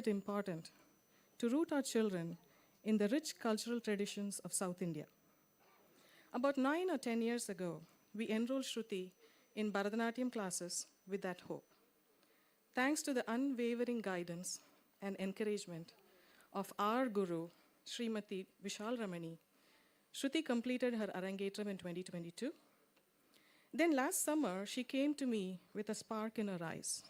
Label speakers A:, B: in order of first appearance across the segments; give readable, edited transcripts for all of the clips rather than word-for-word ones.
A: it important to root our children in the rich cultural traditions of South India. About 9 or 10 years ago, we enrolled Shruti in Bharatanatyam classes with that hope. Thanks to the unwavering guidance and encouragement of our guru, Srimati Vishal Ramani, Shruti completed her Arangetram in 2022. Then last summer, she came to me with a spark in her eyes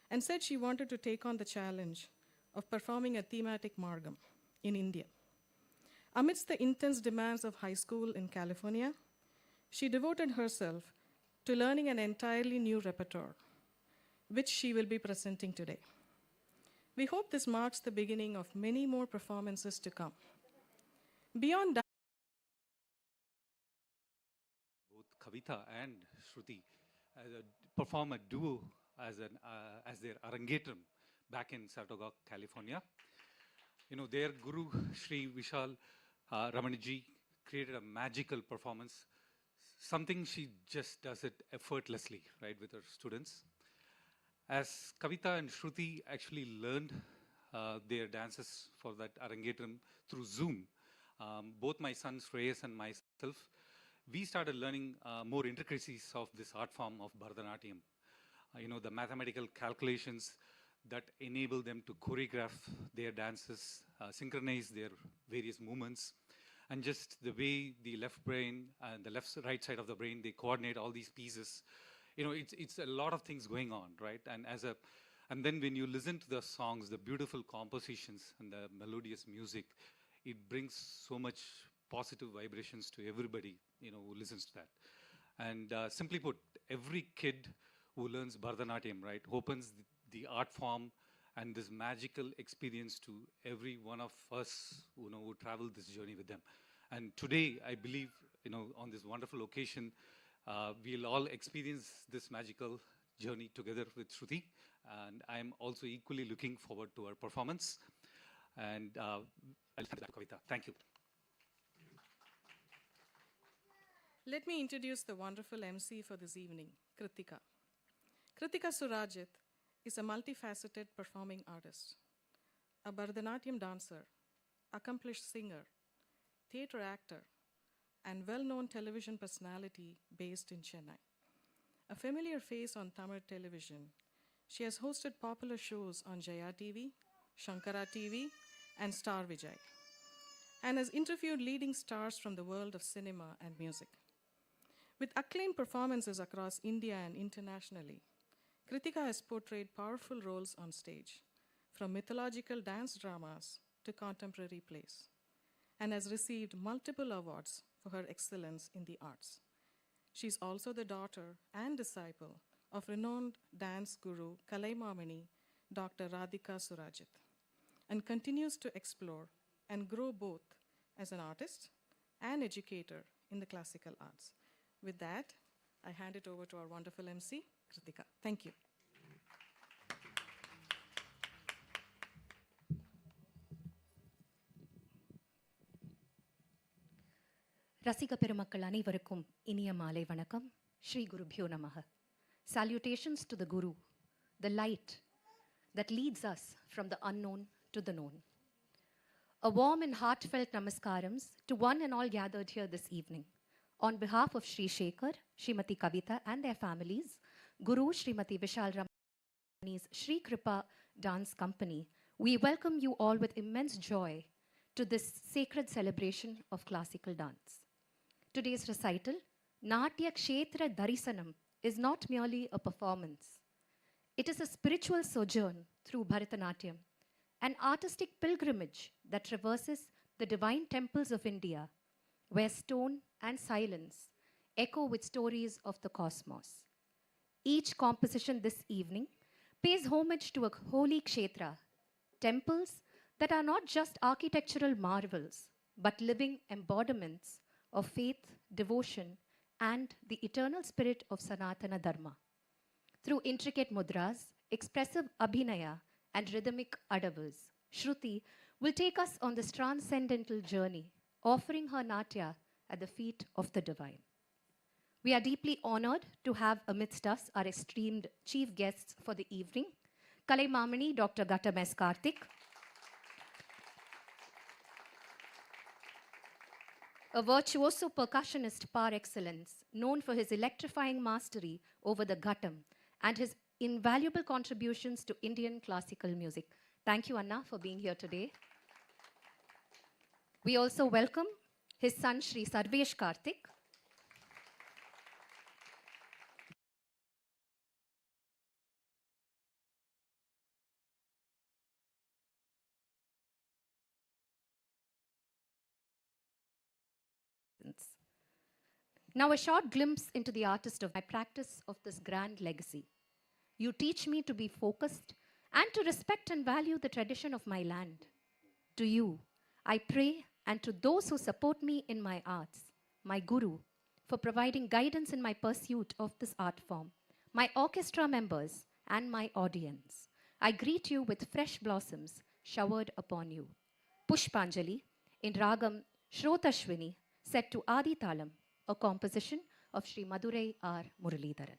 A: and said she wanted to take on the challenge of performing a thematic Margam in India. Amidst the intense demands of high school in California, she devoted herself to learning an entirely new repertoire, which she will be presenting today. We hope this marks the beginning of many more performances to come. Beyond that,
B: both Kavita and Shruti perform a duo as their Arangetram back in Saratoga, California. You know, their guru, Sri Vishal Ramaniji, created a magical performance, something she just does it effortlessly, right, with her students. As Kavita and Shruti actually learned their dances for that Arangetram through Zoom, both my son Shreyas and myself, we started learning more intricacies of this art form of Bharatanatyam. You know, the mathematical calculations that enable them to choreograph their dances, synchronize their various movements, and just the way the left brain and the right side of the brain, they coordinate all these pieces. You know, it's a lot of things going on, right? And then when you listen to the songs, the beautiful compositions and the melodious music, it brings so much positive vibrations to everybody, you know, who listens to that. And simply put, every kid who learns Bharatanatyam, right, opens the art form and this magical experience to every one of us, you know, who travel this journey with them. And today, I believe, you know, on this wonderful occasion, we'll all experience this magical journey together with Shruti. And I'm also equally looking forward to her performance. And I'll hand it back to Kavita. Thank you.
A: let me introduce the wonderful MC for this evening, Kritika. Kritika Surajit is a multifaceted performing artist, a Bharatanatyam dancer, accomplished singer, theatre actor, and well-known television personality based in Chennai. A familiar face on Tamil television, she has hosted popular shows on Jaya TV, Shankara TV, and Star Vijay, and has interviewed leading stars from the world of cinema and music. With acclaimed performances across India and internationally, Kritika has portrayed powerful roles on stage, from mythological dance dramas to contemporary plays, and has received multiple awards for her excellence in the arts. She is also the daughter and disciple of renowned dance guru Kalaimamani, Dr. Radhika Surajit, and continues to explore and grow both as an artist and educator in the classical arts. With that, I hand it over to our wonderful MC, Kritika. Thank you.
C: ரசிக பெருமக்கள் அனைவருக்கும் இனிய மாலை வணக்கம். ஸ்ரீ குருபியோ நமஹ. Salutations to the Guru, the light that leads us from the unknown to the known. A warm and heartfelt namaskarams to one and all gathered here this evening. On behalf of Sri Shekhar, Srimati Kavita and their families, Guru Srimati Vishal Ramani's Sri Kripa Dance Company, we welcome you all with immense joy to this sacred celebration of classical dance. Today's recital, Natya Ksetradarshanam, is not merely a performance. It is a spiritual sojourn through Bharatanatyam, an artistic pilgrimage that traverses the divine temples of India, where stone and silence echo with stories of the cosmos. Each composition this evening pays homage to a holy kshetra, temples that are not just architectural marvels, but living embodiments of faith, devotion, and the eternal spirit of Sanatana Dharma. Through intricate mudras, expressive abhinaya, and rhythmic adavas, Shruti will take us on this transcendental journey, offering her Natya at the feet of the divine. We are deeply honored to have amidst us our esteemed chief guests for the evening, Kalai Mamani, Dr. Ghattam S. Karthik. A virtuoso percussionist par excellence, known for his electrifying mastery over the ghattam and his invaluable contributions to Indian classical music. Thank you, Anna, for being here today. We also welcome his son, Shri Sarvesh Karthik. Now, a short glimpse into the artist of my practice of this grand legacy. You teach me to be focused and to respect and value the tradition of my land. To you, I pray, and to those who support me in my arts, my guru, for providing guidance in my pursuit of this art form, my orchestra members, and my audience. I greet you with fresh blossoms showered upon you. Pushpanjali in Ragam Shrotashwini, set to Adi Talam, a composition of Sri Madurai R. Muralidharan.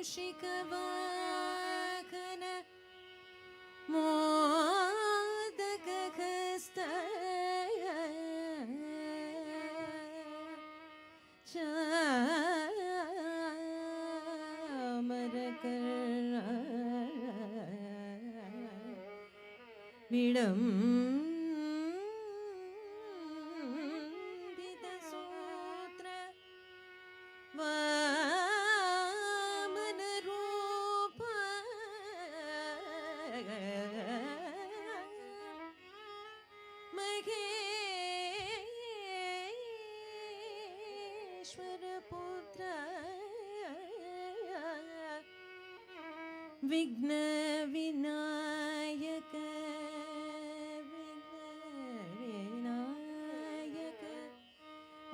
D: Shikavakana modakakasta chamarakarna vidam Vigna Vinayaka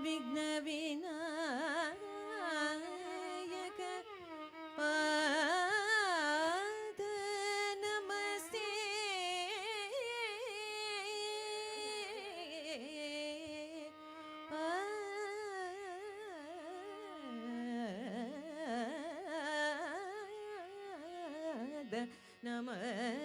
D: Vigna Vinayaka Pada Namaste Namaste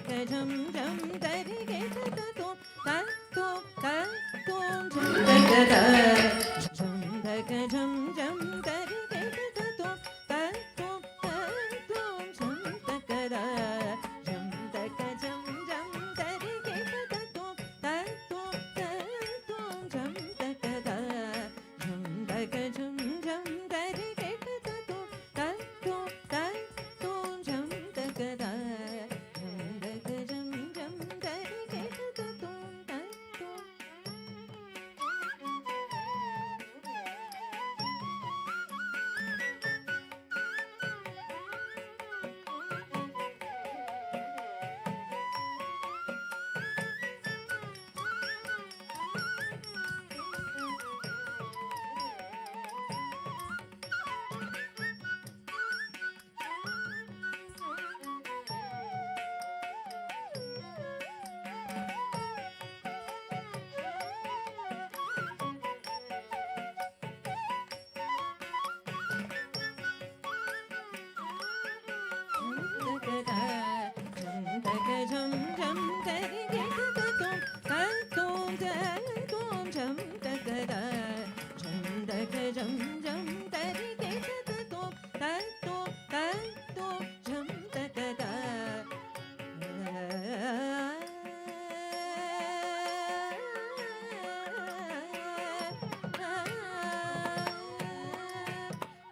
D: jam jam tari ge ta tum ta tum jam ta ga da jam ta ga jam jam tari ge ta tum jam ta ga da jam ta ga jam jam tari ge ta tum jam ta ga da jam ta ga jam jam tari ge ta tum jam ta ga da jam ta ga jam jam tari ge ta tum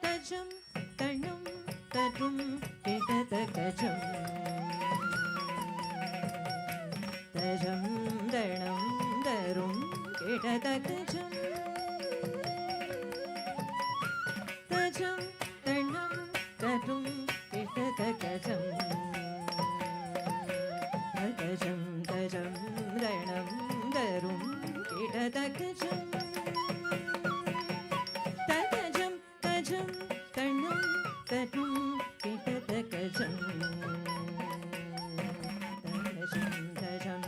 D: Tajam tanam tadum kidatakajam tajam danam darum kidatakajam tajam tanam tadum kidatakajam tajam tajam danam darum kidatakajam tajam tajam tanam tadum kidatakajam tajam tajam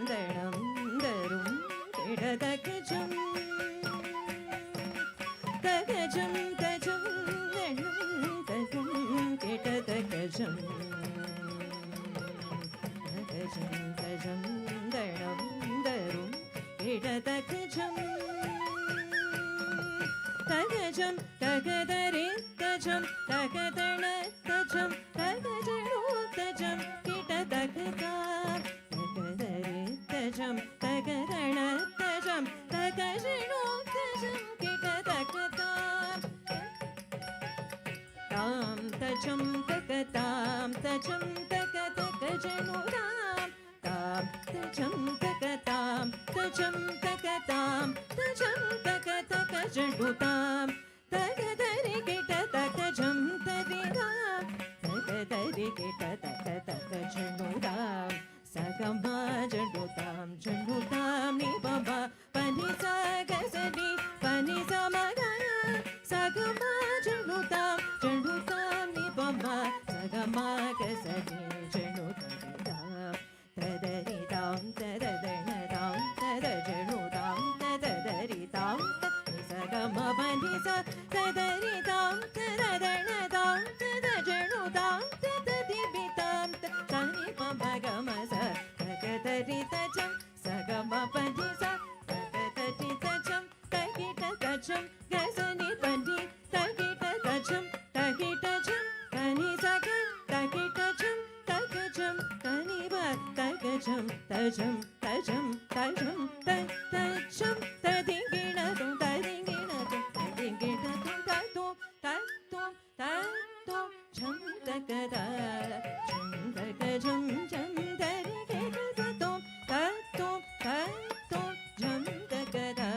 D: danam darum kidatakajam tajam tajam danam tadum kidatakajam tajam tajam danam darum kidatakajam Tagajam, tagadari, tajam, tagadana, tajam, tagajanu, tajam, kita tagada. Tagadari, tajam, tagadana, tajam, tagajanu, tajam, kita tagada. Tam, tajam, tagatam, tajam, tagadakajanu, tam. Tam, tajam, tagatam, tajam, tagatam, tajam, tagadakajanu, tagadari kita takajam tariram tagadari kita takajanu sagama janutam janutam ni baba pani sagasadi pani samagana sagama janutam janutam ni baba sagama gasadi janutam tadaritam tadadanadam tadajanutam tadadaritam sagama pani sa tadaritam tadadanadam tadajanutam tadadibitam tani pamagama sa tagadaritajam sagama pani sa tagadaritajam tagitajam gasani pani tagitajam tagitajam tani saga tagitajam tagajam tani ba tagajam tajam tajam tajam tajam tadingina tum tadingina tum tadingina tum tatum tatum tatum jam tagada jam tagajam jam tarigeta tum tatum tatum jam tagada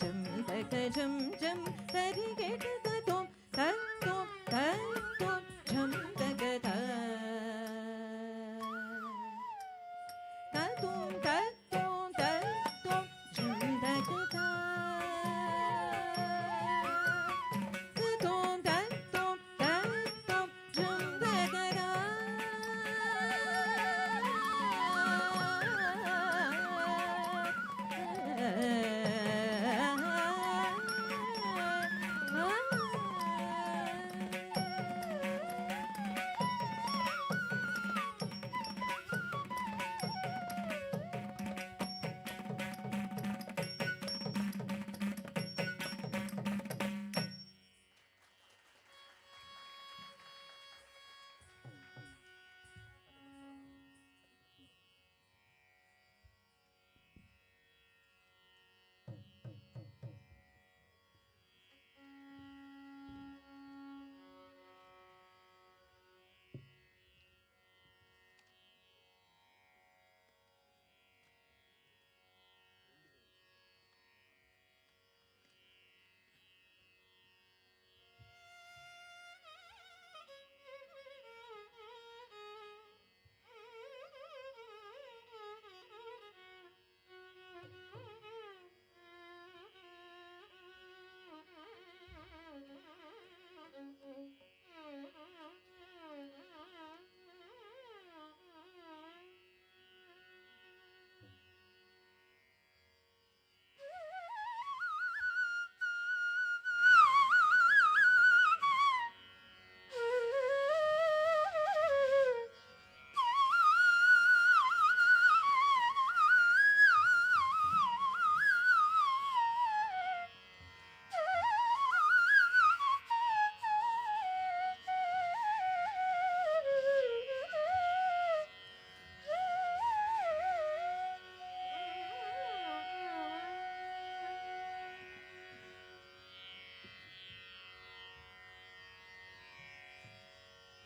D: jam tagajam jam tarigeta tum tatum tatum jam tagada tatum tatum tatum jam tagada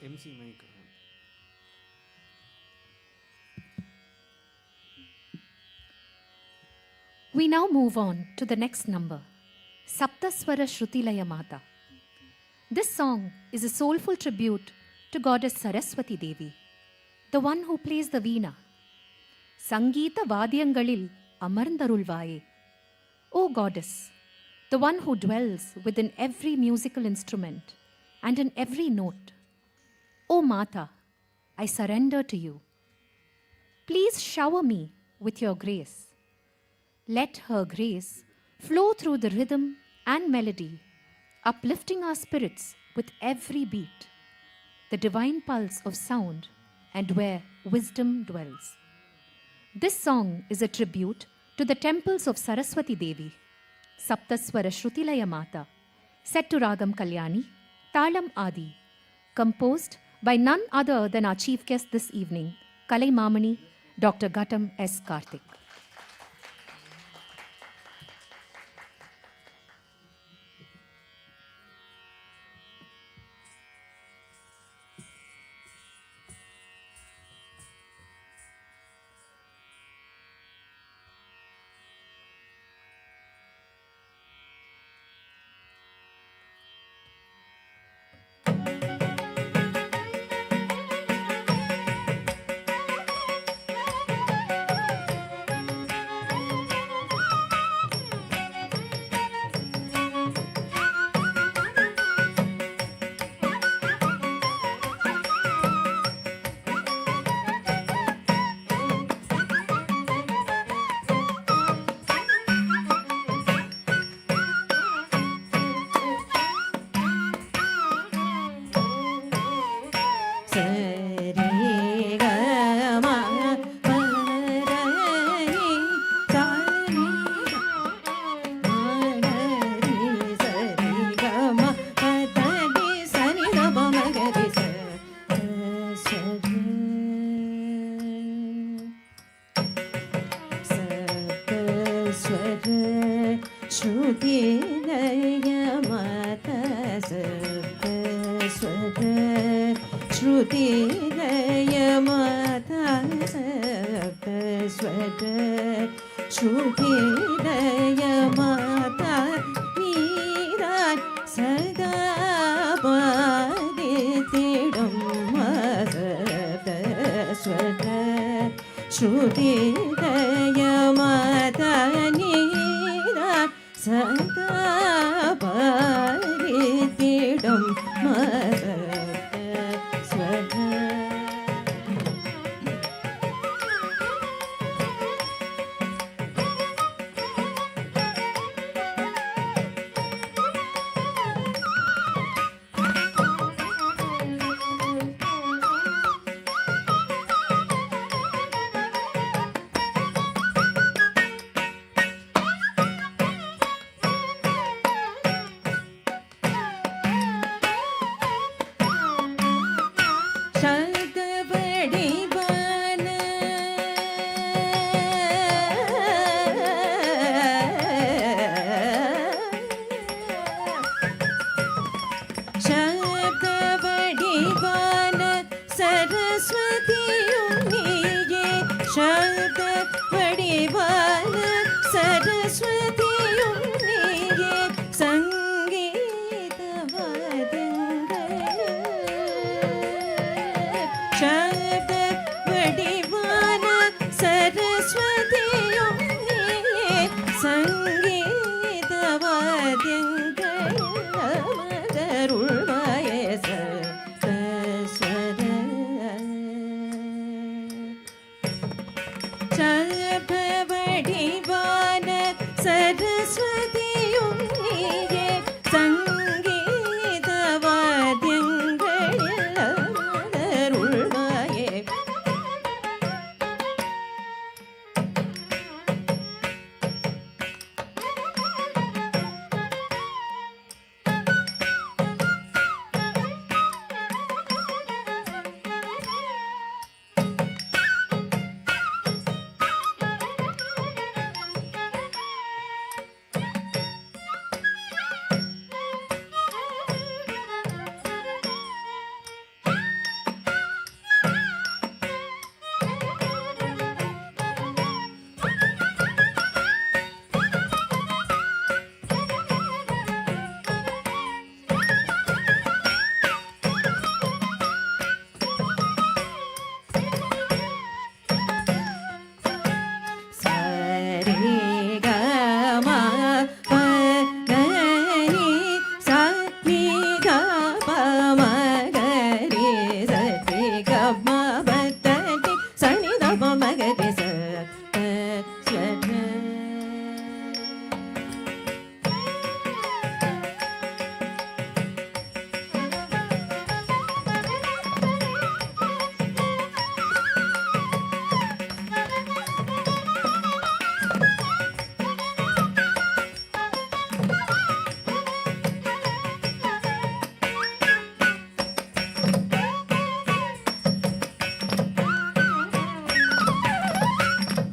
E: MC mic.
C: We now move on to the next number, Saptaswara Shrutilaya Mata. This song is a soulful tribute to Goddess Saraswati Devi, the one who plays the veena. Sangeeta Vadyangalil Amarndarulvaye. O Goddess, the one who dwells within every musical instrument and in every note. O Mata, I surrender to you. Please shower me with your grace. Let her grace flow through the rhythm and melody, uplifting our spirits with every beat, the divine pulse of sound and where wisdom dwells. This song is a tribute to the temples of Saraswati Devi, Saptaswara Shrutilaya Mata, set to Ragam Kalyani, Talam Adi, composed by none other than our chief guest this evening, Kalai Mamani, Dr. Ghatam S. Karthik.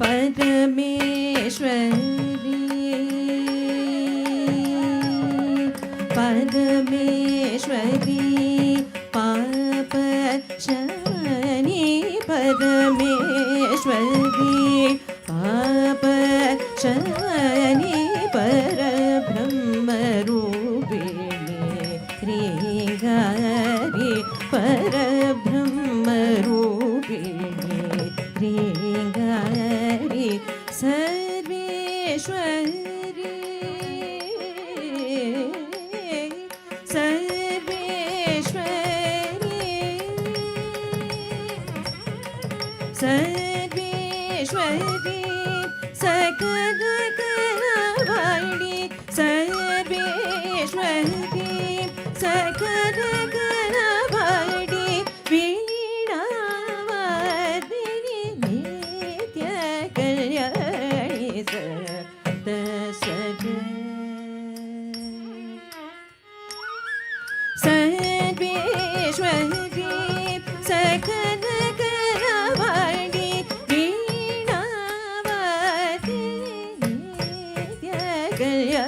D: परमेश्वरी परमेश्वरी पाप शनि परमेश्वरी पाप Shani परब्रह्मरूपिणी ह्रीङ्गारि परब्रह्मरूपिणी ह्रीङ्गारि Sarveshwari Sarveshwari Sarveshwari सकलकलवाणि Sarveshwari सकलकलवाणि वीणावादिनि नित्यकल्याणि सप्तस्वरे Sarveshwari सकलकलवाणि वीणावादिनि नित्यकल्याणि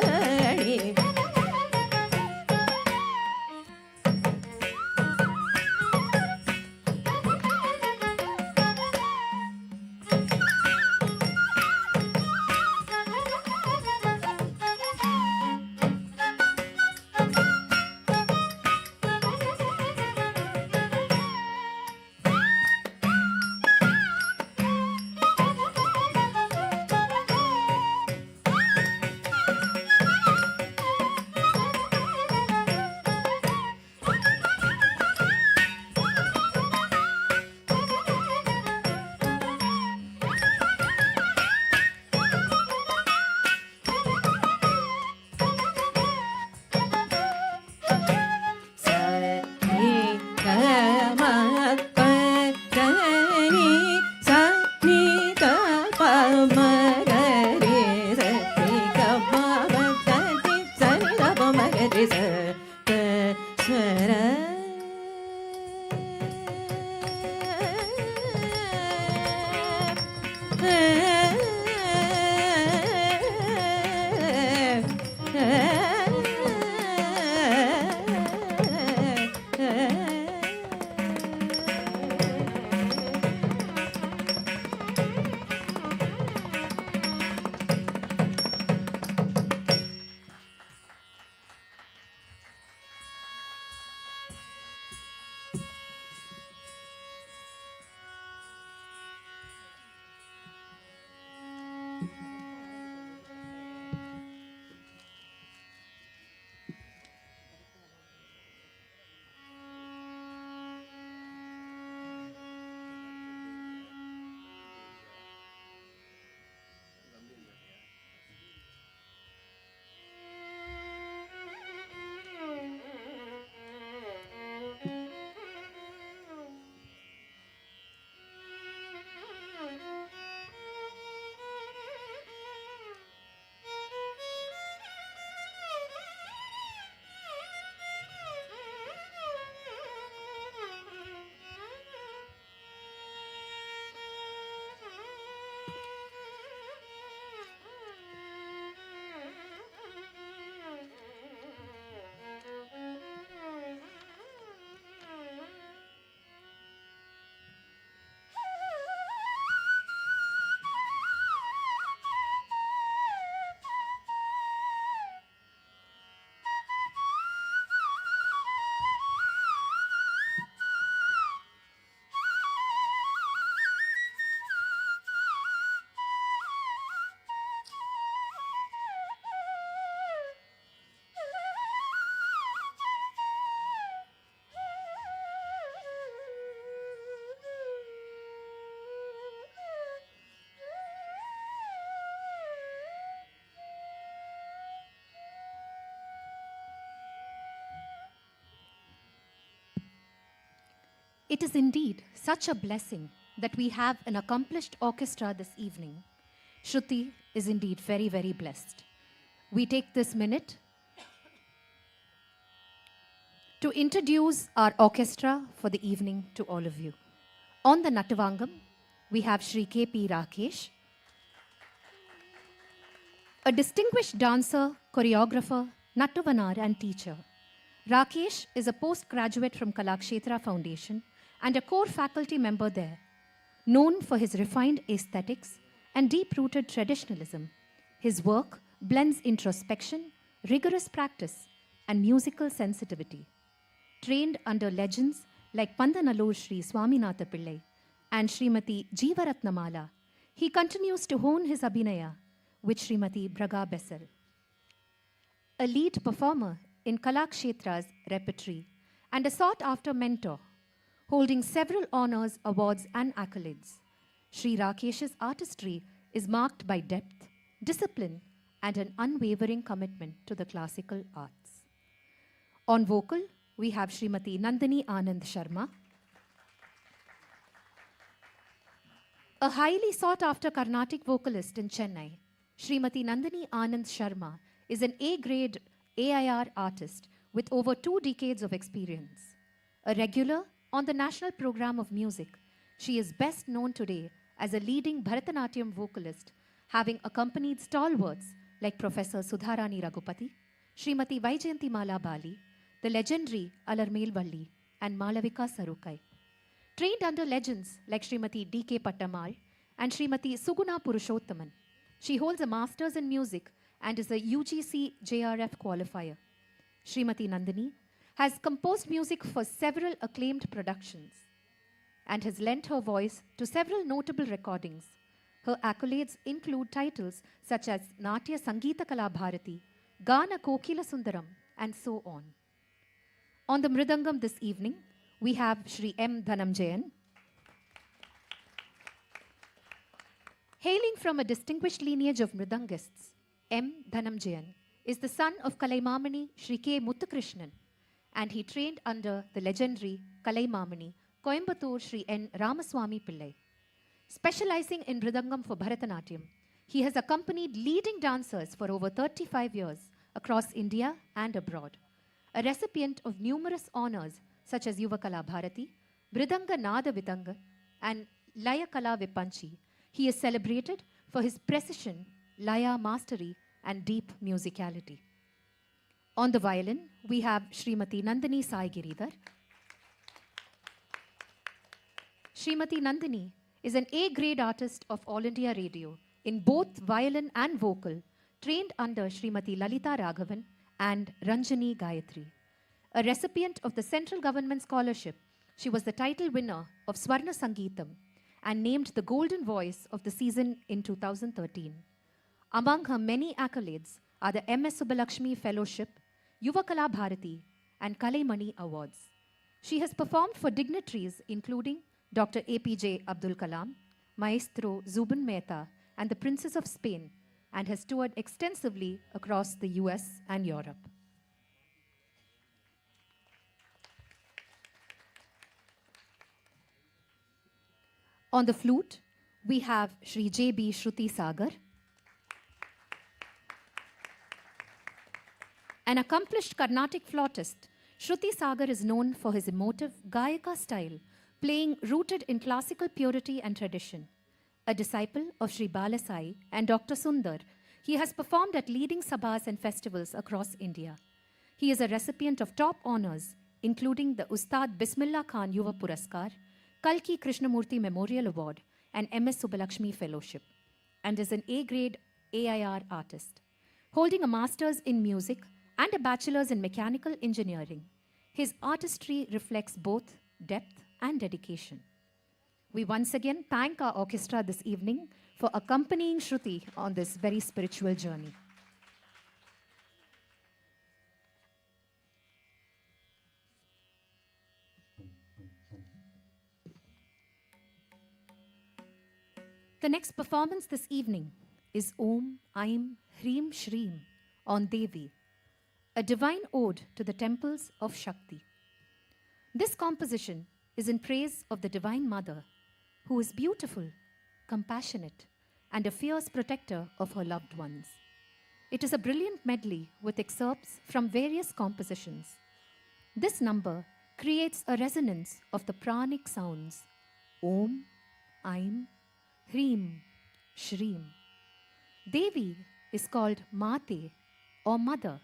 C: It is indeed such a blessing that we have an accomplished orchestra this evening. Shruti is indeed very, very blessed. We take this minute to introduce our orchestra for the evening to all of you. On the Natavangam, we have Shri K.P. Rakesh, A distinguished dancer, choreographer, Nattavanar and teacher, Rakesh is a postgraduate from Kalakshetra Foundation and a core faculty member there. Known for his refined aesthetics and deep-rooted traditionalism, his work blends introspection, rigorous practice, and musical sensitivity. Trained under legends like Pandanallur Sri Swaminatha Pillai and Srimati Jeevaratnamala, he continues to hone his abhinaya with Srimati Braga Bessel. A lead performer in Kalakshetra's repertory and a sought-after mentor, holding several honors, awards, and accolades, Sri Rakesh's artistry is marked by depth, discipline, and an unwavering commitment to the classical arts. On vocal, we have Srimati Nandini Anand Sharma, a highly sought-after Carnatic vocalist in Chennai. Srimati Nandini Anand Sharma is an A-grade AIR artist with over 2 decades of experience. A regular on the National Program of Music, she is best known today as a leading Bharatanatyam vocalist, having accompanied stalwarts like Professor Sudharani Raghupati, Srimati Vaijayanti Mala Bali, the legendary Alarmel Valli, and Malavika Sarukai. Trained under legends like Srimati D.K. Pattamal and Srimati Suguna Purushottaman, she holds a master's in music and is a UGC JRF qualifier. Srimati Nandini has composed music for several acclaimed productions and has lent her voice to several notable recordings. Her accolades include titles such as Natya Sangeeta Kala Bharati, Gana Kokila Sundaram, and so on. On the Mridangam this evening, we have Shri M. Dhananjayan. Hailing from a distinguished lineage of Mridangists, M. Dhananjayan is the son of Kalaimamani Shri K. Muthukrishnan, and he trained under the legendary Kalaimamani Coimbatore Shri N. Ramaswamy Pillai. Specializing in Mridangam for Bharatanatyam, he has accompanied leading dancers for over 35 years across India and abroad. A recipient of numerous honors such as Yuvakala Bharati, Mridanga Nada Vidanga, and Laya Kala Vipanchi, he is celebrated for his precision, laya mastery, and deep musicality. On the violin, we have Srimati Nandini Sai Giridhar. Srimati Nandini is an A-grade artist of All India Radio in both violin and vocal, trained under Srimati Lalita Raghavan and Ranjani Gayatri. A recipient of the central government scholarship, she was the title winner of Swarna Sangeetam and named the Golden Voice of the season in 2013. Among her many accolades are the M.S. Subbalakshmi Fellowship, Yuvakala Bharati, and Kalaimani Awards. She has performed for dignitaries including Dr. APJ Abdul Kalam, Maestro Zubin Mehta, and the Princess of Spain, and has toured extensively across the US and Europe. On the flute, we have Shri J.B. Shruti Sagar, an accomplished Carnatic flautist. Shruti Sagar is known for his emotive Gayaka style, playing rooted in classical purity and tradition. A disciple of Sri Balasai and Dr. Sundar, he has performed at leading sabhas and festivals across India. He is a recipient of top honors, including the Ustad Bismillah Khan Yuva Puraskar, Kalki Krishnamurti Memorial Award, and M.S. Subbalakshmi Fellowship, and is an A-grade AIR artist. Holding a master's in music and a bachelor's in mechanical engineering, his artistry reflects both depth and dedication. We once again thank our orchestra this evening for accompanying Shruti on this very spiritual journey. The next performance this evening is Om Aim Hreem Shreem on Devi, a divine ode to the temples of Shakti. This composition is in praise of the Divine Mother, who is beautiful, compassionate, and a fierce protector of her loved ones. It is a brilliant medley with excerpts from various compositions. This number creates a resonance of the pranic sounds Om, Aim, Hreem, Shreem. Devi is called Mate or Mother,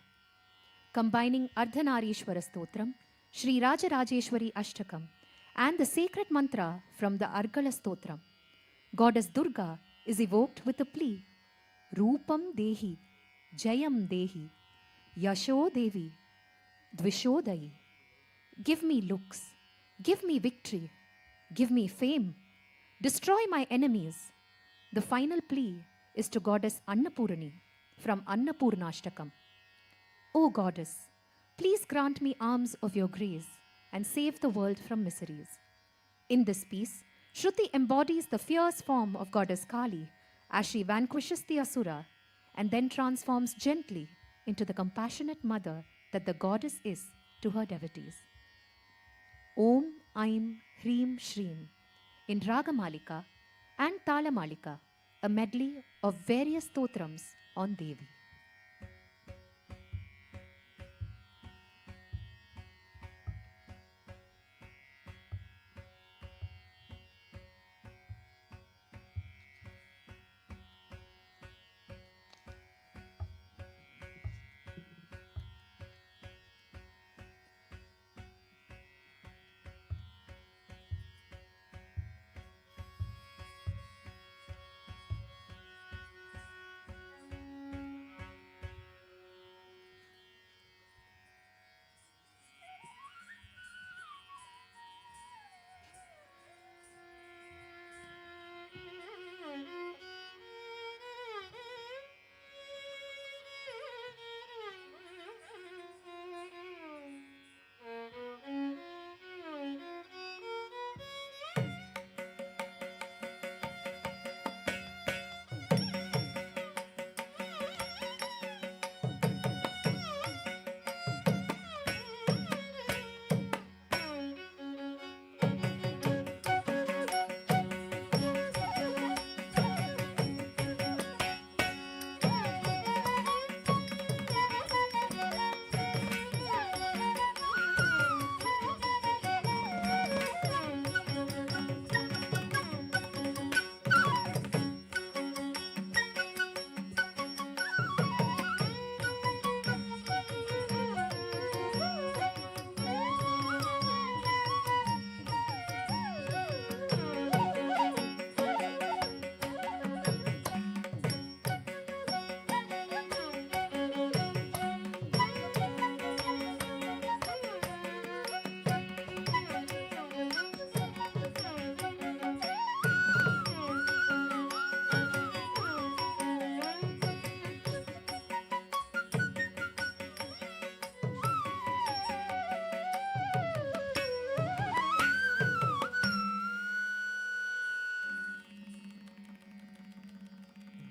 C: combining Ardhanarishwara Stotram, Sri Rajarajeshwari Ashtakam, and the sacred mantra from the Argala Stotram. Goddess Durga is evoked with a plea, Rupam Dehi, Jayam Dehi, Yasho Devi, Dvishodayi. Give me looks, give me victory, give me fame, destroy my enemies. The final plea is to Goddess Annapurani from Annapurnashtakam. O Goddess, please grant me alms of your grace and save the world from miseries. In this piece, Shruti embodies the fierce form of Goddess Kali as she vanquishes the Asura and then transforms gently into the compassionate mother that the goddess is to her devotees. Om Aim Hreem Shreem in Ragamalika and Talamalika, a medley of various stotrams on Devi.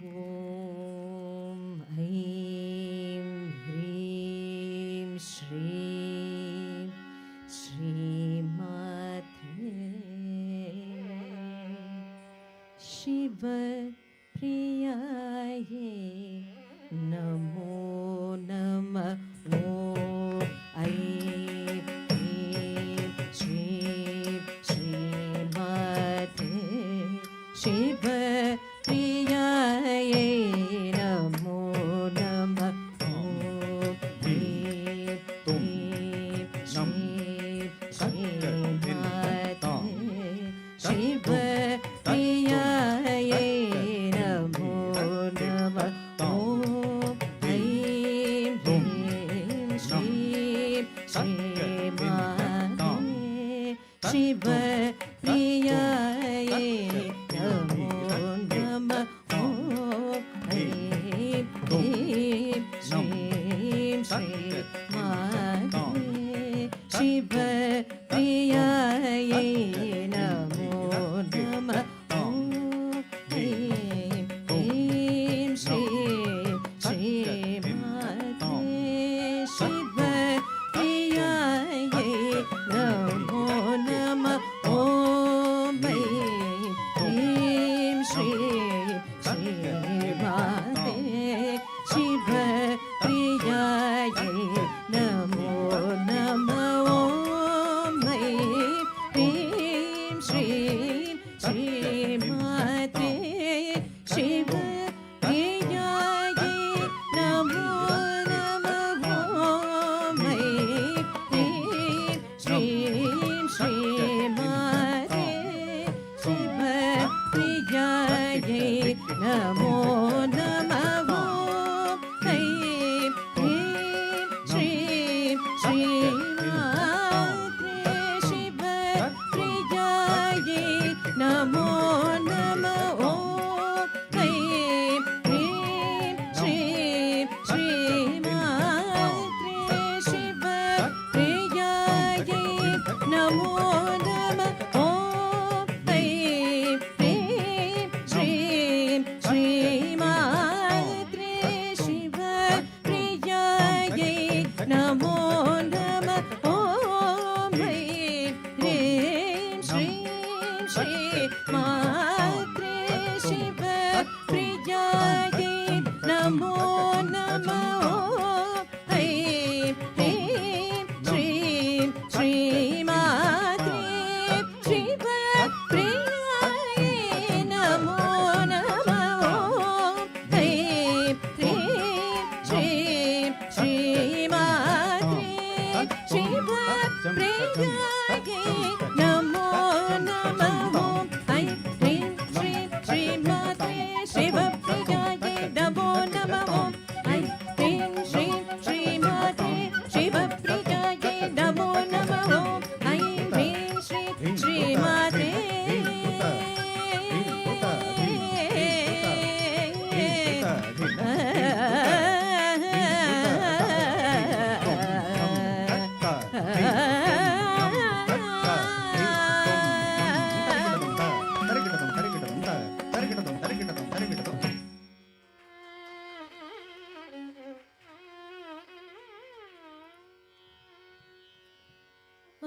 D: Om Aim Hreem Shreem Shrimate Shiva Priyaye Namo Namah. Om Aim Hreem Shreem Shrimate Shiva Priyaye Namo Namah. Om Hreem Hreem Shreem Shrimate Shiva Priyaye Namo Namah. Om Aim Hreem नमो नमः ॐ ऐं ह्रीं श्रीं श्रीमात्रे शिवप्रियायै नमो नमः ॐ ऐं ह्रीं श्रीं श्रीमात्रे शिवप्रियायै नमो नमः ॐ ऐं ह्रीं श्रीं श्रीमात्रे शिवप्रियायै नमो नमः ॐ ऐं ह्रीं श्रीं श्रीमात्रे शिवप्रियायै नमो नमः ॐ ऐं ह्रीं श्रीं श्रीमात्रे शिवप्रियायै नमो नमः ॐ ऐं ह्रीं श्रीं श्रीमात्रे शिवप्रियायै नमो नमः ॐ ऐं ह्रीं श्रीं श्रीमात्रे शिवप्रियायै नमो नमः ॐ ऐं ह्रीं श्रीं श्रीमात्रे शिवप्रियायै नमो नमः ॐ ऐं ह्रीं श्रीं श्रीमात्रे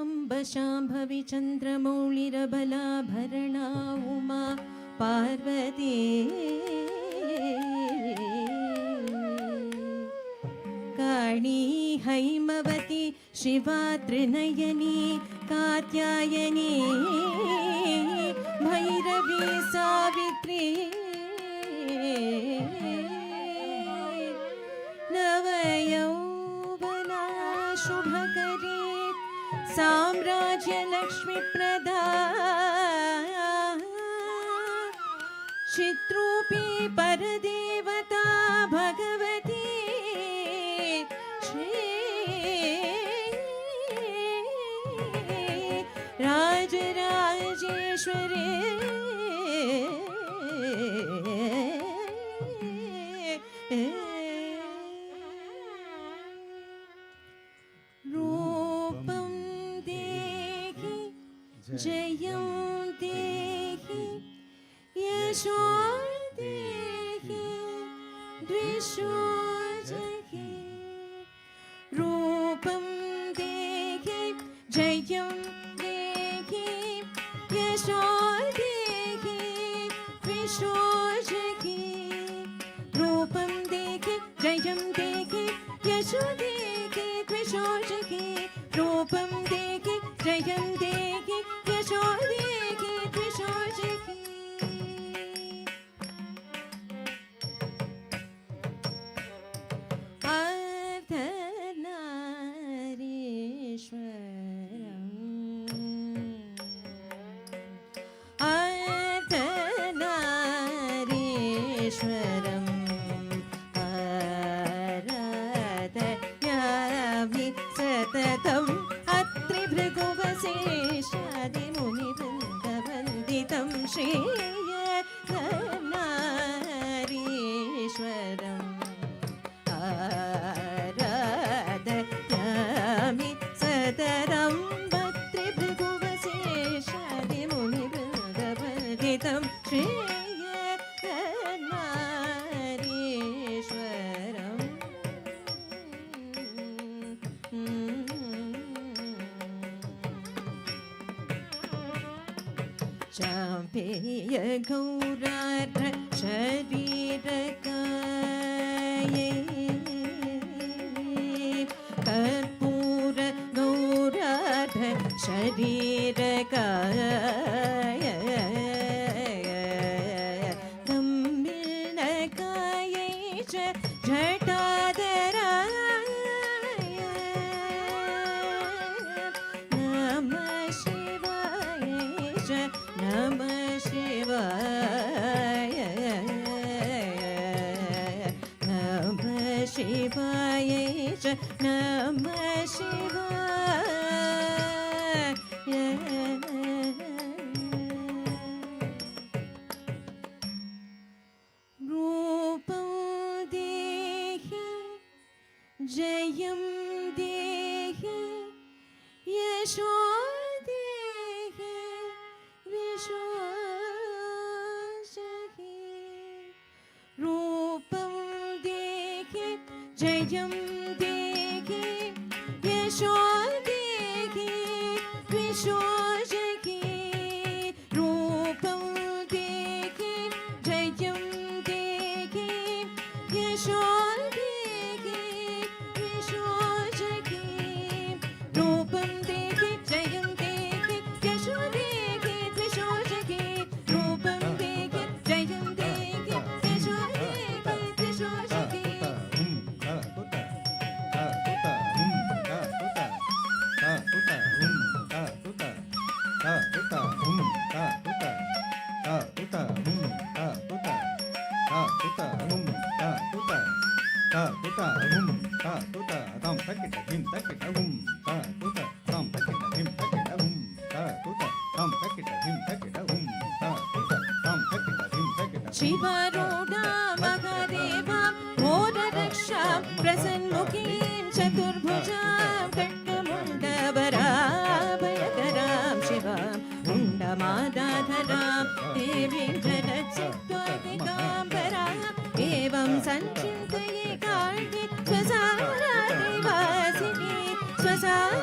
D: अम्ब शाम्भवी चन्द्रमौळिरबलाभरणा उमा पार्वती काणी हैमवती शिवा त्रिनयनी कात्यायनी भैरवी सावित्री नवयौवना शुभकरी साम्राज्यलक्ष्मीप्रदा चित्रूपी परदेवता भगवती श्री राजराजेश्वरी रूपं देहि जयं देहि यशो देहि द्विषो जहि रूपं देहि जयं देहि यशो देहि द्विषो जहि रूपं देहि जयं देहि यशो देहि द्विषो जहि रूपं देहि जयं देहि यशो देहि द्विषो जहि अर्धनारीश्वरम् आराधयामि सततम् अत्रिभृगुवशेषादिमुनिवृन्दवन्दितं श्रीयर्धनारीश्वरम् आराधयामि सततम् अत्रिभृगुवशेषादिमुनिवृन्दवन्दितं चाम्पेय गौरार्ध शरीरकायै कर्पूर गौरार्ध शरीरकाय तम्बिलकायै च जटाधराय नमः शिवाय च नमः शिवाय शिवाय च नमः शिवाय रूपं देहि जयं देहि यशो देहि विश्वासहि रूपं देहि जयं देहि यशो देहि विश्वासहि रूपं देहि जयं देहि यशो देहि विश्वासहि रूपं देहि जयं देहि यशो देहि विश्वासहि रूपं देहि जयं देहि यशो देहि विश्वासहि शिवारूढा महादेवा घोररक्षा प्रसन्मुखीं चतुर्भुजां खड्गमुण्डवराभयकरां शिवां मुण्डमादाधरां देवीं जलचित्त्वादिकाम्बरां एवं सञ्चिन्तये काळ्ये स्वसारादिवासिनी स्वसारादिवासिनी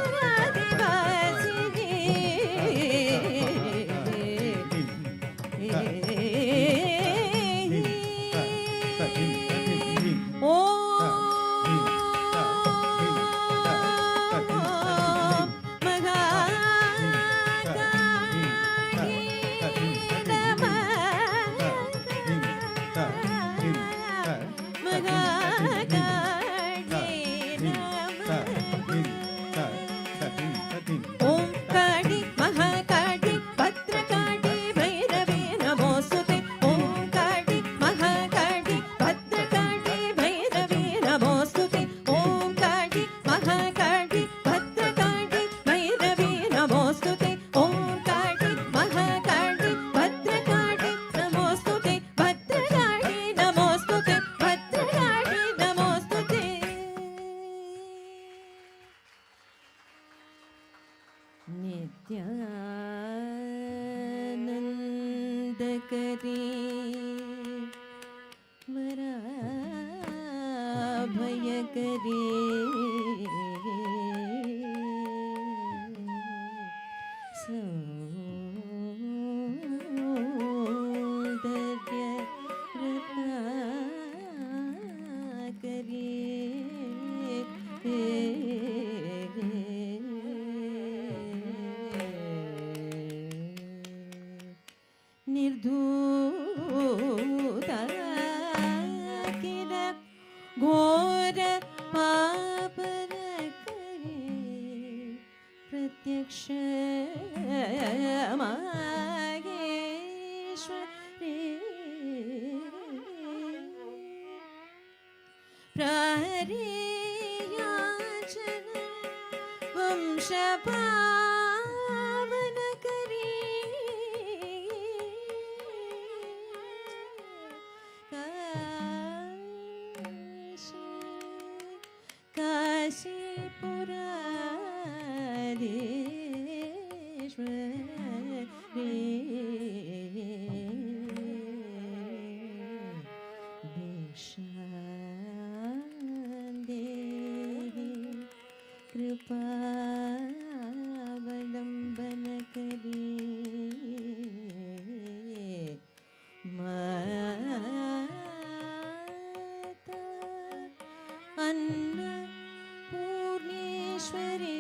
D: ओम काळी महाकाळी भद्रकाळी भैरवे नमोस्तुते ओम काळी महाकाळी भद्रकाळी भैरवे नमोस्तुते ओम काळी महाकाळी भद्रकाळी भैरवे नमोस्तुते ओम काळी महाकाळी भद्रकाळी नमोस्तुते भद्रकाळी नमोस्तुते भद्रकाळी नमोस्तुते नित्यानन्दकरी वराभयकरी सौन्दर्य निर्धूता किल घोर पापन करे प्रत्यक्ष मागेश्वरी प्रहरियाचन वंश पावन करी कृपावलंबन करी माता Annapurneshwari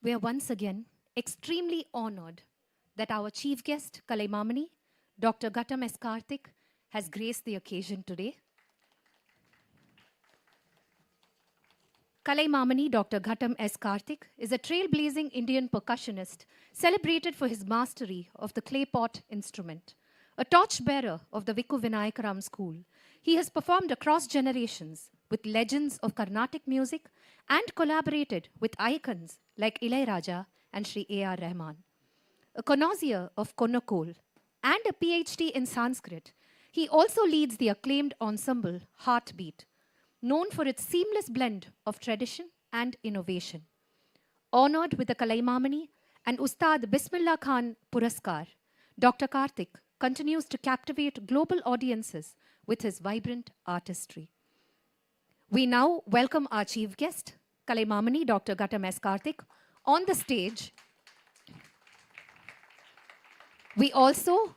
C: We are once again extremely honored that our chief guest, Kalaimamani, Dr. Ghattam S. Karthik, has graced the occasion today. Kalaimamani Dr. Ghattam S. Karthik is a trailblazing Indian percussionist celebrated for his mastery of the clay pot instrument. A torchbearer of the Vikku Vinayakaram school, he has performed across generations with legends of Carnatic music and collaborated with icons like Ilayaraja and Sri A.R. Rahman. A connoisseur of Konakol and a PhD in Sanskrit, he also leads the acclaimed ensemble Heartbeat, known for its seamless blend of tradition and innovation. Honored with the Kalaimamani and Ustad Bismillah Khan Puraskar, Dr. Karthik continues to captivate global audiences with his vibrant artistry. We now welcome our chief guest, Kalaimamani Dr. Ghattam S. Karthik, on the stage. We also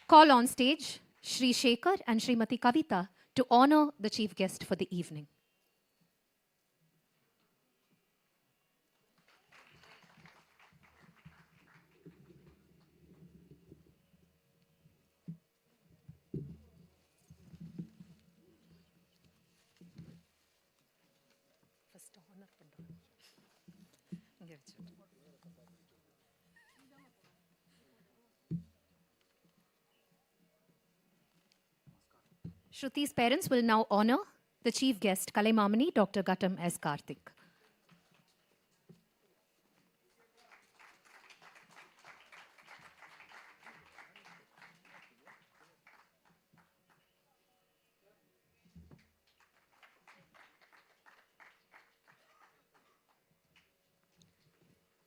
C: call on stage Shri Shekhar and Srimati Kavita to honor the chief guest for the evening. Shruti's parents will now honor the chief guest, Kalaimamani Dr. Ghattam S. Karthik.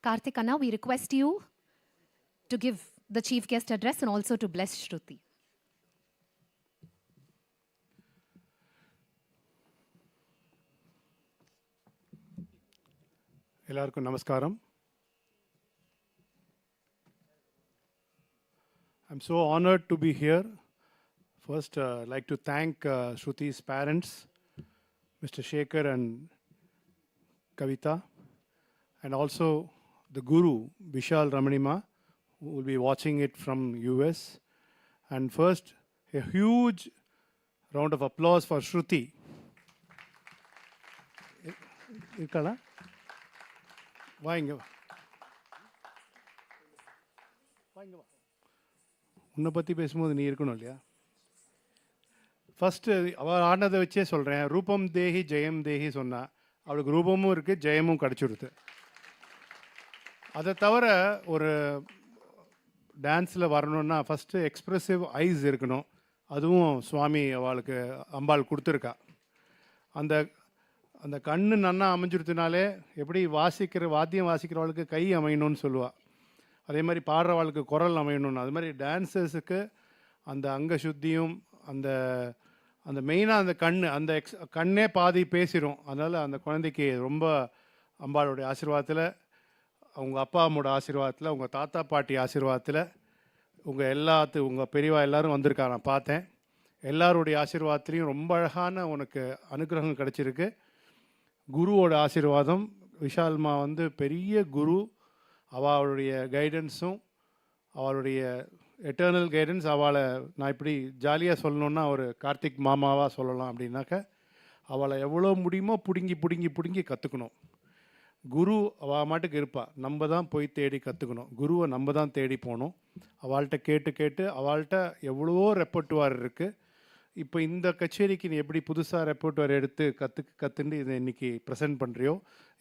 C: Karthik Anna, we request you to give the chief guest address and also to bless Shruti.
E: எல்லாருக்கும் நமஸ்காரம். I'm so honored to be here. First, I'd like to thank Shruti's parents, Mr. Shekhar and Kavita, and also the Guru, Vishal Ramanima, who will be watching it from US. And first, a huge round of applause for Shruti. Irkala? வாங்க வாங்க வா. உன்னை பற்றி பேசும்போது நீ இருக்கணும் இல்லையா? First அவள் ஆடினதை வச்சே சொல்கிறேன். ரூபம் தேஹி ஜெயம் தேஹி சொன்னா அவளுக்கு ரூபமும் இருக்குது, ஜெயமும் கிடச்சிடுது. அதை தவிர ஒரு டான்ஸில் வரணுன்னா ஃபஸ்ட்டு எக்ஸ்ப்ரெசிவ் ஐஸ் இருக்கணும். அதுவும் சுவாமி அவளுக்கு அம்பாள் கொடுத்துருக்கா. அந்த கண்ணு நன்னா அமைஞ்சிருத்தினாலே எப்படி வாத்தியம் வாசிக்கிறவளுக்கு கை அமையணும்னு சொல்லுவாள், அதே மாதிரி பாடுறவாளுக்கு குரல் அமையணும்னு. அது மாதிரி டான்ஸர்ஸுக்கு அந்த அங்க சுத்தியும் அந்த அந்த மெயினாக அந்த அந்த கண்ணே பாதி பேசிடும். அதனால் அந்த குழந்தைக்கு ரொம்ப அம்பாளுடைய ஆசீர்வாதத்தில், அவங்க அப்பா அம்மோட ஆசீர்வாதத்தில், உங்கள் தாத்தா பாட்டி ஆசீர்வாதத்தில், உங்கள் பெரியவா எல்லோரும் வந்திருக்கா, நான் பார்த்தேன். எல்லாருடைய ஆசீர்வாதத்துலேயும் ரொம்ப அழகான உனக்கு அனுகிரகம் கிடச்சிருக்கு. குருவோட ஆசீர்வாதம், விஷால்மா வந்து பெரிய குரு, அவளுடைய கைடன்ஸும் அவளுடைய எட்டர்னல் கைடன்ஸ். அவளை நான் இப்படி ஜாலியாக சொல்லணுன்னா ஒரு கார்த்திக் மாமாவாக சொல்லலாம். அப்படின்னாக்க அவளை எவ்வளோ முடியுமோ பிடுங்கி கற்றுக்கணும். குரு அவள் மாட்டுக்கு இருப்பாள், நம்ம தான் போய் தேடி கற்றுக்கணும். குருவை நம்ம தான் தேடி போகணும். அவள்கிட்ட கேட்டு அவள்கிட்ட எவ்வளவோ ரெப்பர்ட்டுவார் இருக்குது. இப்போ இந்த கச்சேரிக்கு நீ எப்படி புதுசாக ரெப்பர்ட்டுவார் எடுத்து கற்றுண்டு இதை இன்றைக்கி ப்ரெசென்ட் பண்ணுறியோ,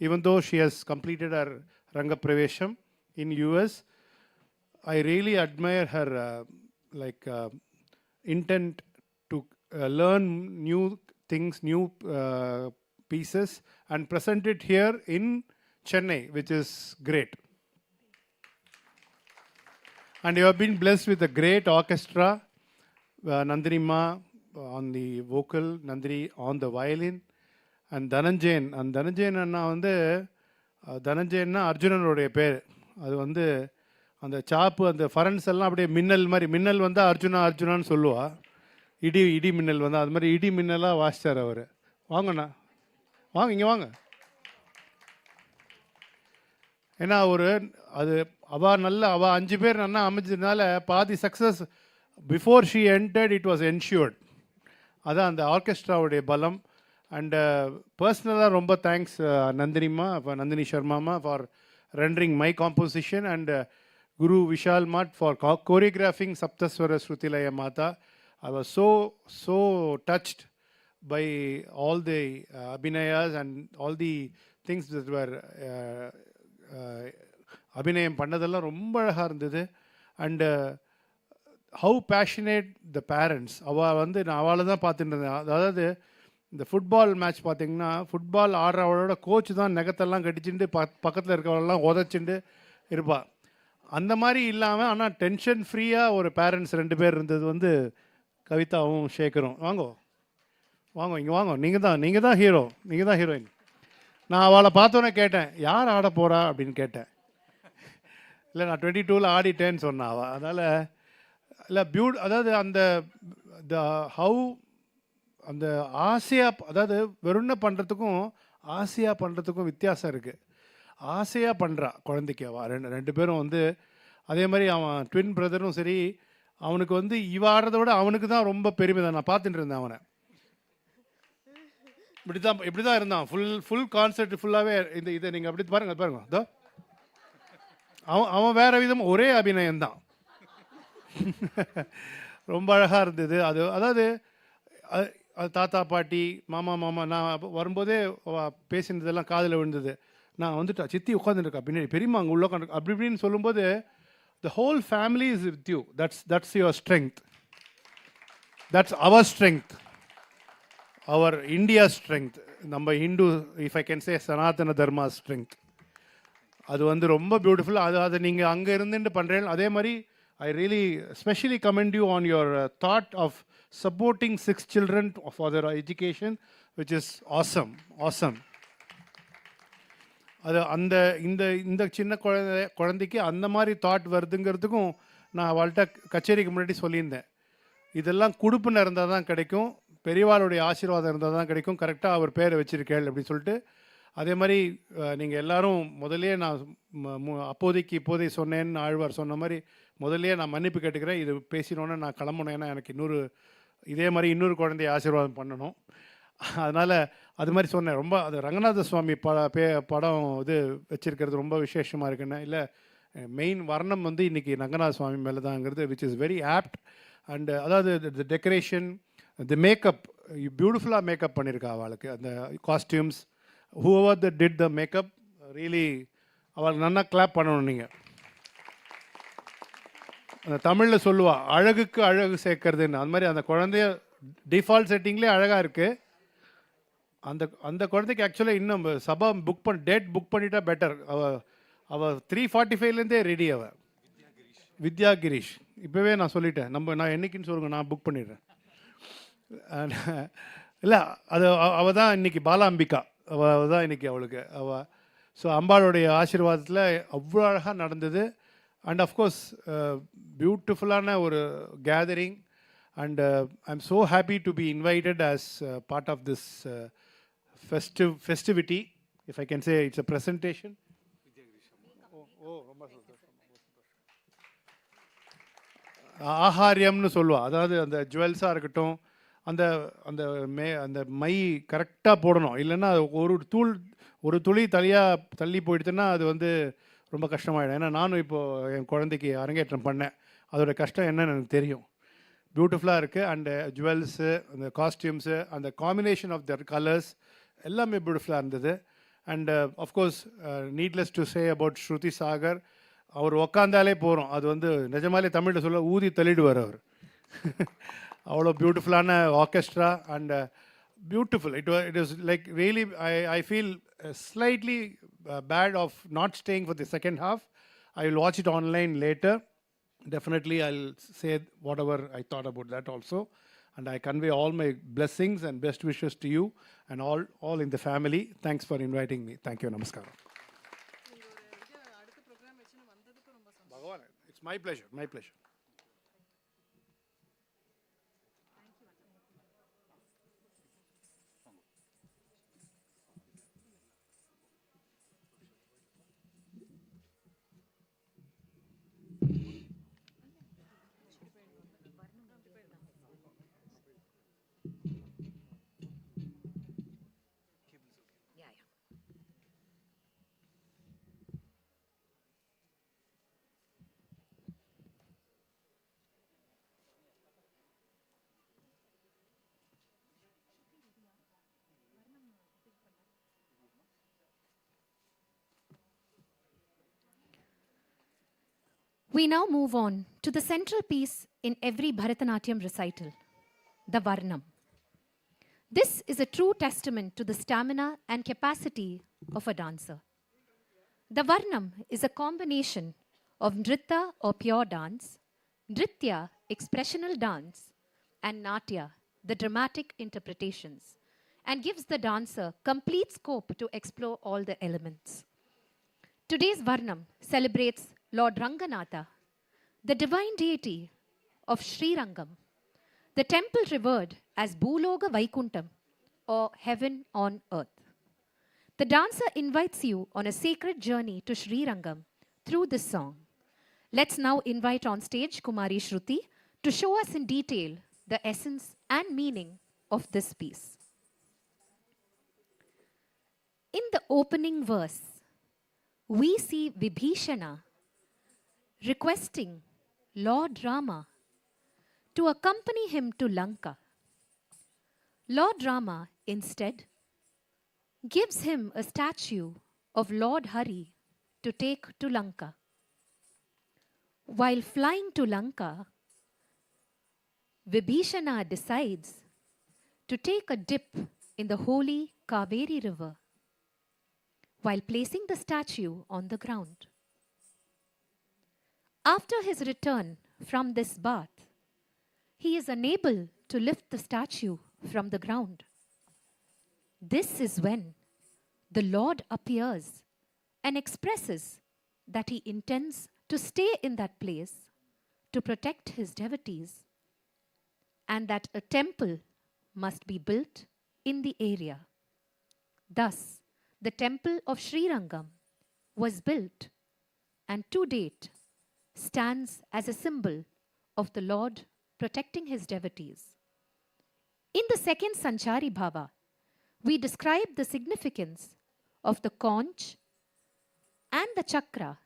E: even though she has completed her ரங்கப்பிரவேஷம் in US, I really admire her intent to learn new things, new pieces, and present it here in Chennai, which is great. And you have been blessed with a great orchestra, Nandini Ma on the vocal, Nandini on the violin, and Dhananjayan. And Dhananjayan அண்ணா வந்து தனஞ்சயன்னா அர்ஜுனனுடைய பேர். அது வந்து அந்த சாப்பு அந்த ஃபரன்ஸ் எல்லாம் அப்படியே மின்னல் மாதிரி, மின்னல் வந்தால் அர்ஜுனான்னு சொல்லுவா. இடி மின்னல் வந்தால் அது மாதிரி இடி மின்னலாக வாசித்தார் அவர். வாங்கண்ணா இங்கே வாங்க. ஏன்னா அவள் 5 பேர் நல்லா அமைஞ்சதுனால பாதி success before she entered it was ensured. அதான் அந்த ஆர்கெஸ்ட்ராவுடைய பலம். அண்ட் பர்சனலாக ரொம்ப தேங்க்ஸ் நந்தினி சர்மாமா for rendering my composition, and Guru Vishal Mat for choreographing Saptaswara Shrutilaya Mata. I was so touched by all the abhinayas and all the things that were abhinayam பண்ணதெல்லாம் ரொம்ப அழகாக இருந்தது. And how passionate the parents. நான் அவளை தான் பார்த்துட்டு இருந்தேன். அதாவது இந்த ஃபுட்பால் மேட்ச் பார்த்திங்கன்னா, ஃபுட்பால் ஆடுறவளோட கோச் தான் நெகத்தெல்லாம் கட்டிச்சுட்டு பக்கத்தில் இருக்கவளெல்லாம் உதச்சிட்டு இருப்பாள். அந்த மாதிரி இல்லாமல் ஆனால் டென்ஷன் ஃப்ரீயாக ஒரு பேரண்ட்ஸ் 2 பேர் இருந்தது வந்து கவிதாவும் ஷேக்கரும். வாங்க இங்கே வாங்க, நீங்கள் தான் ஹீரோ, நீங்கள் தான் ஹீரோயின். நான் அவளை பார்த்தோன்னே கேட்டேன், யார் ஆட போகிறா அப்படின்னு கேட்டேன். இல்லை நான் 22ல் ஆடிட்டேன்னு சொன்னான் அவள். அதனால் இல்லை அதாவது அந்த ஆசையாக, அதாவது வெறும்ன பண்ணுறதுக்கும் ஆசையாக பண்ணுறதுக்கும் வித்தியாசம் இருக்குது. ஆசையாக பண்ணுறா குழந்தைக்கு. அவள் 2 பேரும் வந்து அதே மாதிரி அவன் ட்வின் பிரதரும் சரி, அவனுக்கு வந்து ஆடுறத விட அவனுக்கு தான் ரொம்ப பெருமை தான். நான் பார்த்துட்டு இருந்தேன் அவனை. இப்படி தான் இருந்தான். ஃபுல் கான்சர்ட் ஃபுல்லாகவே இதை நீங்கள் அப்படி பாருங்க அதோ அவன் வேறு விதம் ஒரே அபிநயம்தான். ரொம்ப அழகாக இருந்தது. அதாவது தாத்தா பாட்டி மாமா நான் வரும்போதே பேசினதெல்லாம் காதில் விழுந்தது. நான் வந்துட்டா சித்தி உட்காந்துருக்கா பின்னாடி, பெரியம்மா அங்கே உள்ள உட்காந்து அப்படி இப்படின்னு சொல்லும்போது, the whole family is with you. That's your strength. That's our strength, our India strength. நம்ம Hindu, if I can say Sanatana Dharma strength. அது வந்து ரொம்ப பியூட்டிஃபுல். அதை நீங்கள் அங்கே இருந்துட்டு பண்ணுறேன். அதே மாதிரி I really especially commend you on your thought of supporting 6 children for their education, which is awesome. அது இந்த சின்ன குழந்தைக்கு அந்த மாதிரி தாட் வருதுங்கிறதுக்கும் நான் அவள்கிட்ட கச்சேரிக்கு முன்னாடி சொல்லியிருந்தேன். இதெல்லாம் குடுப்புன்னு இருந்தால் தான் கிடைக்கும், பெரியவாளுடைய ஆசீர்வாதம் இருந்தால் தான் கிடைக்கும், கரெக்டாக அவர் பேரை வச்சிருக்கேள் அப்படின்னு சொல்லிட்டு. அதே மாதிரி நீங்கள் எல்லோரும் முதலே நான் இப்போதை சொன்னேன்னு ஆழ்வார் சொன்ன மாதிரி முதல்லையே நான் மன்னிப்பு கேட்டுக்கிறேன். இது பேசினோன்னே நான் கிளம்பணும். ஏன்னா எனக்கு இதே மாதிரி இன்னொரு குழந்தைய ஆசீர்வாதம் பண்ணணும். அதனால் அது மாதிரி சொன்னேன். ரொம்ப அது ரங்கநாத சுவாமி படம் இது வச்சுருக்கிறது ரொம்ப விசேஷமாக இருக்குன்னு. இல்லை, மெயின் வர்ணம் வந்து இன்றைக்கி ரங்கநாத சுவாமி மேலே தாங்கிறது, which is very apt. And அதாவது த டெக்கரேஷன், தி மேக்கப், பியூட்டிஃபுல்லாக மேக்கப் பண்ணியிருக்கா அவளுக்கு. அந்த costumes, whoever that did the makeup, really அவளுக்கு நல்லா கிளாப் பண்ணணும். நீங்கள் அந்த தமிழில் சொல்லுவா, அழகுக்கு அழகு சேர்க்கறதுன்னு. அது மாதிரி அந்த குழந்தைய டிஃபால்ட் செட்டிங்லேயே அழகாக இருக்குது. அந்த அந்த குழந்தைக்கு ஆக்சுவலாக இன்னும் சபா டேட் புக் பண்ணிட்டா பெட்டர். அவள் 3:45லேருந்தே ரெடி. அவள் வித்யா கிரீஷ். இப்போவே நான் சொல்லிட்டேன், நான் என்னைக்குன்னு சொல்லுங்கள், நான் புக் பண்ணிடுறேன். இல்லை, அது அவள் தான் இன்றைக்கி பாலாம்பிகா. அவள் தான் இன்றைக்கி அவளுக்கு ஸோ அம்பாளுடைய ஆசீர்வாதத்தில் அவ்வளோ அழகாக நடந்தது. அண்ட் அஃப்கோர்ஸ் பியூட்டிஃபுல்லான ஒரு gathering. And I am so happy to be invited as part of this festivity, if I can say it's a presentation. ஆஹாரியம்னு சொல்லுவா. அதாவது அந்த ஜுவல்ஸாக இருக்கட்டும், அந்த அந்த அந்த மை கரெக்டாக போடணும். இல்லைன்னா ஒரு துளி தள்ளி போயிடுச்சுன்னா அது ரொம்ப கஷ்டமாயிடும். ஏன்னா நானும் இப்போது என் குழந்தைக்கு அரங்கேற்றம் பண்ணேன். அதோட கஷ்டம் என்னன்னு எனக்கு தெரியும். பியூட்டிஃபுல்லாக இருக்குது. அண்டு ஜுவல்ஸு, அந்த காஸ்டியூம்ஸு, அந்த காம்பினேஷன் ஆஃப் தர் கலர்ஸ் எல்லாமே பியூட்டிஃபுல்லாக இருந்தது. And of course needless to say about Shruti Sagar. அவர் உக்காந்தாலே போகிறோம். அது நிஜமாலே தமிழில் சொல்ல ஊதி தள்ளிடுவார் அவர். அவ்வளோ பியூட்டிஃபுல்லான orchestra and beautiful. It was like really, I feel slightly bad of not staying for the second half. I will watch it online later. Definitely I'll say whatever I thought about that also. And I convey all my blessings and best wishes to you and all in the family. Thanks for inviting me. Thank you. Namaskaram. Bhagavan, it's my pleasure. My pleasure.
C: We now move on to the central piece in every Bharatanatyam recital, the Varnam. This is a true testament to the stamina and capacity of a dancer. The Varnam is a combination of Nritta or pure dance, Nritya, expressional dance, and Natya, the dramatic interpretations, and gives the dancer complete scope to explore all the elements. Today's Varnam celebrates Lord Ranganatha, the divine deity of Sri Rangam, the temple revered as Bhuloga Vaikuntham, or heaven on earth. The dancer invites you on a sacred journey to Sri Rangam through this song. Let's now invite on stage Kumari Shruti to show us in detail the essence and meaning of this piece. In the opening verse, we see Vibhishana requesting Lord Rama to accompany him to Lanka. Lord Rama instead gives him a statue of Lord Hari to take to Lanka. While flying to Lanka, Vibhishana decides to take a dip in the holy Kaveri river while placing the statue on the ground. After his return from this bath, he is unable to lift the statue from the ground. This is when the Lord appears and expresses that he intends to stay in that place to protect his devotees and that a temple must be built in the area. Thus, the temple of Sri Rangam was built and to date stands as a symbol of the Lord protecting his devotees. In the second Sanchari Bhava, we describe the significance of the conch and the chakra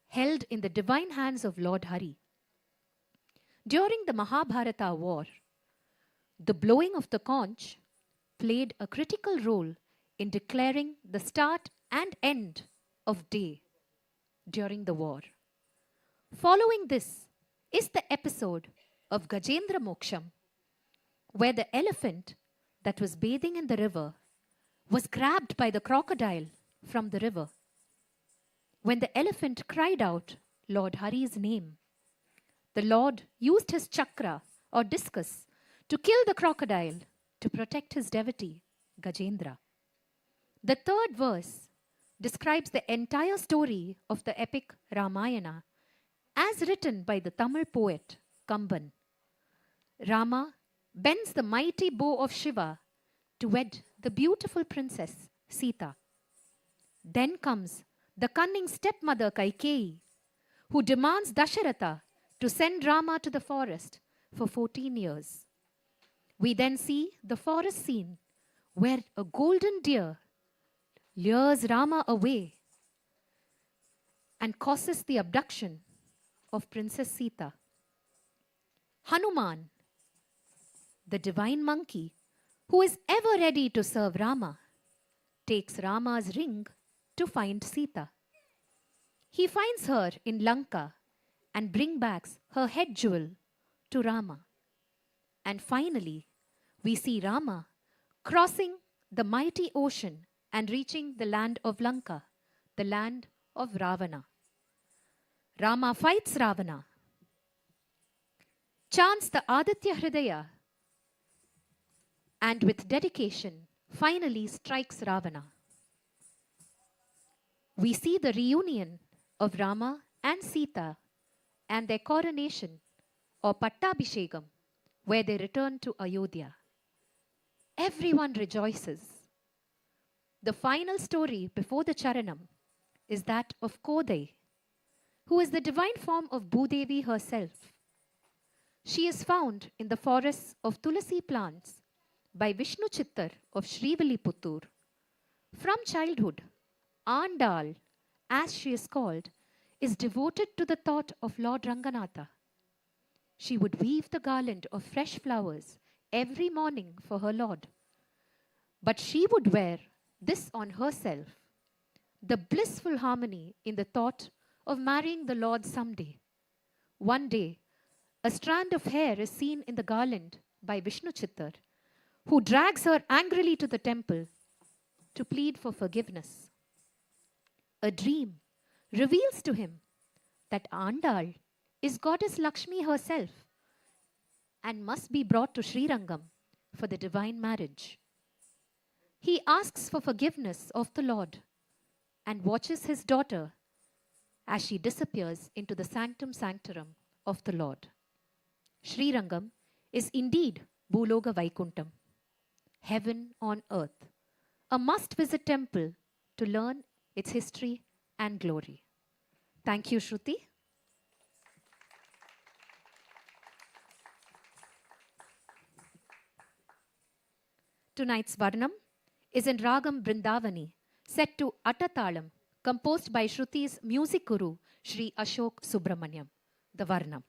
C: held in the divine hands of Lord Hari. During the Mahabharata war, the blowing of the conch played a critical role in declaring the start and end of day during the war. Following this is the episode of Gajendra Moksham, where the elephant that was bathing in the river was grabbed by the crocodile from the river. When the elephant cried out Lord Hari's name, the Lord used his chakra or discus to kill the crocodile to protect his devotee, Gajendra. The third verse describes the entire story of the epic Ramayana as written by the Tamil poet Kamban. Rama bends the mighty bow of Shiva to wed the beautiful princess Sita. Then comes the cunning stepmother Kaikeyi, who demands Dasharatha to send Rama to the forest for 14 years. We then see the forest scene where a golden deer lures Rama away and causes the abduction of Princess Sita. Hanuman, the divine monkey, who is ever ready to serve Rama, takes Rama's ring to find Sita. He finds her in Lanka and brings back her head jewel to Rama. And finally, we see Rama crossing the mighty ocean and reaching the land of Lanka, the land of Ravana. Rama fights Ravana, chants the Aditya Hridaya, and with dedication finally strikes Ravana. We see the reunion of Rama and Sita and their coronation or Pattabhishegam, where they return to Ayodhya. Everyone rejoices. The final story before the Charanam is that of Kodai, who is the divine form of Bhudevi herself. She is found in the forests of Tulasi plants by Vishnu Chittar of Sriviliputtur. From childhood, Andal, as she is called, is devoted to the thought of Lord Ranganatha. She would weave the garland of fresh flowers every morning for her Lord. But she would wear this on herself, the blissful harmony in the thought of marrying the Lord someday. One day, a strand of hair is seen in the garland by Vishnu Chittar, who drags her angrily to the temple to plead for forgiveness. A dream reveals to him that Andal is goddess Lakshmi herself and must be brought to Srirangam for the divine marriage. He asks for forgiveness of the Lord and watches his daughter as she disappears into the sanctum sanctorum of the Lord. Srirangam is indeed Bhuloga Vaikuntham, heaven on earth, a must-visit temple to learn its history and glory. Thank you, Shruti. Tonight's Varnam is in Ragam Brindavani, set to Attatalam, composed by Shruti's music guru, Sri Ashok Subramanyam, the Varnam.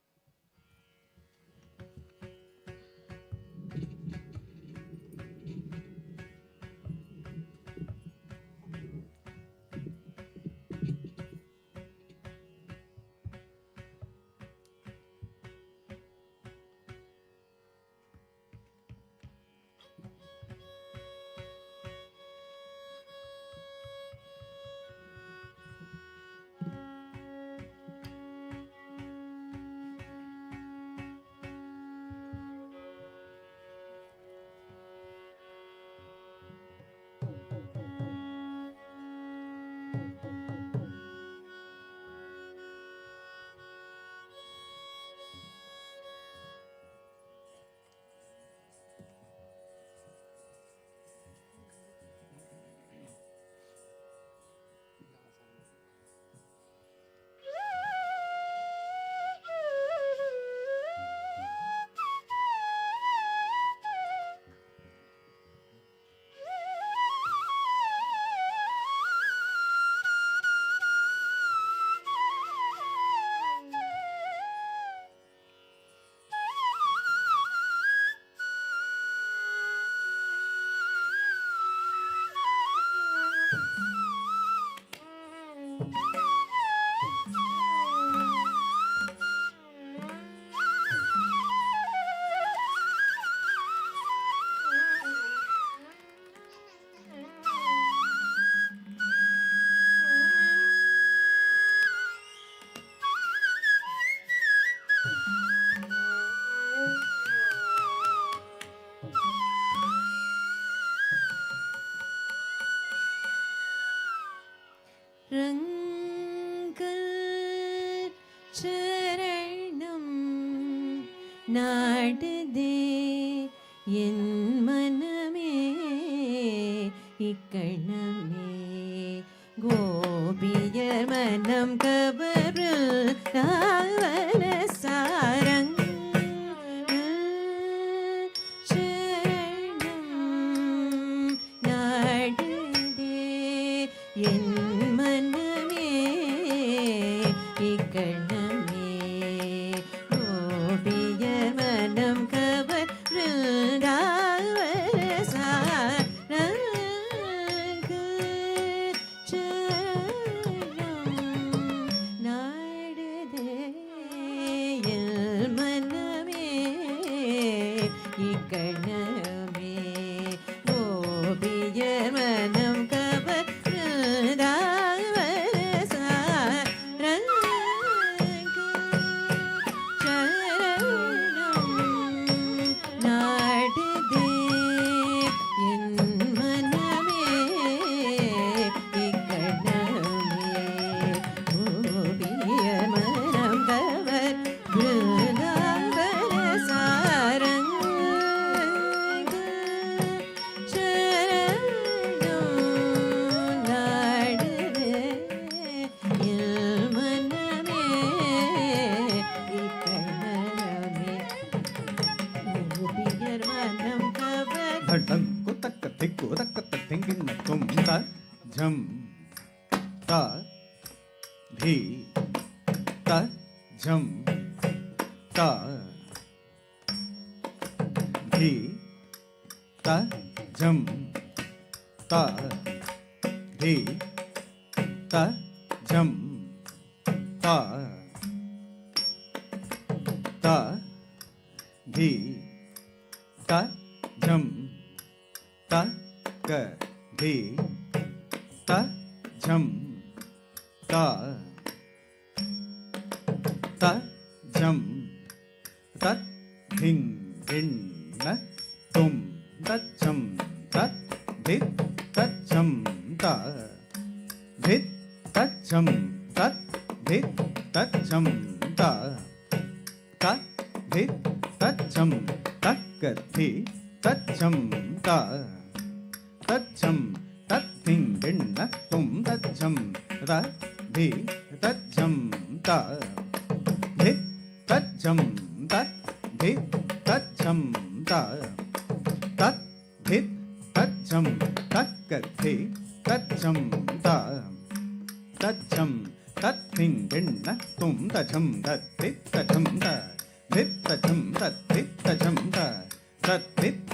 D: ரங்கள் சரணம் நாடுதே என் மனமே இக்கணமே கோபியர் மனம் cover Ravana Sarang சரணம் நாடுதே என் மனமே இக்கணமே கோபியர் மனம் cover Ravana Sarang கணமே கோபியர் மனம் cover சரணம் நாடுதே என் மனமே இக்கணமே கோபியர் மனம் கவர் சாரங்
F: झम ता धी ता झम ता धी ता झम ता धी ता झम ता ता धी ता झम ता क धी ता झम ता ता झम तत् धिं धिं न तुम तत् झम तत् धित तत् झम ता धित तत् झम तत् धित तत् झम ता तत् धित तत् झम तत् धी तत् झम ता तत् झम तत् धिं धिं न तुम तत् झम ता धी तत् झम ता धित तत् झम तत् धित तत् झम ता तत् धित तत् झम तत् धी तत् झम ता तत् झम तत् धिं धिं न तुम तत् झम तत् धित तत् झम ता धित तत् झम तत् धित तत् झम ता तत् धित तत् झम तत् धित तत् झम ता तत् झम तत् धिं धिं न तुम तत् झम तत् धित तत् झम ता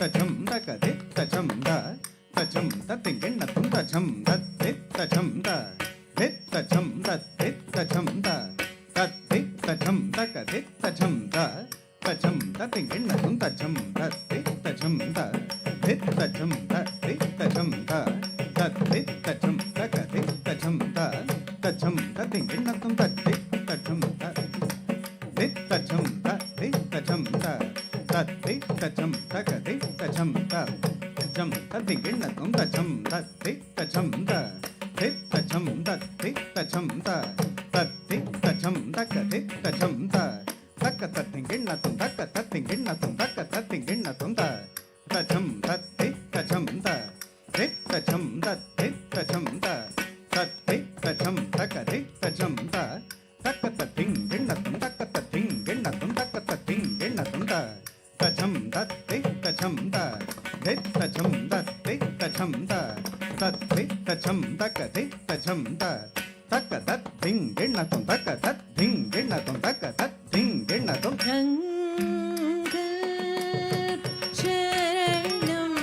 F: धित तत् झम तत् धित तत् झम ता तत् धित तत् झम तत् धित तत् झम ता तत् झम तत् धिं धिं न तुम तत् झम तत् धित तत् झम ता धित तत् झम तत् धित तत् झम ता तत् धित तत् झम तत् धित तत् झम ता तत् झम तत् धिं धिं न तुम तत् धित तत् झम ता धित तत् झम तत् धित तत् झम ता तत् धित तत् झम तत् धित तत् झम ता झम तत् धिं धिं न तुम तत् झम तत् धित तत् झम ता धित तत् झम तत् धित तत् झम ता तत् धित तत् झम तत् धित तत् झम ता तक तत् धिं धिं न तुम तक तत् धिं धिं न तुम तक तत् धिं धिं न तुम ता तत् झम तत् धित तत् झम ता धित तत् झम तत् धित तत् झम ता तत् धित तत् झम तक धित तत् झम ता तक तत् धिं धिं न तुम तक तत् धिं धिं न तुम तक तत् धिं धिं न तुम ता तत् झम तत् धित तत् झम ता धित तत् झम तत् धित तत् झम ता तत् धित तत् झम तक धित तत् झम ता तक तत् धिं धिं न तुम तक तत् धिं धिं न तुम तक तत् धिं धिं न तुम
D: சரணம்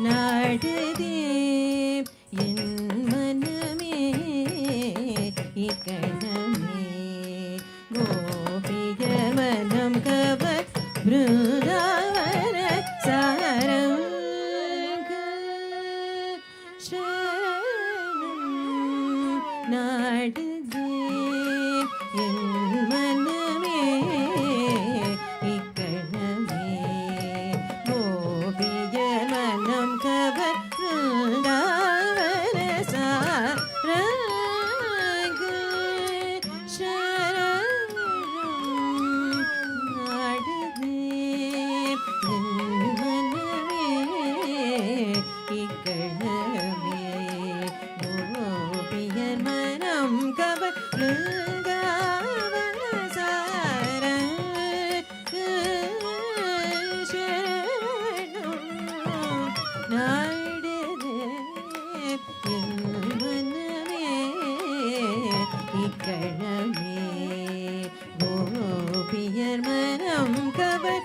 D: நாடுதே என் மனமே இக்கணமே கோபியர் மனம் கவர் பிருந்தாவன சாரம் சரணம் நாடுதே என் மனமே இக்கணமே கோபியர் மனம் கவர் பிருந்தாவன சாரம் இக்கணமே கோபியர் மனம் கவர்ந்தாவன சரணம் நாடுதே என் மனமே இக்கணமே கோபியர் மனம் கவர்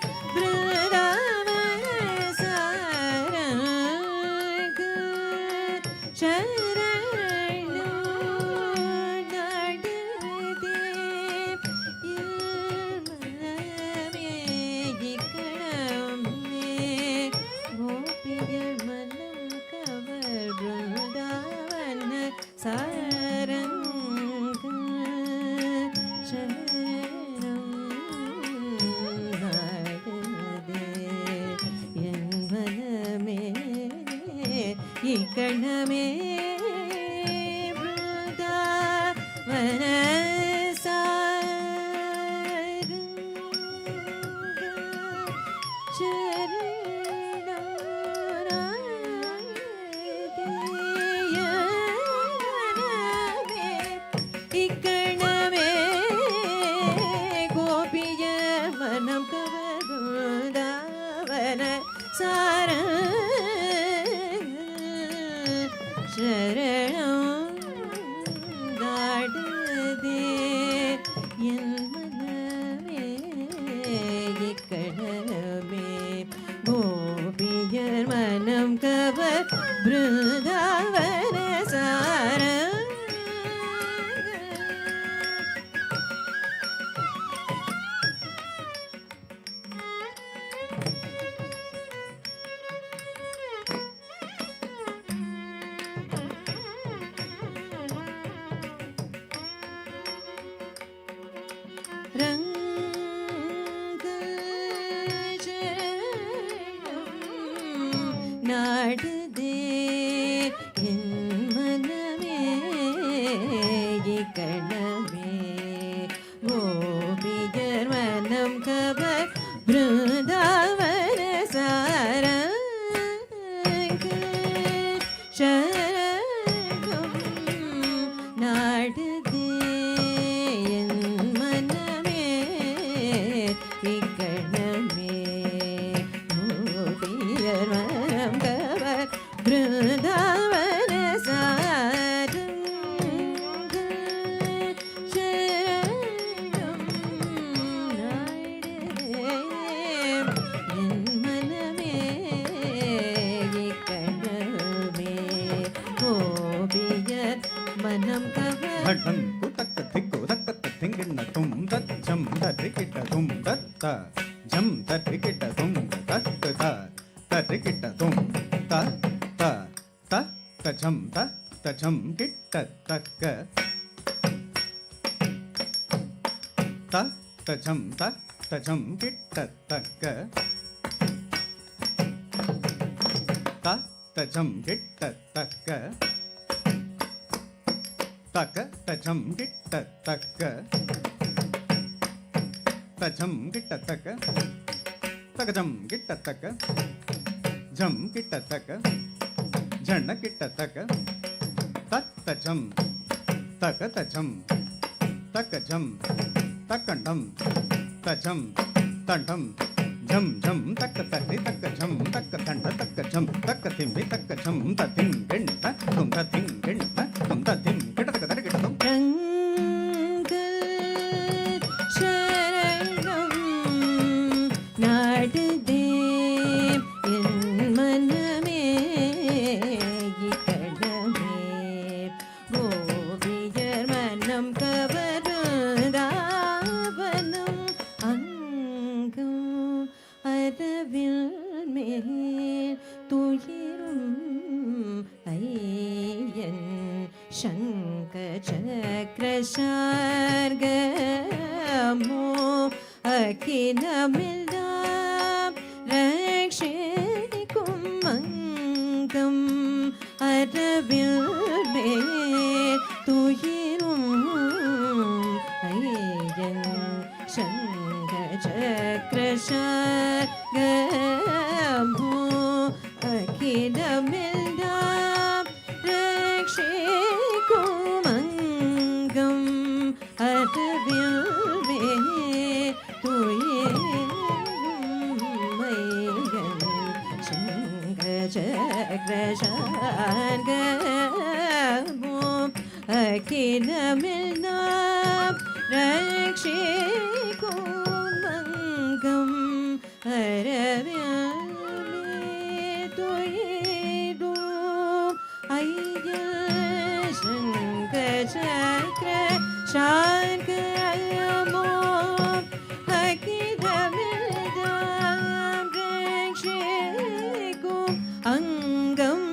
D: இக்கணமே பிருந்தாவன இக்கணமே கோபிய மனம் கவர்ந்தாவன சரணம் நாடுதே என் மனமே இக்கணமே கோபியர் மனம் கவர் பிருந்தாவன சாரம் நாடுதே என் மனமே இக்கணமே கோபியர் மனம் கவர் பிருந்தாவன சாரம் சரணம் நாடுதே என் மனமே இக்கணமே கோபியர் மனம் கவர் பிருந்தாவன சாரம் சரணம் நாடுதே என் மனமே இக்கணமே கோபியர் மனம் கவர்
F: பட்டன் குதக்க திக்கு தக்க திங்கிண்ண தும் தச்சம் தரிக்கிட்ட தும் தத்த ஜம் தரிக்கிட்ட தும் தத்த தரிக்கிட்ட தும் த த த தச்சம் தச்சம் கிட்ட தக்க த தச்சம் தச்சம் கிட்ட தக்க த தச்சம் கிட்ட தக்க தக்க தச்சம் கிட்ட தக்க தச்சம் கிட்ட தக்க தகஜம் கிட்ட தக்க ஜம் கிட்ட தக்க ஜண்ண கிட்ட தக்க தச்சம் தக்க தச்சம் தக்கஜம் தக்கண்டம் தச்சம் தண்டம் ஜம் ஜம் தக்க தட்டி தக்க ஜம் தக்க தண்ட தக்க ஜம் தக்க திம்பி தக்க ஜம் தத்திம் கெண்ட தும் தத்திம் கெண்ட தும் தத்திம் கிட்ட தக்க தர கிட்ட தும்
D: சரணம் நாடுதே என் மனமே இக்கணமே கோபியர் மனம் கவர்ந்தாவனம் அங்கம் அரவில் மேல் துயிரும் ஐயன் சங்க சக்கரசார்கமோ அகிலமெல்லாம் ரக்ஷிக்கும் மங்கம் அரவில் மேல் துயிரும் ஐயன் சங்க சக்கரசார்கமோ அகிலமெல்லாம் சக்ரசார்கமோ அகிலமெல்லாம் ரக்ஷிக்கும் மங்கம் அரவியல் துயிடும் ஐயல் சங்கச்சக்ர சார்கமோ அகிலமெல்லாம் ரக்ஷிக்கும் அங்கம்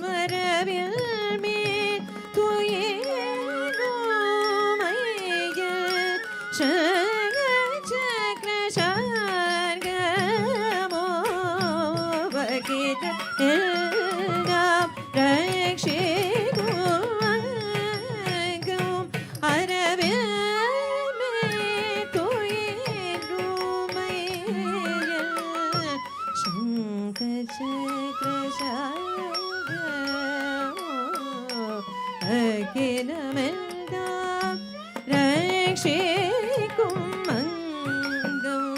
D: வரவில் மேல் துயிலும் ஐயல் சக்ரசார்கமோ எல்லாம் ரக்ஷிக்கும் அங்கம் அரவில் மேல் துயிலும் ஐயல் அகிலமெல்லாம் ரக்ஷிக்கும் மங்கம்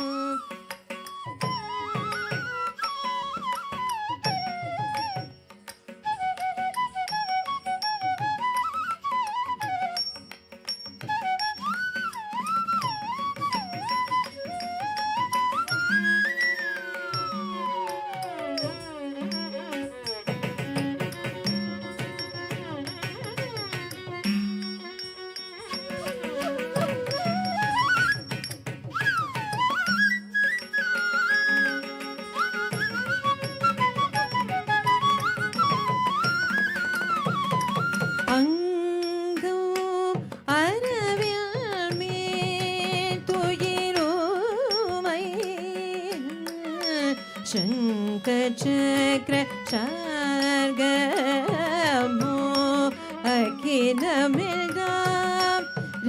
D: அங்கம் அரவில் மேல் துயிலும் சங்கச்சக்ர சார்கமோ அகிலமெல்லாம்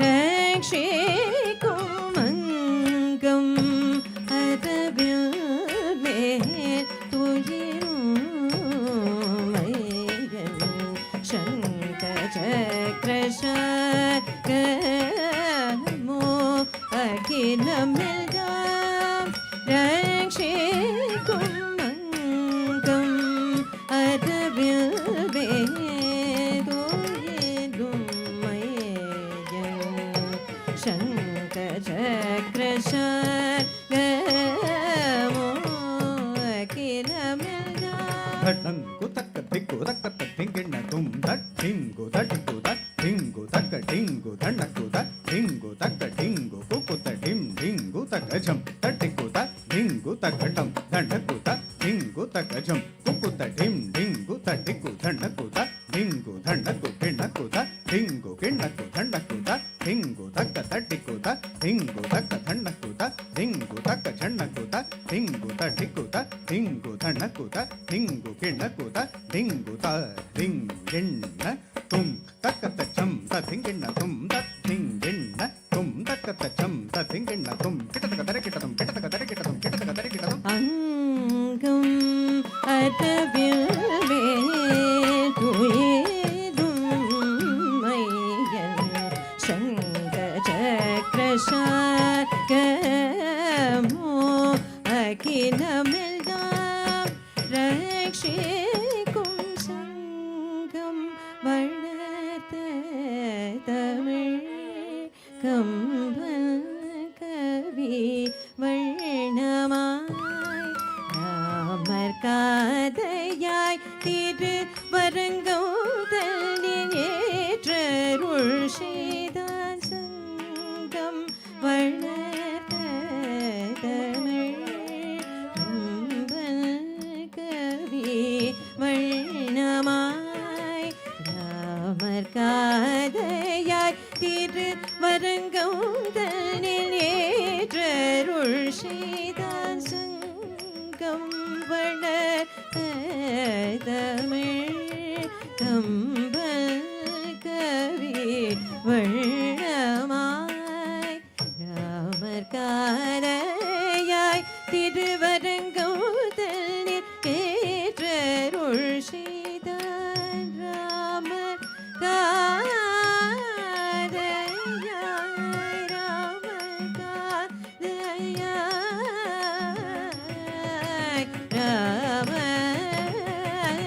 D: ரக்ஷிக்கும் மங்கம் அரவில் மேல் துயிலும் ஐயல் சங்கச்சக்ரசார்கமோ அகிலமெல்லாம் ரக்ஷிக்கும் மங்கம் அரவில் மேல் துயிலும் ஐயல் சங்கச்சக்ரசார்கமோ அகிலமெல்லாம்
F: தட்டங்கு தக்க திக்கு தக்க திங்கிண்ண தும் தட்டிங்கு தட்டிங்கு தட்டிங்கு தக்க டிங்கு தண்ணக்கு தட்டிங்கு தக்க டிங்கு குக்கு தட்டிம் டிங்கு தக்க ஜம் தட்டிக்கு டிங்கு தக்க டம் தண்ணக்கு டிங்கு தக்க ஜம் குக்கு தட்டிம் டிங்கு தட்டிக்கு தண்ணக்கு டிங்கு தண்ணக்கு கிண்ணக்கு டிங்கு கிண்ணக்கு தண்ணக்கு டிங்கு தக்க தட்டிக்கு டிங்கு தக்க தண்ணக்கு டிங்கு தக்க சண்ணக்கு டிங்கு தட்டிக்கு டிங்கு தண்ணக்கு டிங்கு கிண்ணக்கு டிங்கு டிங்கெண்ண தும் தக்கத்த சம் திங்கெண்ண தும் திங்கெண்ண தும் தக்கத்த சம் திங்கெண்ண தும் கிட்டத்தக்க தர கிட்டதும் கிட்டத்தக்க தர கிட்டதும் கிட்டத்தக்க தர கிட்டதும்
D: அங்கம் அரவில் மேல் துயிலும் ஐயல் சங்கச்சக்ரசார்கமோ அகிலமெல்லாம் ரக்ஷிக்கும் சங்கம் வளர்த்த தமிழ் கம்பல் கவி வண்ணமாய் ராமர் காதையாய் திருவரங்கம் தன்னில் ஏற்றருள் செய்தான் சங்கம் வளர்த்த தமிழ் கம்பல் கவி வண்ணமாய் ராமர் காதையாய் திருவரங்கம் தன்னில் ஏற்றருள் செய்தான் சங்கம் வளர்த்த தமிழ் கம்பல் கவி வண்ணமாய் ராமர் காதையாய் திருவரங்கம் தன்னில் ஏற்றருள் செய்தான் ராமர் காதையாய் ராமர் காதையாய் ராமர்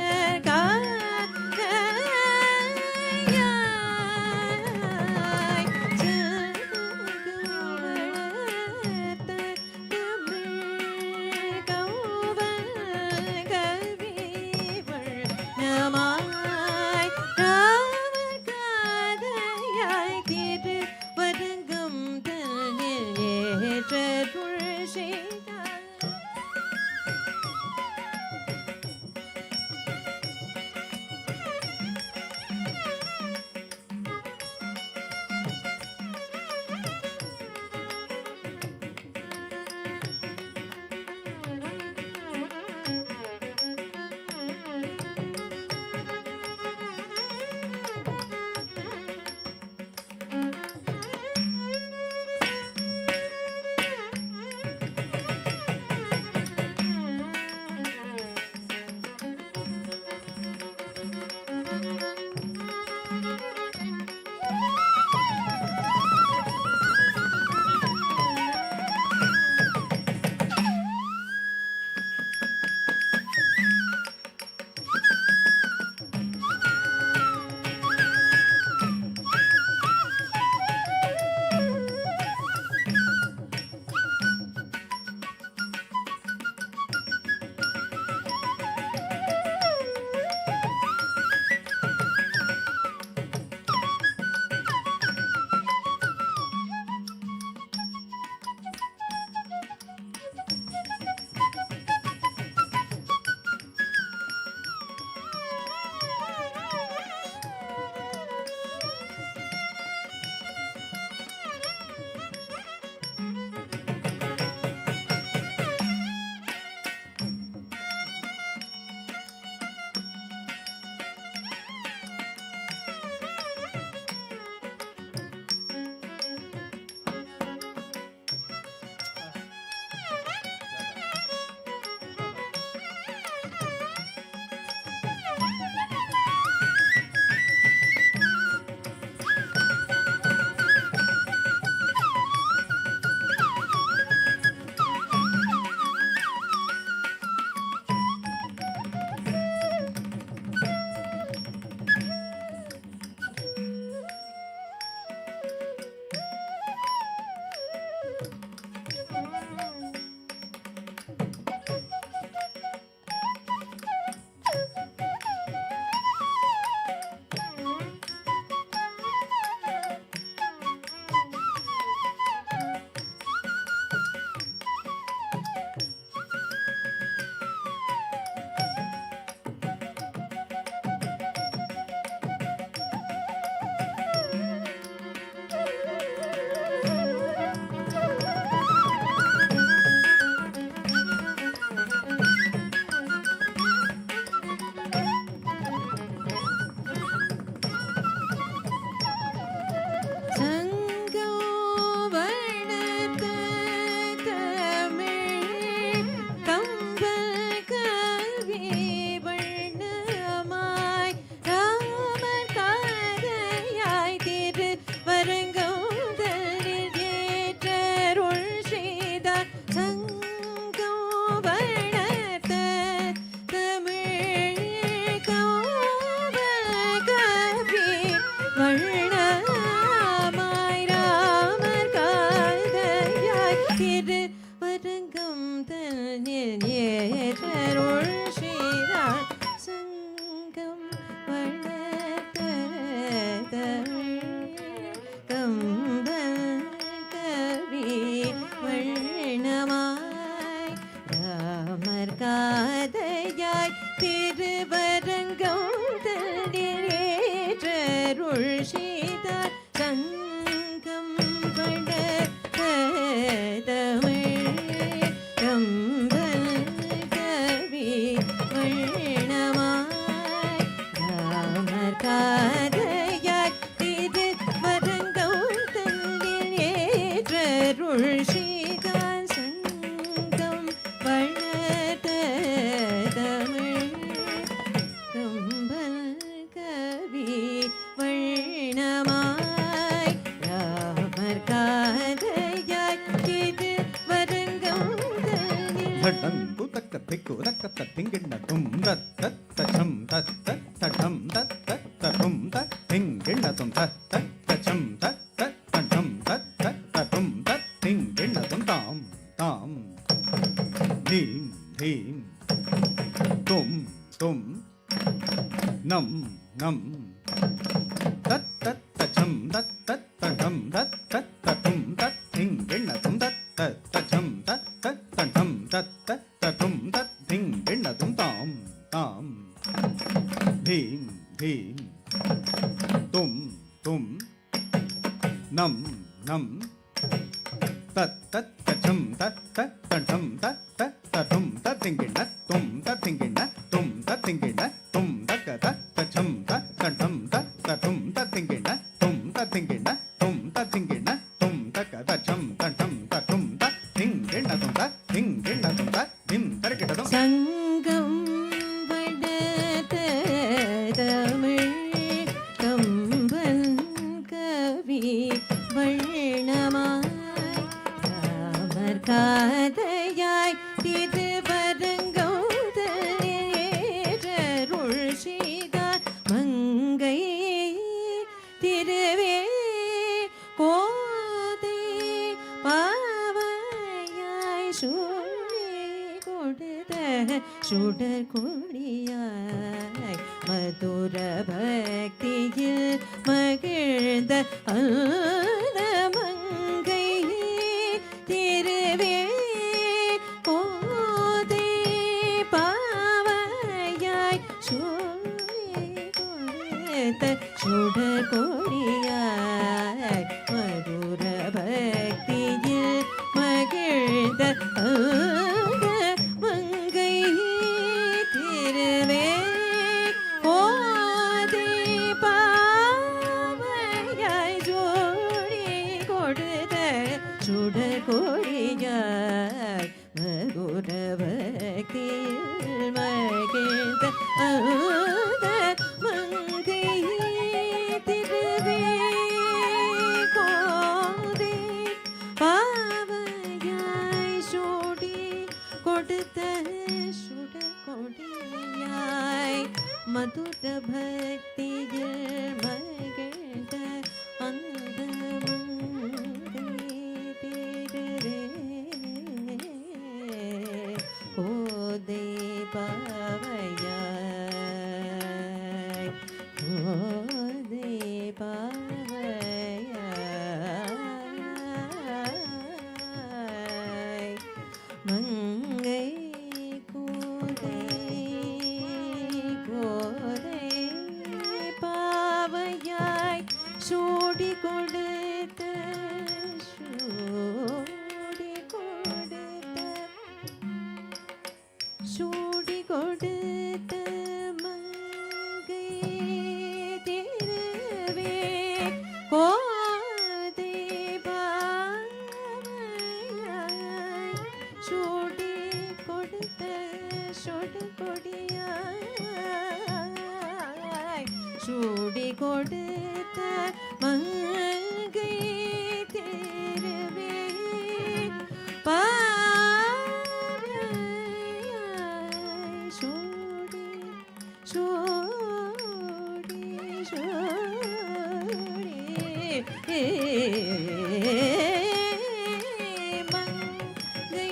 D: ருஷிதார் சங்கம் படர்த்த தமிழ் கம்பல் கவி வண்ணமாய் ராமர் காதையாய் திரு வரங்கம் தன்னில் ஏற்றருள் ஸ்ரீகான் சங்கம் வளர்த்த தமிழ் கம்பல் கவி வண்ணமாய் ராமர் காதையாய் திரு வரங்கம் தன்னில்
F: தடங்கு தக்க திக்கு தக்க திங்கிண்ண தும் தத்த தச்சம் தத்த தடம் தத்த தடும் திங்கிண்ண தும் தத்த தச்சம் தத்த தடம் தத்த தடும் திங்கிண்ண தும் தாம் தாம் தீம் தீம் தும் தும் நம் நம் தத்த தச்சம் தத்த தடம் தத்த தடும் திங்கிண்ண தும் தத்த தச்சம் தத்த தடம் தத்த தடும் திங்கிண்ண தும் தாம் தாம் தீம் தீம் தும் தும் நம் நம் தத்த தச்சம் தத்த தடம் தத்த தடும் திங்கிண்ண தும் திங்கிண்ண தும் திங்கிண்ண தும் தக்க தச்சம் தடம் தடும் திங்கிண்ண தும் திங்கிண்ண தும் திங்கிண்ண தும் தக்க தச்சம் தடம் தடும் திங்கிண்ண தும் திங்கிண்ண தும் திம் தரக்கிட்டதும்
D: சங்கம் வடத தமிழ் கம்பல் கவி வண்ணமாய் ராமர் காதையாய் திரு வரங்கௌதருள் ஸ்ரீகார் மங்கை திருவே கோதை பாவையாய் சூழி கொடுத்த சுடர் கொடியாய் மதுர பக்தியில் மகிழ்ந்த மங்கை திருவே கோதை பாவையாய் சூழி கொடுத்த சுடர் கொடியாய் மதுர பக்தியில் மகிழ்ந்த மங்கை திருவே கோதை பாவையாய் ஜோடி கொடுத்த சுடர் கொடியாய் மதுர பக்தியில் மகிழ்ந்த மங்கை திருவே கோதை பாவையாய் சூடி கொடுத்த சுடர் கொடியாய் மதுர பக்தியில் மகிழ்ந்த அந்த மங்கை திருவே கோதை பாவையாய் கோதை பாவையாய் மங்கை கோதை கோதை பாவையாய் சூடி கொடுத்த சூடி கொடுத்த மங்கை திருவே கோதை பாவையாய் சூடி கொடுத்த சொடு கொடியாய் சூடி கொடுத்த மங்கை திருவே பாவையாய் சூடி சூடி சூடி மங்கை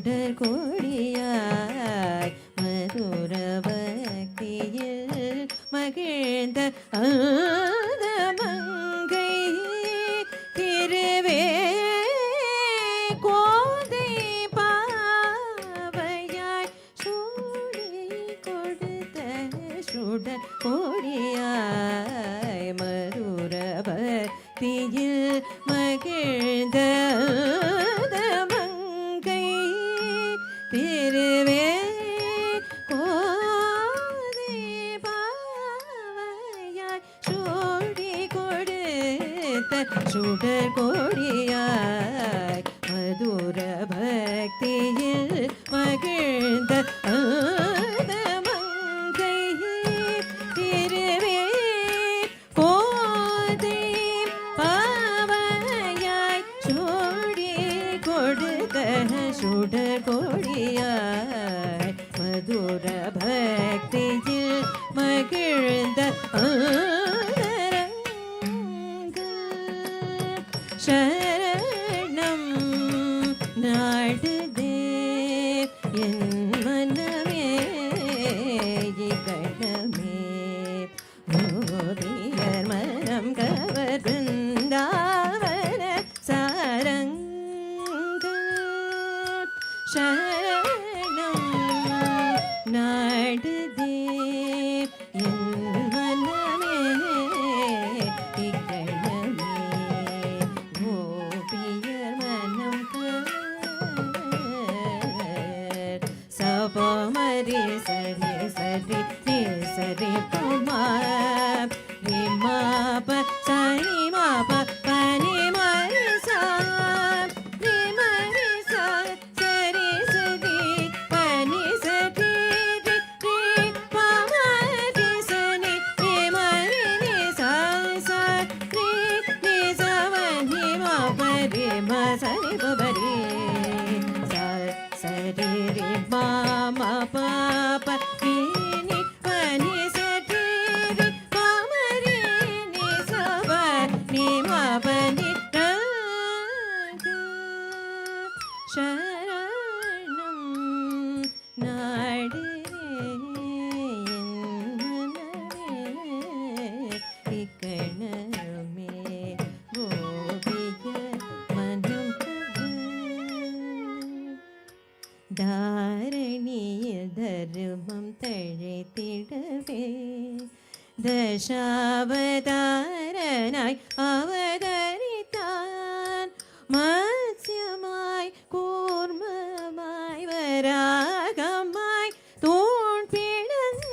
D: சுடர் கொடியாய் மதுர பக்தியில் மகிழ்ந்த மங்கை திருவே கோதை பாவையாய் சூடி கொடுத்த சுடர் கொடியாய் மதுர பக்தியில் மகிழ்ந்த மங்கை திருவே கோதை பாவையாய் சூடி கொடுத்த சுடர் கொடியாய் மதுர பக்தியில் மகிழ்ந்த மங்கை திருவே கோதை பாவையாய் சூடி கொடுத்த சுடர் கொடியாய் மதுர பக்தியில் மகிழ்ந்த சரணம் நாடுதே என் மனமே இகழமே ஓவியர் மனம் கவர் பிருந்தாவன சாரங்கள் சரணம் நாடுதே என் மனமே இகழமே ஓவியர் மனம் கவர் சபமரி சரி சரி நி சரி பமா ரி மாப சரி மாப பனி மரி சா ரி மரி சா சரி சரி பனி சரி ரி ரி பம ரி சனி ரி மரி நி சா சா ரி நி சா வனி மாப ரி ம சரி பபரி சா சரி ரி மா மா பா ப ரி நி பனி சரி ரி பம ரி நி சா வ நி மா ப நி ர சரணம் நாடுதே என் மனமே இக்கணமே கோபிய மனம் தாரணியில் தருமம் தழைத்திடவே தசாவதாரனாய் அவதரித்தான் மத்ஸ்யமாய் கூர்மமாய் வராகமாய் தூண் பிளந்து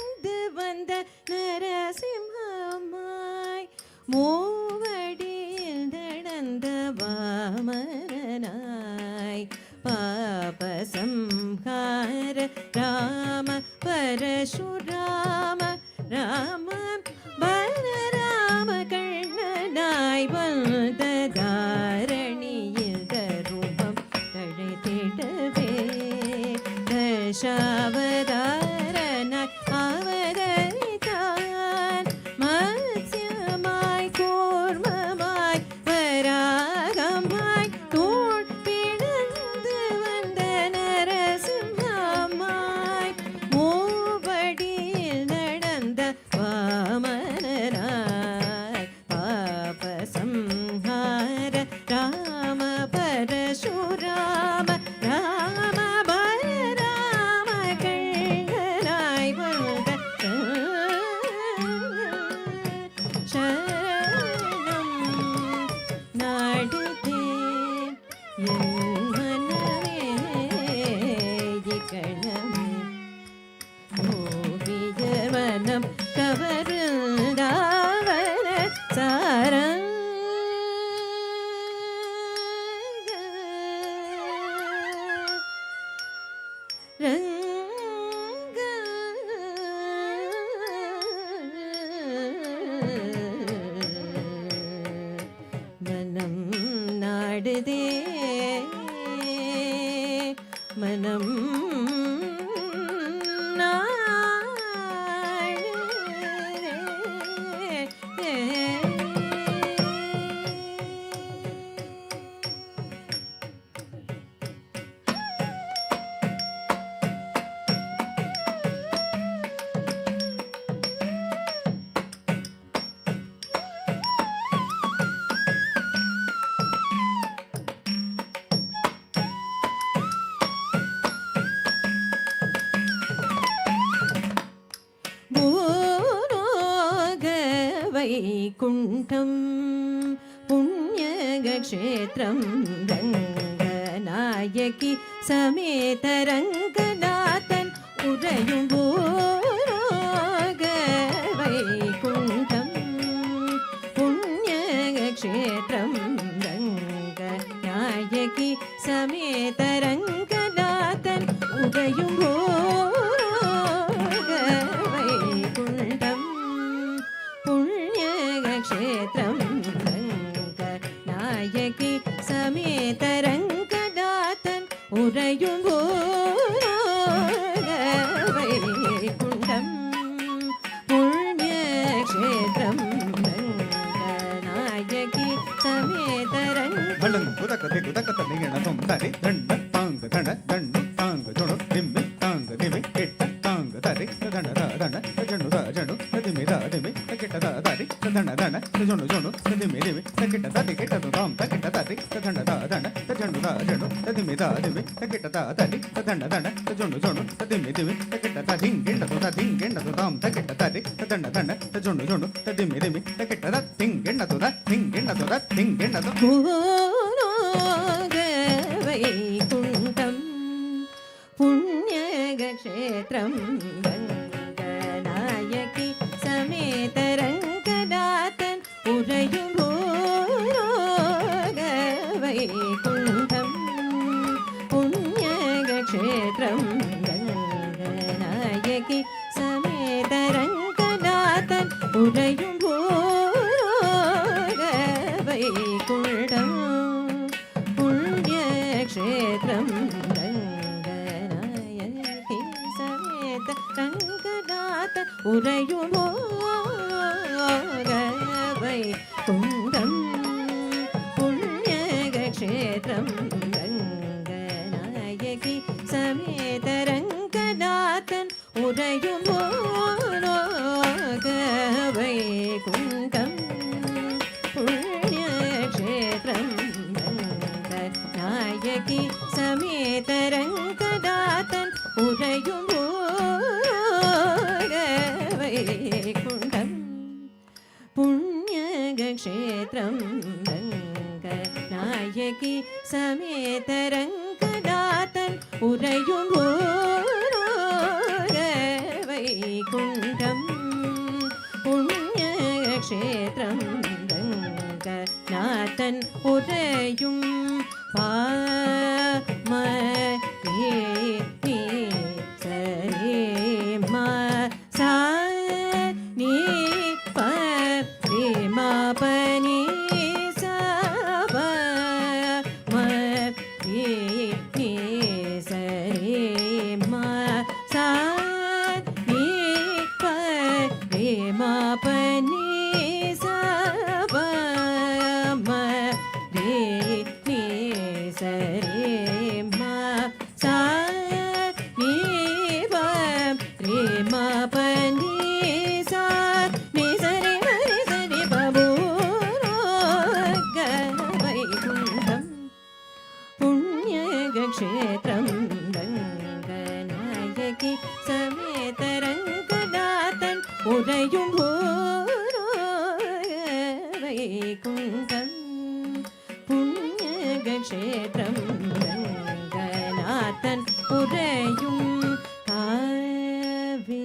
D: வந்த நரசிம்மமாய் மூவடியில் நடந்த வாமனாய் பாபசம்ஹார ராம பரசுராம ராம பலராம கண்ணனாய் வந்த தாரணியில் தருமம் தழைத்திடவே தசாவதாரனாய் அவதரித்தான் மத்ஸ்யமாய் கூர்மமாய் வராகமாய் தூண் பிளந்து வந்த நரசிம்மமாய் மூவடியில் நடந்த வாமனாய் பாபசம்ஹார ராம பரசுராம ராம பலராம கண்ணனாய் வந்த சரணம் நாடுதே என் மனமே இகழமே ஓவியர் மனம் கவர்ந்தாவன சாரங்க ரங்க மனம் நாடுதே மனம் நாடுதே வைகுண்டம் புண்ணியக்ஷேத்திரம் ரங்கநாயகி சமேத ரங்கநாதன் உறையும் போக வைகுண்டம் புண்ணியக்ஷேத்திரம் ரங்கநாயகி சமேத ரங்கநாதன் உறையும் போக வைகுண்டம் புண்ணியக்ஷேத்திரம் ரங்கநாயகி சமேத ரங்கநாதன் உறையும் போக வைகுண்டம் புண்ணியக்ஷேத்திரம் ரங்கநாயகி சமேத
F: பலங் குதகதே குதகத நிகணதம் தரி தண்ட தாங்க தண்ட தண்டு தாங்க ஜொணு திம்மி தாங்க திமி கெட்ட தாங்க தரி தண்ட தண்ட ஜணு ஜணு திமி திமி கெட்ட தரி தண்ட தண்ட ஜொணு ஜொணு திமி திமி கெட்ட தரி கெட்ட தாம் கெட்ட தரி தண்ட தண்ட ஜணு ஜணு திமி திமி கெட்ட தரி தண்ட தண்ட ஜொணு ஜொணு திமி திமி கெட்ட தரி திங்கெண்ட தாம் கெட்ட தரி தண்ட தண்ட ஜொணு ஜொணு திமி திமி கெட்ட திங்கெண்ட திங்கெண்ட
D: வைகுண்டம் புண்ணியக்ஷேத்திரம் ரங்கநாயகி சமேத ரங்கநாதன் உறையும் போக வைகுண்டம் புண்ணியக்ஷேத்திரம் ரங்கநாயகி சமேத ரங்கநாதன் உறையும் போக வைகுண்டம் புண்ணியக்ஷேத்திரம் ரங்கநாயகி சமேத ரங்கநாதன் உறையும் போக வைகுண்டம் புண்ணியக்ஷேத்திரம் ரங்கநாயகி சமேத ரங்கநாதன் உறையும் போக வைகுண்டம் புண்ணியக்ஷேத்திரம் ரங்கநாயகி சமேத ரங்கநாதன் உறையும் போக வைகுண்டம் புண்ணியக்ஷேத்திரம் ரங்கநாயகி சமேத ரங்கநாதன் உறையும் போக வைகுண்டம் புண்ணியக்ஷேத்திரம் ரங்கநாதன் உறையும் புண்ணியக்ஷேத்திரம் ரங்கநாயகி சமேத ரங்கநாதன் உறையும் போக வைகுண்டம் புண்ணியக்ஷேத்திரம் ரங்கநாதன் உறையும் காவேரி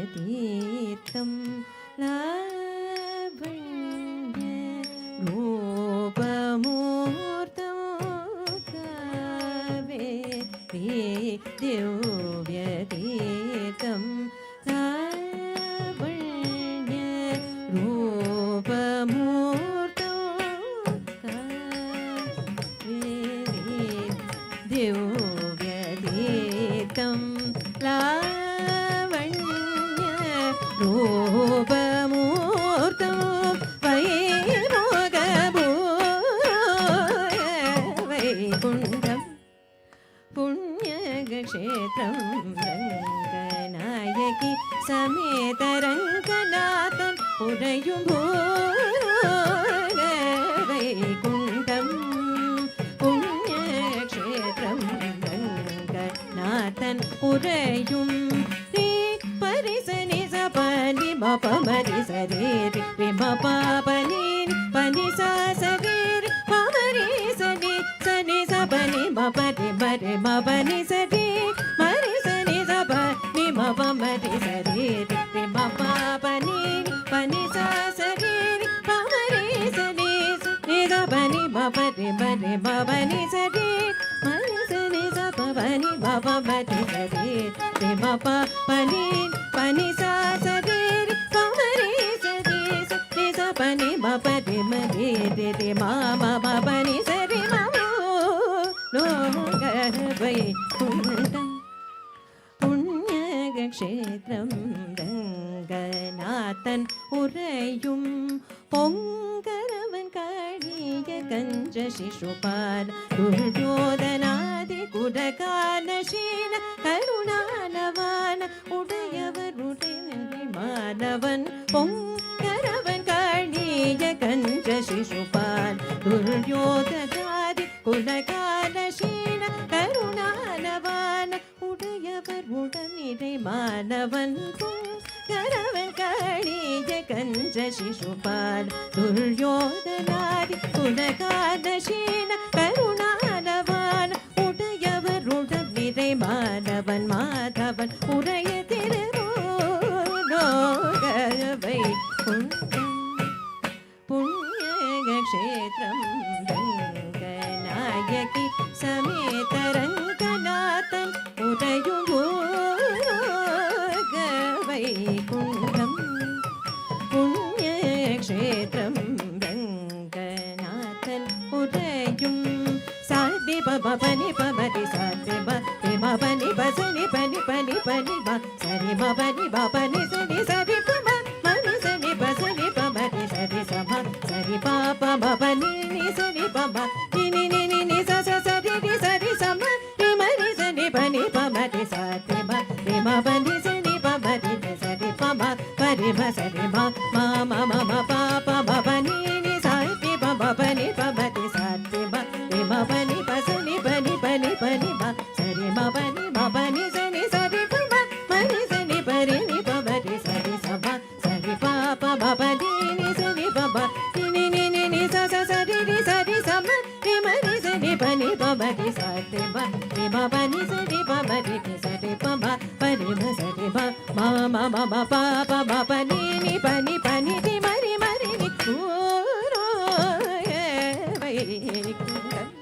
D: திவ்யதீர்த்தம் லாவண்ய ரூபமூர்த்தம் காவேரி திவ்யதீர்த்தம் லாவண்ய ரூபமூர்த்தம் காவேரி திவ்யதீர்த்தம் லாவண்ய ரூபமூர்த்தம் வைகுண்டம் புண்ணியக்ஷேத்திரம் ரங்கநாயகி சமேத ரங்கநாதன் உறையும் போக வைகுண்டம் புண்ணியக்ஷேத்திரம் ரங்கநாதன் உறையும் பரிசனி சபனி மப மரி மபனி சரி மரி சனி சப நி மப மரி சரி ரி மப பனி பனி சா சரி பமரி சனி நி சப நி மப ரி மரி மபனி சரி மரி சனி சப பனி மப மரி சரி ரி மப பனி பனி சா சரி பமரி சரி நி சப நி மப ரி மரி ரி ரி மா மப பனி சரி மமோ லோகவை குண்டம் புண்ணியக்ஷேத்திரம் ரங்கநாதன் உறையும் பொங்கரவன் காழிய கஞ்ச சிசுபால் துர்யோதனாதி குடகானசீன கருணானவான உடையவர் உடையவன் மாணவன் பொங்கரவன் காழிய கஞ்ச சிசுபால் துர்யோதனாதி குடகானசீன கருணானவான உடையவர் உடனிடை மாணவன் கரவன் காணிய கஞ்ச சிசுபால் துர்யோதனாதி குலகானசீன கருணானவான உடையவர் உடனிடை மாணவன் மாதவன் உடைய திருவோகவை புண்ணியக்ஷேத்திரம் ரங்கநாயகி சமேத ரங்கநாதன் உடையும் வைகுண்டம் புண்ணியக்ஷேத்திரம் ரங்கநாதன் உடையும் சாதி பப பனி பமதி சாதி பனி பசனி பனி பனி பனி ப சரி பனி பனி சனி சரி பம மனி சனி பசனி பமதி சரி சம சரி பாப பனி நி சரி பம நி நி நி நி நி ச ச சரி ரி சரி சம ரி மரி சனி பனி பமதி சாதி ப ரி ம பனி சனி பமதி சரி பம பரி ம சரி ம ம ம ம ம ப ப ம பனி நி சாதி பம பனி பமதி சாதி ப ரி ம பனி பசனி பனி பனி பனி ப சரி ம பனி சனி சரி பம மனி சனி பரி நி பமதி சரி சம சரி ப ப ம பனி நி சனி பம நி நி நி நி ச ச சரி ரி சரி சம ரி மரி சனி பனி பமதி சாதி ப ரி ம பனி சனி பமதி சரி பம பரி ம சரி ப ம ம ம ம ப ப ம பனி நி பனி பனி ரி மரி மரி நி வைகுண்டம்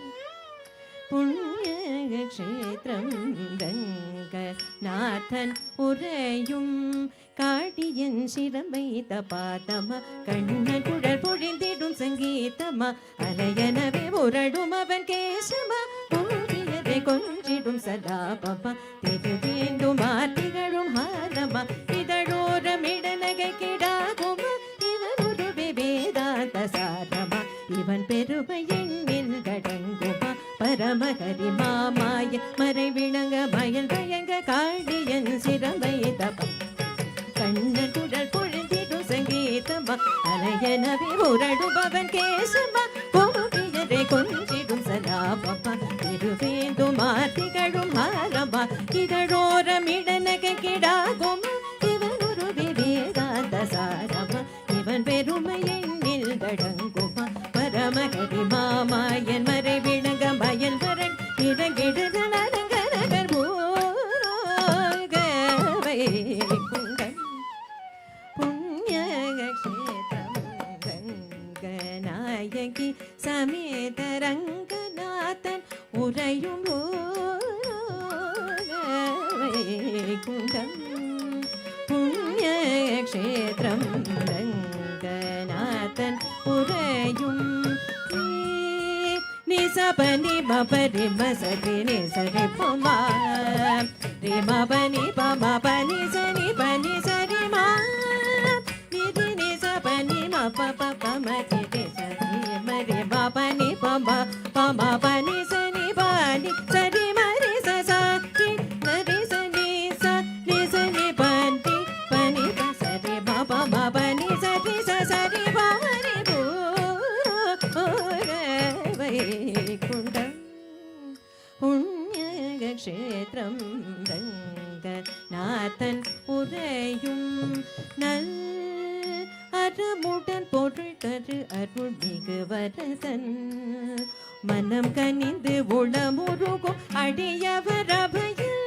D: புண்ணியக்ஷேத்திரம் ரங்கநாதன் உறையும் காட்டியன் சிரமைத்த பாதமா கண்ணன் குழல் பொழிந்திடும் சங்கீதமா அலையனவே உரடும் அவன் கேசமா பூவியதை கொஞ்சிடும் சதாபமா திகழ்ந்தேந்தும் ஆர்த்திகளும் ஹாரமா இதழோரமிடநகை கிடாகுமா இவன் ஒரு வேதாந்த சாரமா இவன் பெருமை எண்ணில் கடங்குமா பரமஹரி மாமாய மறை விளங்க மயல் பயங்க காடியன் சிரமை தபம் கண்ணன் குடல் பொழுந்திடும் சங்கீதமா அலையனவே உரடுபவன் கேசமா கோபியரை கொஞ்சிடும் சலாபமா திருவேந்தும் ஆர்த்திகளும் ஹாரமா இதழோரமிடநகை கிடாகுமா இவன் ஒரு வேதாந்த சாரமா இவன் பெருமை எண்ணில் கடங்குமா பரமஹரி மாமாயன் மறை விளங்க மயல் வரன் இறங்கிடுத நரங்கரகர் பூரோகவை குண்டம் புண்ணியக்ஷேத்திரம் ரங்கநாயகி சமேத ரங்கநாதன் உறையும் குண்டம் புண்ணியக்ஷேத்திரம் ரங்கநாதன் உறையும் நிசபனி மபரி மசரி நிசரி பமா ரி மபனி பமா பனி சனி பனி சரி மா நிதி நிசபனி மப பமதி சரி மரி பபனி பமா பமா பனி சனி பனி சரி மரி சரி மரி சனி ச நி சனி பனி பனி சரி பப மபனி சரி சரி பரி பூ வைகுண்டம் புண்ணியக்ஷேத்திரம் ரங்கநாதன் உறையும் நல் அறமுடன் பொருள் தரு அருள்மிகு வரதன் மனம் கனிந்து உளமுருகும் அடியவர் அவையில்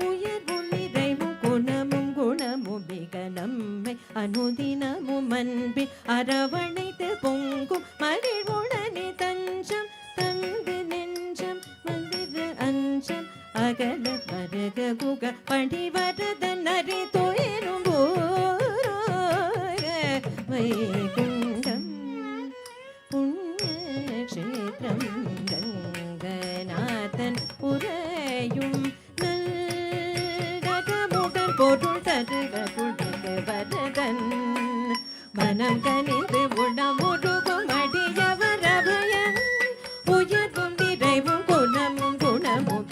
D: உயர்வும் நிறைவும் குணமும் மிக நம்மை அனுதினமும் அன்பில் அரவணைத்து பொங்கும் மகிழ்வுடனே தஞ்சம் தந்து நெஞ்சம் மந்திர அஞ்சம் அகல வருக குக பணிவரத நரி துயரும் வைகுண்டம் புண்ணியக்ஷேத்திரம் ரங்கநாதன் உரையும் நல்லமுடன் பொருள் தருக குடிக்கு வரதன் மனம் கனிந்து உடமுருகும் அடியவர் அபயன் உயர்வும் நிறைவும் குணமும்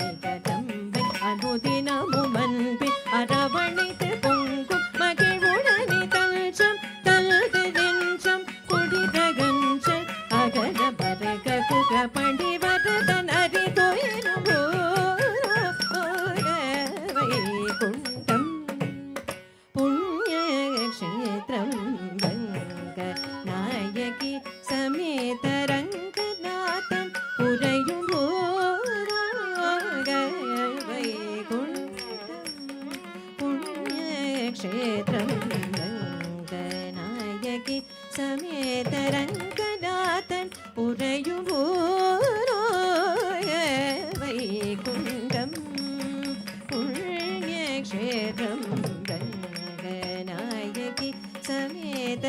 D: மிக நம்மை அனுதினமும் அன்பில் அரவணைத்து பொங்கும் மகிழ்வுடனே தஞ்சம் தல்து நெஞ்சம் குடிதகஞ்சல் அகல பரக குக பண்டி வரதன் அரி துயரும் வைகுண்டம் புண்ணியக்ஷேத்திரம் நாயகி சமேத ரங்கநாதன் உரையும் வைகுண்டம் புண்ணியக்ஷேத்திரம் ரங்கநாயகி சமேத ரங்கநாதன் உரையும் வைகுண்டம் புண்ணியக்ஷேத்திரம் ரங்கநாயகி சமேத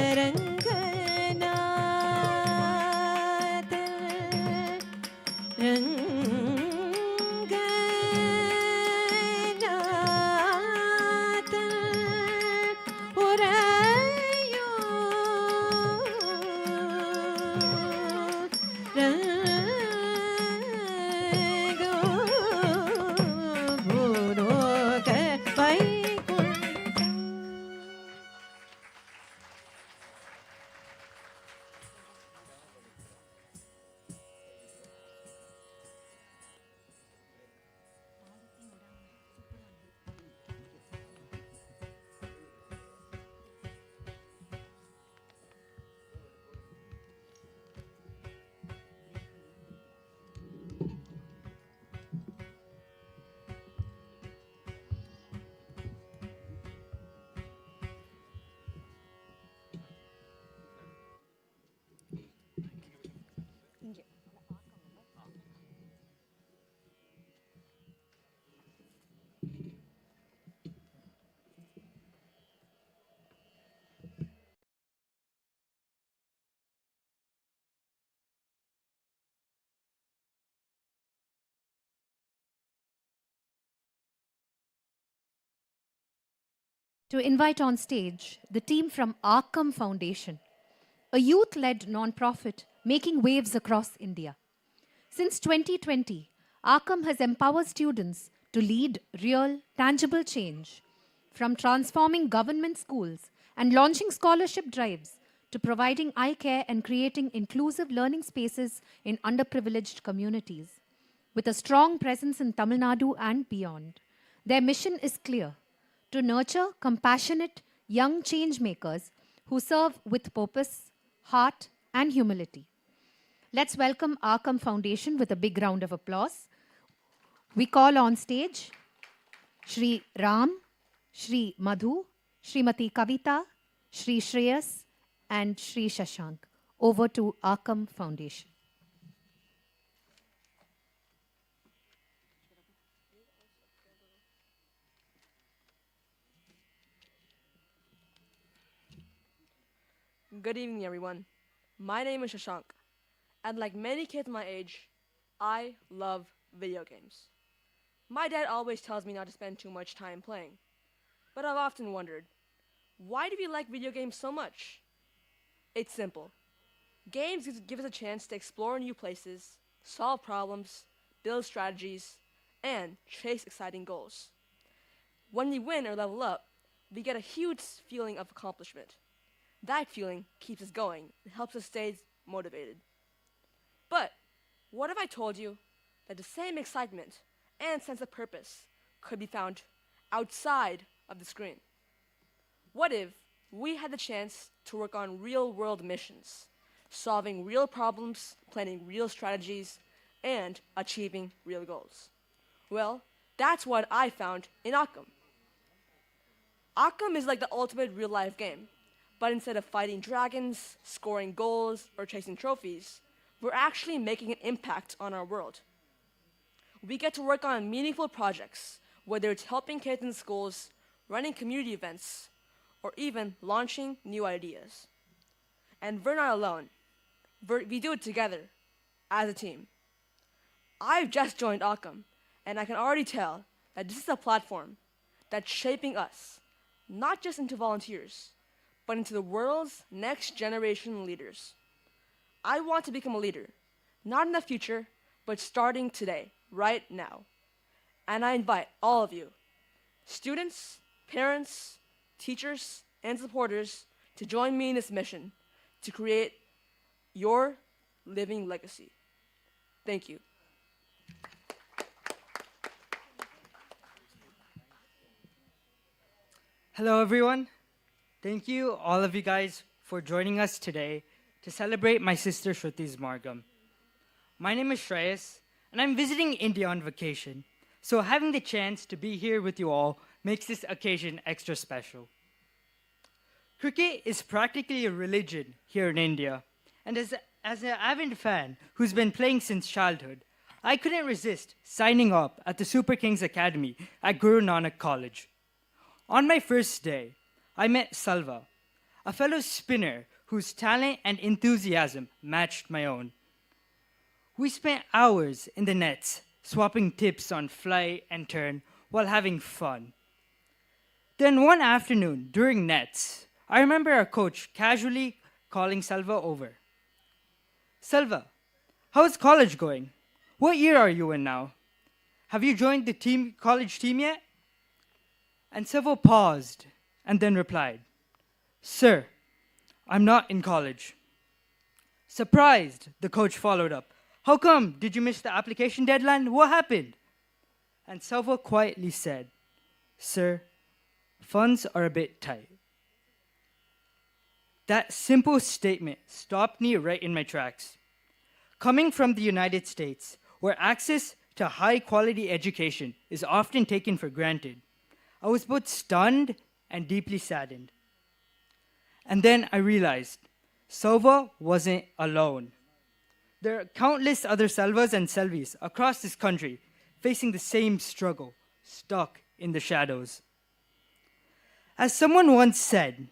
C: To invite on stage the team from Arkham Foundation, a youth-led non-profit making waves across India. Since 2020, Arkham has empowered students to lead real, tangible change, from transforming government schools and launching scholarship drives to providing eye care and creating inclusive learning spaces in underprivileged communities. With a strong presence in Tamil Nadu and beyond, their mission is clear: to nurture compassionate young change makers who serve with purpose, heart, and humility. Let's welcome Arkham Foundation with a big round of applause. We call on stage Shri Ram, Shri Madhu, Srimati Kavita, Shri Shreyas, and Shri Shashank. Over to Arkham Foundation.
G: Good evening, everyone. My name is Shashank, and like many kids my age, I love video games. My dad always tells me not to spend too much time playing, but I've often wondered, why do we like video games so much? It's simple. Games give us a chance to explore new places, solve problems, build strategies, and chase exciting goals. When we win or level up, we get a huge feeling of accomplishment. That feeling keeps us going and helps us stay motivated. But what if I told you that the same excitement and sense of purpose could be found outside of the screen? What if we had the chance to work on real-world missions, solving real problems, planning real strategies, and achieving real goals. Well, that's what I found in Occam. Occam is like the ultimate real life game, but instead of fighting dragons, scoring goals, or chasing trophies, we're actually making an impact on our world. We get to work on meaningful projects, whether it's helping kids in schools, running community events, or even launching new ideas. And we're not alone. We do it together, as a team. I've just joined Occam, and I can already tell that this is a platform that's shaping us, not just into volunteers, but into the world's next generation leaders. I want to become a leader, not in the future, but starting today, right now. And I invite all of you, students, parents, teachers, and supporters, to join me in this mission to create your living legacy. Thank you.
H: Hello, everyone. Thank you, all of you guys, for joining us today to celebrate my sister Sruthi's Margam. My name is Shreyas, and I'm visiting India on vacation, so having the chance to be here with you all makes this occasion extra special. Cricket is practically a religion here in India, and as an avid fan who's been playing since childhood, I couldn't resist signing up at the Super Kings Academy at Guru Nanak College. On my first day, I met Salva, a fellow spinner whose talent and enthusiasm matched my own. We spent hours in the nets, swapping tips on fly and turn while having fun. Then one afternoon, during nets, I remember our coach casually calling Salva over. Salva, how's college going? What year are you in now? Have you joined the college team yet? And Salva paused and then replied, Sir, I'm not in college. Surprised, the coach followed up. How come? Did you miss the application deadline? What happened? And Salva quietly said, Sir, funds are a bit tight. That simple statement stopped me right in my tracks. Coming from the United States, where access to high-quality education is often taken for granted, I was both stunned and deeply saddened. And then I realized Salva wasn't alone. There are countless other Salvas and Selvis across this country facing the same struggle, stuck in the shadows. As someone once said,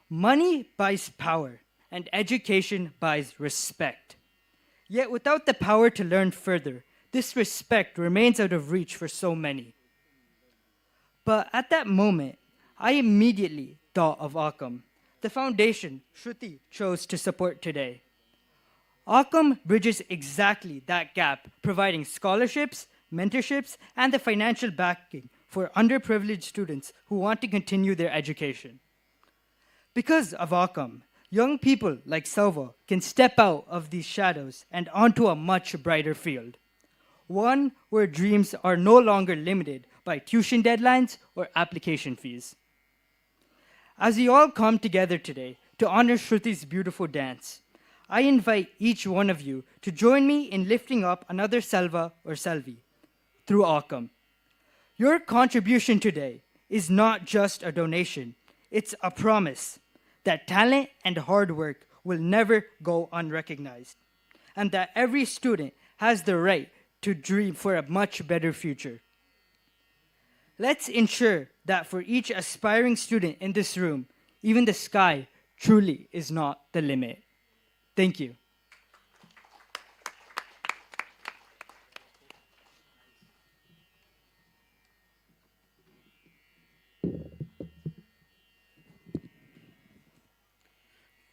H: money buys power and education buys respect. Yet without the power to learn further, this respect remains out of reach for so many. But at that moment, I immediately thought of Occam, the foundation Shruti chose to support today. Occam bridges exactly that gap, providing scholarships, mentorships, and the financial backing for underprivileged students who want to continue their education. Because of Occam, young people like Salva can step out of these shadows and onto a much brighter field. One where dreams are no longer limited by tuition deadlines or application fees. As we all come together today to honor Shruti's beautiful dance, I invite each one of you to join me in lifting up another Salva or Selvi through Occam. Your contribution today is not just a donation, it's a promise that talent and hard work will never go unrecognized, and that every student has the right to dream for a much better future. Let's ensure that for each aspiring student in this room, even the sky truly is not the limit. Thank you.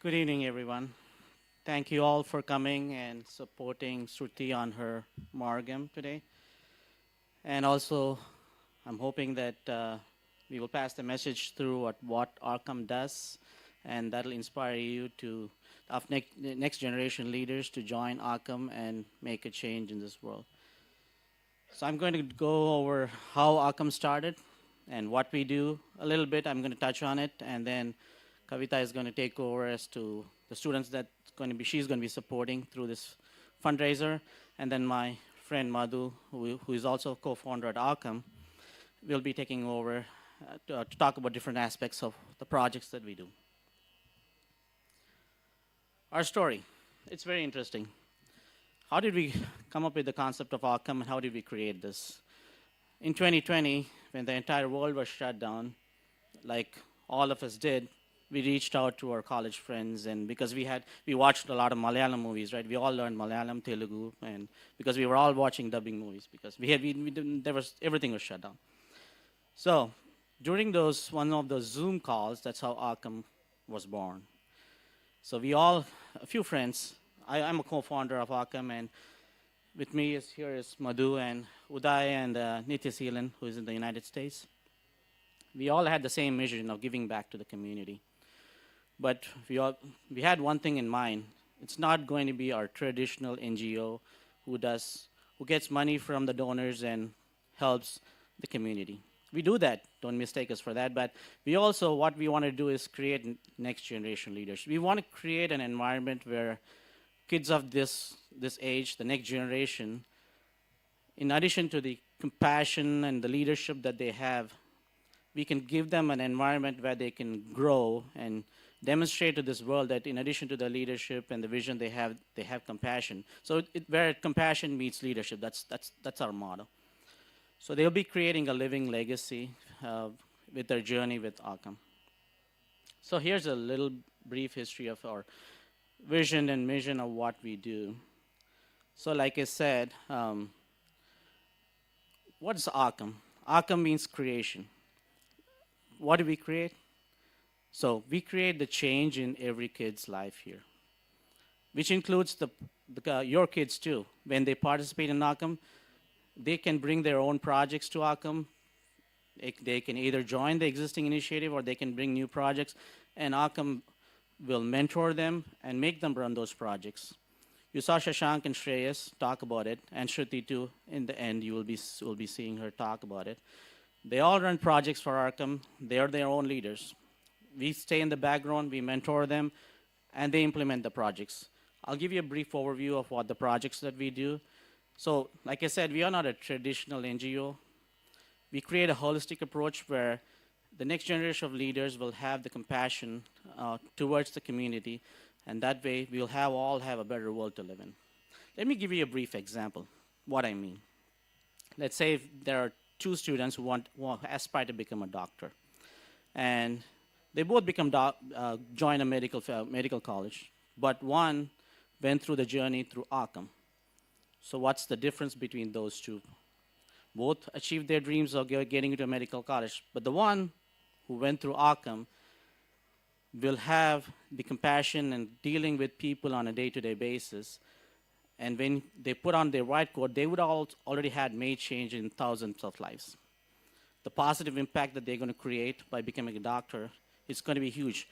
I: Good evening, everyone. Thank you all for coming and supporting Sruthi on her Margam today. And also, I'm hoping that we will pass the message through what Occam does, and that'll inspire you to, of next generation leaders, to join Occam and make a change in this world. So I'm going to go over how Occam started and what we do a little bit. I'm going to touch on it, and then Kavita is going to take over as to the students that she's going to be supporting through this fundraiser, and then my friend Madhu, who is also a co-founder at Arkham, will be taking over to talk about different aspects of the projects that we do. Our story, it's very interesting. How did we come up with the concept of Arkham, and how did we create this? In 2020, when the entire world was shut down, like all of us did, we reached out to our college friends, and because we watched a lot of Malayalam movies, right? We all learned Malayalam, Telugu, and because we were all watching dubbing movies, because everything was shut down. So during one of those Zoom calls, that's how Arkham was born. So a few friends, I'm a co-founder of Arkham, and with me here is Madhu and Uday and Natya who is in the United States. We all had the same mission of giving back to the community. But we had one thing in mind. It's not going to be our traditional NGO who gets money from the donors and helps the community. We do that, don't mistake us for that, but what we want to do is create next generation leaders. We want to create an environment where kids of this age, the next generation, in addition to the compassion and the leadership that they have, we can give them an environment where they can grow and demonstrate to this world that in addition to the leadership and the vision they have compassion. So where compassion meets leadership, that's our motto. So they'll be creating a living legacy with their journey with Arkham. So here's a little brief history of our vision and mission of what we do. So like I said, what is Arkham? Arkham means creation. What do we create? So we create the change in every kid's life here, which includes your kids too. When they participate in Arkham, they can bring their own projects to Arkham. They can either join the existing initiative or they can bring new projects, and Arkham will mentor them and make them run those projects. You saw Shashank and Shreyas talk about it, and Shruti too. In the end, you will be seeing her talk about it. They all run projects for Arkham. They are their own leaders. We stay in the background, we mentor them, and they implement the projects. I'll give you a brief overview of what the projects that we do. So, like I said, we are not a traditional NGO. We create a holistic approach where the next generation of leaders will have the compassion towards the community, and that way we'll all have a better world to live in. Let me give you a brief example, what I mean. Let's say if there are two students who aspire to become a doctor, and they both join a medical college, but one went through the journey through Arkham. So what's the difference between those two? Both achieved their dreams of getting into a medical college, but the one who went through Arkham will have the compassion and dealing with people on a day-to-day basis. And when they put on their white coat, they would already had made change in thousands of lives. The positive impact that they're going to create by becoming a doctor is going to be huge.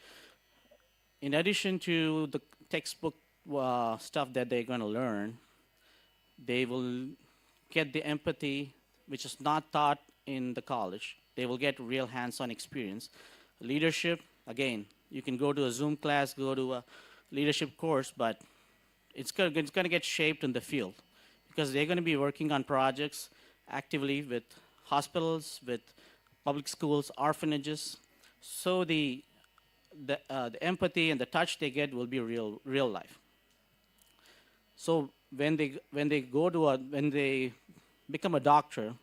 I: In addition to the textbook stuff that they're going to learn, they will get the empathy, which is not taught in the college. They will get real hands-on experience. Leadership, again, you can go to a Zoom class, go to a leadership course, but it's going to get shaped in the field because they're going to be working on projects actively with hospitals, with public schools, orphanages. So the empathy and the touch they get will be real life. So when they become a doctor,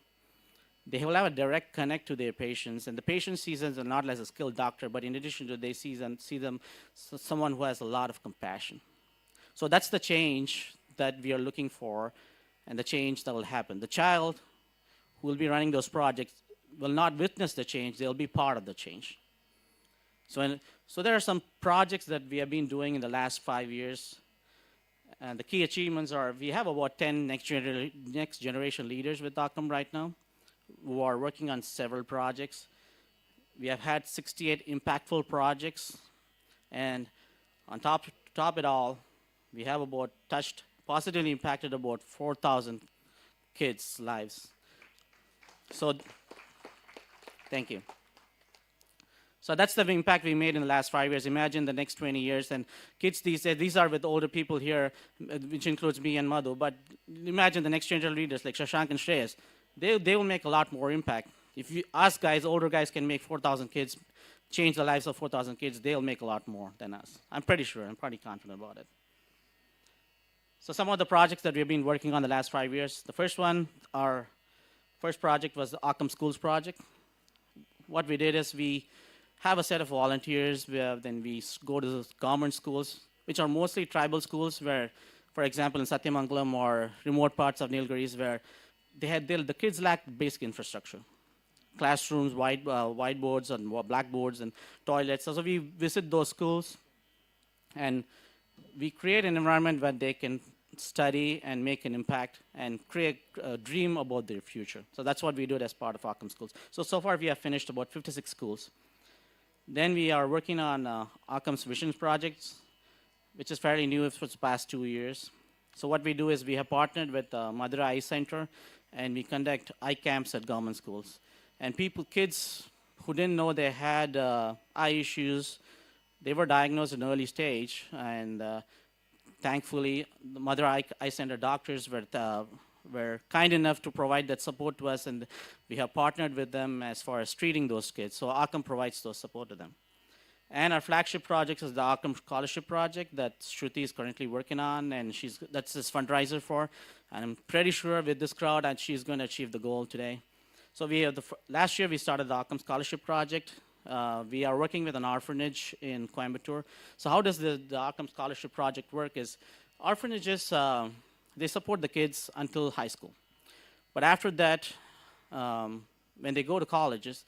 I: they will have a direct connect to their patients, and the patient sees them not as a skilled doctor, but in addition to they see them someone who has a lot of compassion. So that's the change that we are looking for, and the change that will happen. The child who will be running those projects will not witness the change; they'll be part of the change. So there are some projects that we have been doing in the last 5 years. And the key achievements are we have about 10 next generation leaders with Arkham right now who are working on several projects. We have had 68 impactful projects. And on top it all, we have positively impacted about 4,000 kids' lives. So, thank you. So that's the impact we made in the last 5 years. Imagine the next 20 years. And kids these days, these are with older people here, which includes me and Madhu. But imagine the next generation leaders like Shashank and Shreyas. They will make a lot more impact. If you, us guys, older guys, can make 4,000 kids, change the lives of 4,000 kids, they'll make a lot more than us. I'm pretty sure. I'm pretty confident about it. So some of the projects that we've been working on the last 5 years. The first one, our first project was the Occam Schools project. What we did is we have a set of volunteers, then we go to the government schools, which are mostly tribal schools where, for example, in Satyamangalam or remote parts of Nilgiris where the kids lack basic infrastructure. Classrooms, whiteboards and blackboards and toilets. So we visit those schools and we create an environment where they can study and make an impact and create a dream about their future. So that's what we do as part of Occam Schools. So far we have finished about 56 schools. Then we are working on Occam's Visions projects, which is fairly new for the past 2 years. So what we do is we have partnered with Madurai Eye Center, and we conduct eye camps at government schools. And kids who didn't know they had eye issues, they were diagnosed in early stage, and thankfully, the Madurai Eye Center doctors were kind enough to provide that support to us, and we have partnered with them as far as treating those kids. So Occam provides those support to them. And our flagship project is the Occam Scholarship Project that Shruthi is currently working on, and that's his fundraiser for. And I'm pretty sure with this crowd, that she's going to achieve the goal today. So we have last year we started the Occam Scholarship Project. We are working with an orphanage in Coimbatore. So how does the Occam Scholarship Project work is orphanages, they support the kids until high school. But after that, when they go to colleges,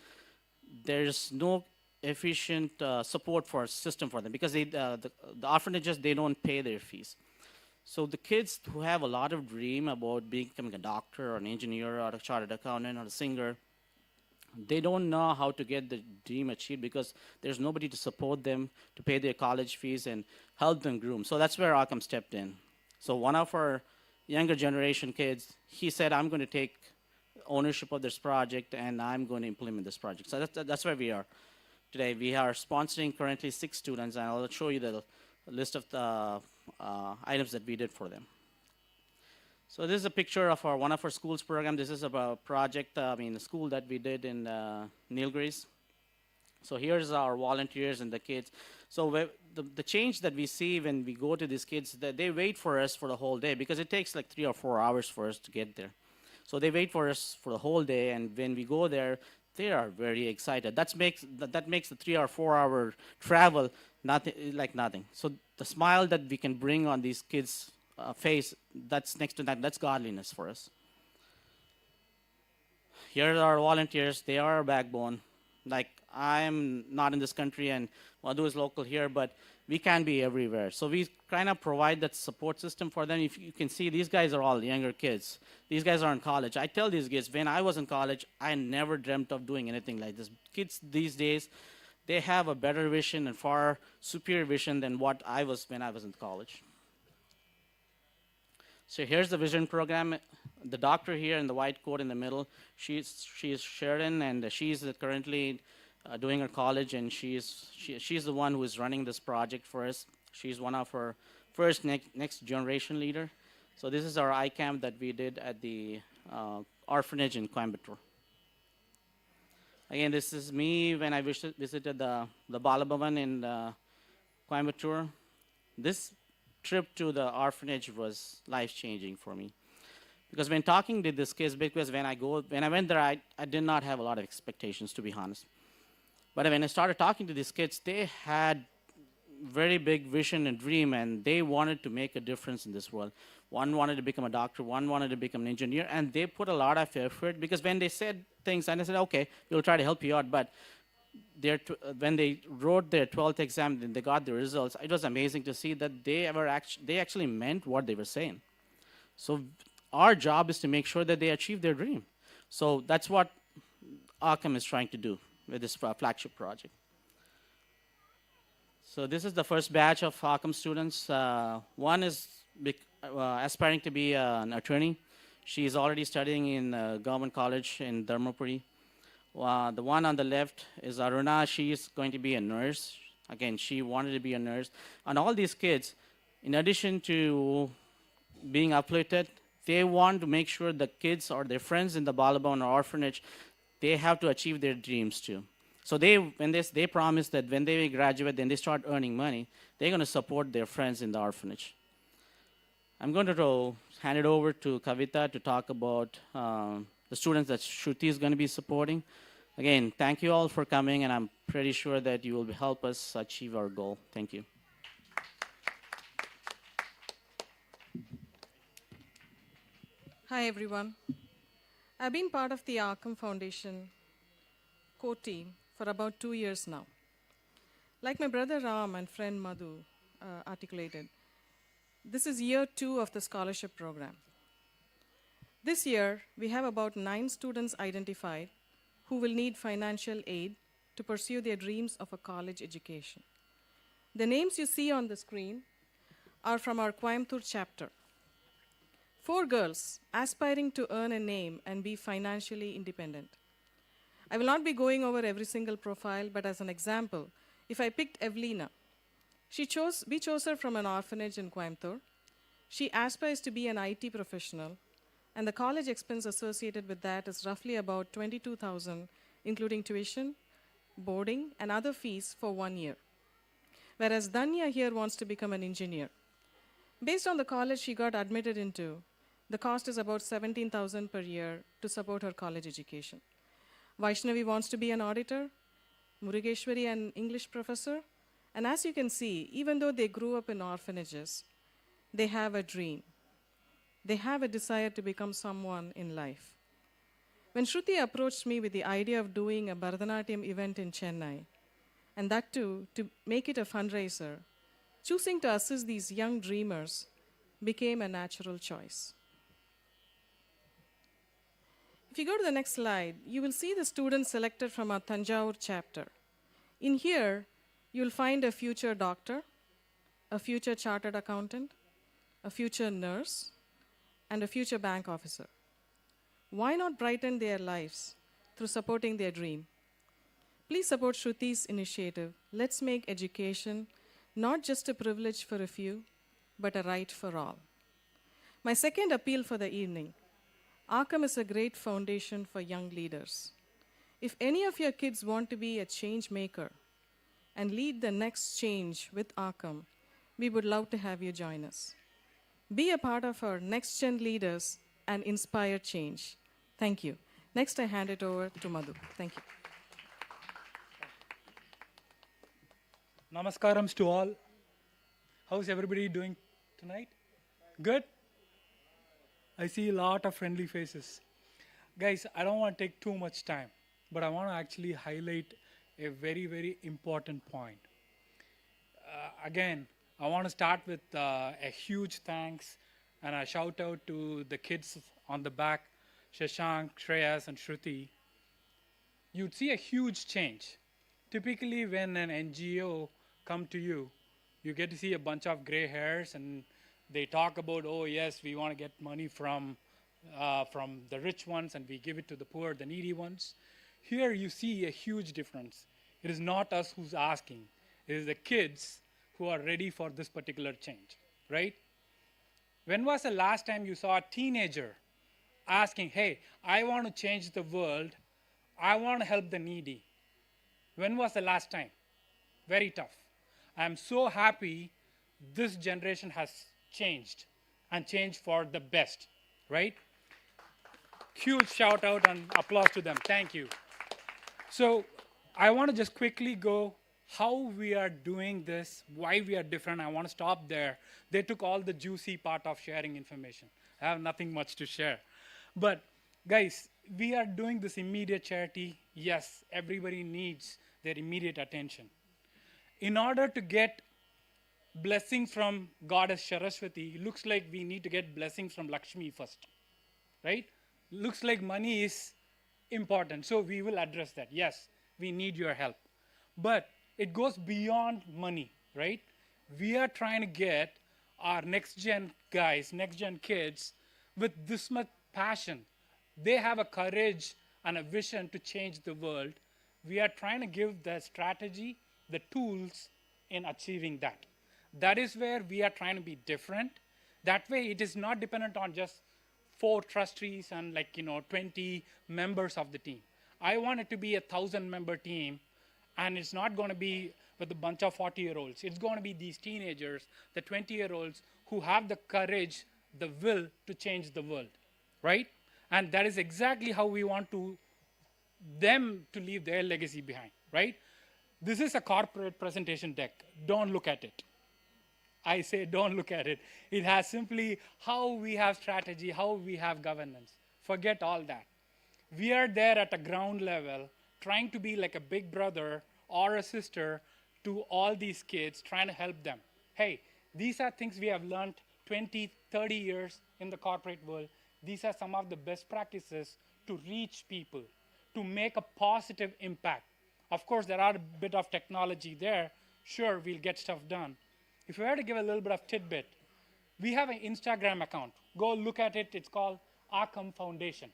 I: there's no efficient support system for them because the orphanages, they don't pay their fees. So the kids who have a lot of dream about becoming a doctor or an engineer or a chartered accountant or a singer, they don't know how to get the dream achieved because there's nobody to support them, to pay their college fees and help them groom. So that's where Occam stepped in. So one of our younger generation kids, he said, I'm going to take ownership of this project and I'm going to implement this project. So that's where we are today. We are sponsoring currently 6 students, and I'll show you the list of the items that we did for them. So this is a picture of one of our schools program. This is a project, a school that we did in Nilgiris. So here's our volunteers and the kids. So the change that we see when we go to these kids, that they wait for us for the whole day because it takes like 3 or 4 hours for us to get there. So they wait for us for the whole day, and when we go there, they are very excited. That makes the 3 or 4 hour travel nothing. So the smile that we can bring on these kids' face, that's next to that. That's godliness for us. Here are our volunteers. They are our backbone. Like, I'm not in this country, and Madhu is local here, but we can be everywhere. So we kind of provide that support system for them. If you can see, these guys are all younger kids. These guys are in college. I tell these kids, when I was in college, I never dreamt of doing anything like this. Kids these days, they have a better vision and far superior vision than what I was when I was in college. So here's the vision program. The doctor here in the white coat in the middle, she's Sharon, and she's currently doing her college, and she's the one who is running this project for us. She's one of our first next generation leader. So this is our eye camp that we did at the orphanage in Coimbatore. Again, this is me when I visited the Balabhavan in Coimbatore. This trip to the orphanage was life-changing for me. Because when talking to this kids, because when I went there, I did not have a lot of expectations, to be honest. But when I started talking to these kids, they had very big vision and dream, and they wanted to make a difference in this world. One wanted to become a doctor, one wanted to become an engineer, and they put a lot of effort, because when they said things, and I said, okay, we'll try to help you out, but when they wrote their 12th exam and they got the results, it was amazing to see that they actually meant what they were saying. So our job is to make sure that they achieve their dream. So that's what Occam is trying to do with this flagship project. So this is the first batch of Occam students. One is aspiring to be an attorney. She is already studying in government college in Dharmapuri. The one on the left is Aruna. She is going to be a nurse. Again, she wanted to be a nurse. And all these kids, in addition to being uplifted, they want to make sure the kids or their friends in the Balabon or orphanage, they have to achieve their dreams too. So they promise that when they graduate, then they start earning money, they're going to support their friends in the orphanage. I'm going to hand it over to Kavita to talk about the students that Shruti is going to be supporting. Again, thank you all for coming, and I'm pretty sure that you will help us achieve our goal. Thank you.
A: Hi, everyone. I've been part of the Arkham Foundation core team for about 2 years now. Like my brother Ram and friend Madhu articulated, this is year 2 of the scholarship program. This year, we have about 9 students identified who will need financial aid to pursue their dreams of a college education. The names you see on the screen are from our Coimbatore chapter. 4 girls aspiring to earn a name and be financially independent. I will not be going over every single profile, but as an example, if I picked Evelina, we chose her from an orphanage in Coimbatore. She aspires to be an IT professional, and the college expense associated with that is roughly about $22,000, including tuition, boarding, and other fees for 1 year. Whereas Danya here wants to become an engineer. Based on the college she got admitted into, the cost is about $17,000 per year to support her college education. Vaishnavi wants to be an auditor, Murugeshwari an English professor, and as you can see, even though they grew up in orphanages, they have a dream. They have a desire to become someone in life. When Shruti approached me with the idea of doing a Bharatanatyam event in Chennai, and that too, to make it a fundraiser, choosing to assist these young dreamers became a natural choice. If you go to the next slide, you will see the students selected from our Tanjore chapter. In here, you'll find a future doctor, a future chartered accountant, a future nurse, and a future bank officer. Why not brighten their lives through supporting their dream? Please support Shruti's initiative. Let's make education not just a privilege for a few, but a right for all. My second appeal for the evening. Arkham is a great foundation for young leaders. If any of your kids want to be a change maker and lead the next change with Arkham, we would love to have you join us. Be a part of our next-gen leaders and inspire change. Thank you. Next, I hand it over to Madhu. Thank you.
J: Namaskarams to all. How's everybody doing tonight? Good? I see a lot of friendly faces. Guys, I don't want to take too much time, but I want to actually highlight a very, very important point. Again, I want to start with a huge thanks and a shout out to the kids on the back, Shashank, Shreyas, and Shruti. You'd see a huge change. Typically, when an NGO come to you, you get to see a bunch of gray hairs and they talk about, oh yes, we want to get money from the rich ones and we give it to the poor, the needy ones. Here you see a huge difference. It is not us who's asking. It is the kids who are ready for this particular change, right? When was the last time you saw a teenager asking, hey, I want to change the world. I want to help the needy. When was the last time? Very tough. I'm so happy this generation has changed and changed for the best, right? Huge shout out and applause to them. Thank you. So I want to just quickly go how we are doing this, why we are different. I want to stop there. They took all the juicy part of sharing information. I have nothing much to share. But guys, we are doing this immediate charity. Yes, everybody needs their immediate attention. In order to get blessings from Goddess Saraswati, looks like we need to get blessings from Lakshmi first, right? Looks like money is important, so we will address that. Yes, we need your help. But it goes beyond money, right? We are trying to get our next-gen guys, next-gen kids with this much passion. They have a courage and a vision to change the world, we are trying to give the strategy, the tools in achieving that. That is where we are trying to be different. That way, it is not dependent on just 4 trustees and 20 members of the team. I want it to be a 1,000-member team, and it's not going to be with a bunch of 40-year-olds. It's going to be these teenagers, the 20-year-olds who have the courage, the will to change the world, right? And that is exactly how we want them to leave their legacy behind, right? This is a corporate presentation deck. Don't look at it. I say don't look at it. It has simply how we have strategy, how we have governance. Forget all that. We are there at a ground level trying to be like a big brother or a sister to all these kids, trying to help them. Hey, these are things we have learned 20, 30 years in the corporate world. These are some of the best practices to reach people, to make a positive impact. Of course, there are a bit of technology there. Sure, we'll get stuff done. If we were to give a little bit of tidbit, we have an Instagram account. Go look at it. It's called Arkham Foundation.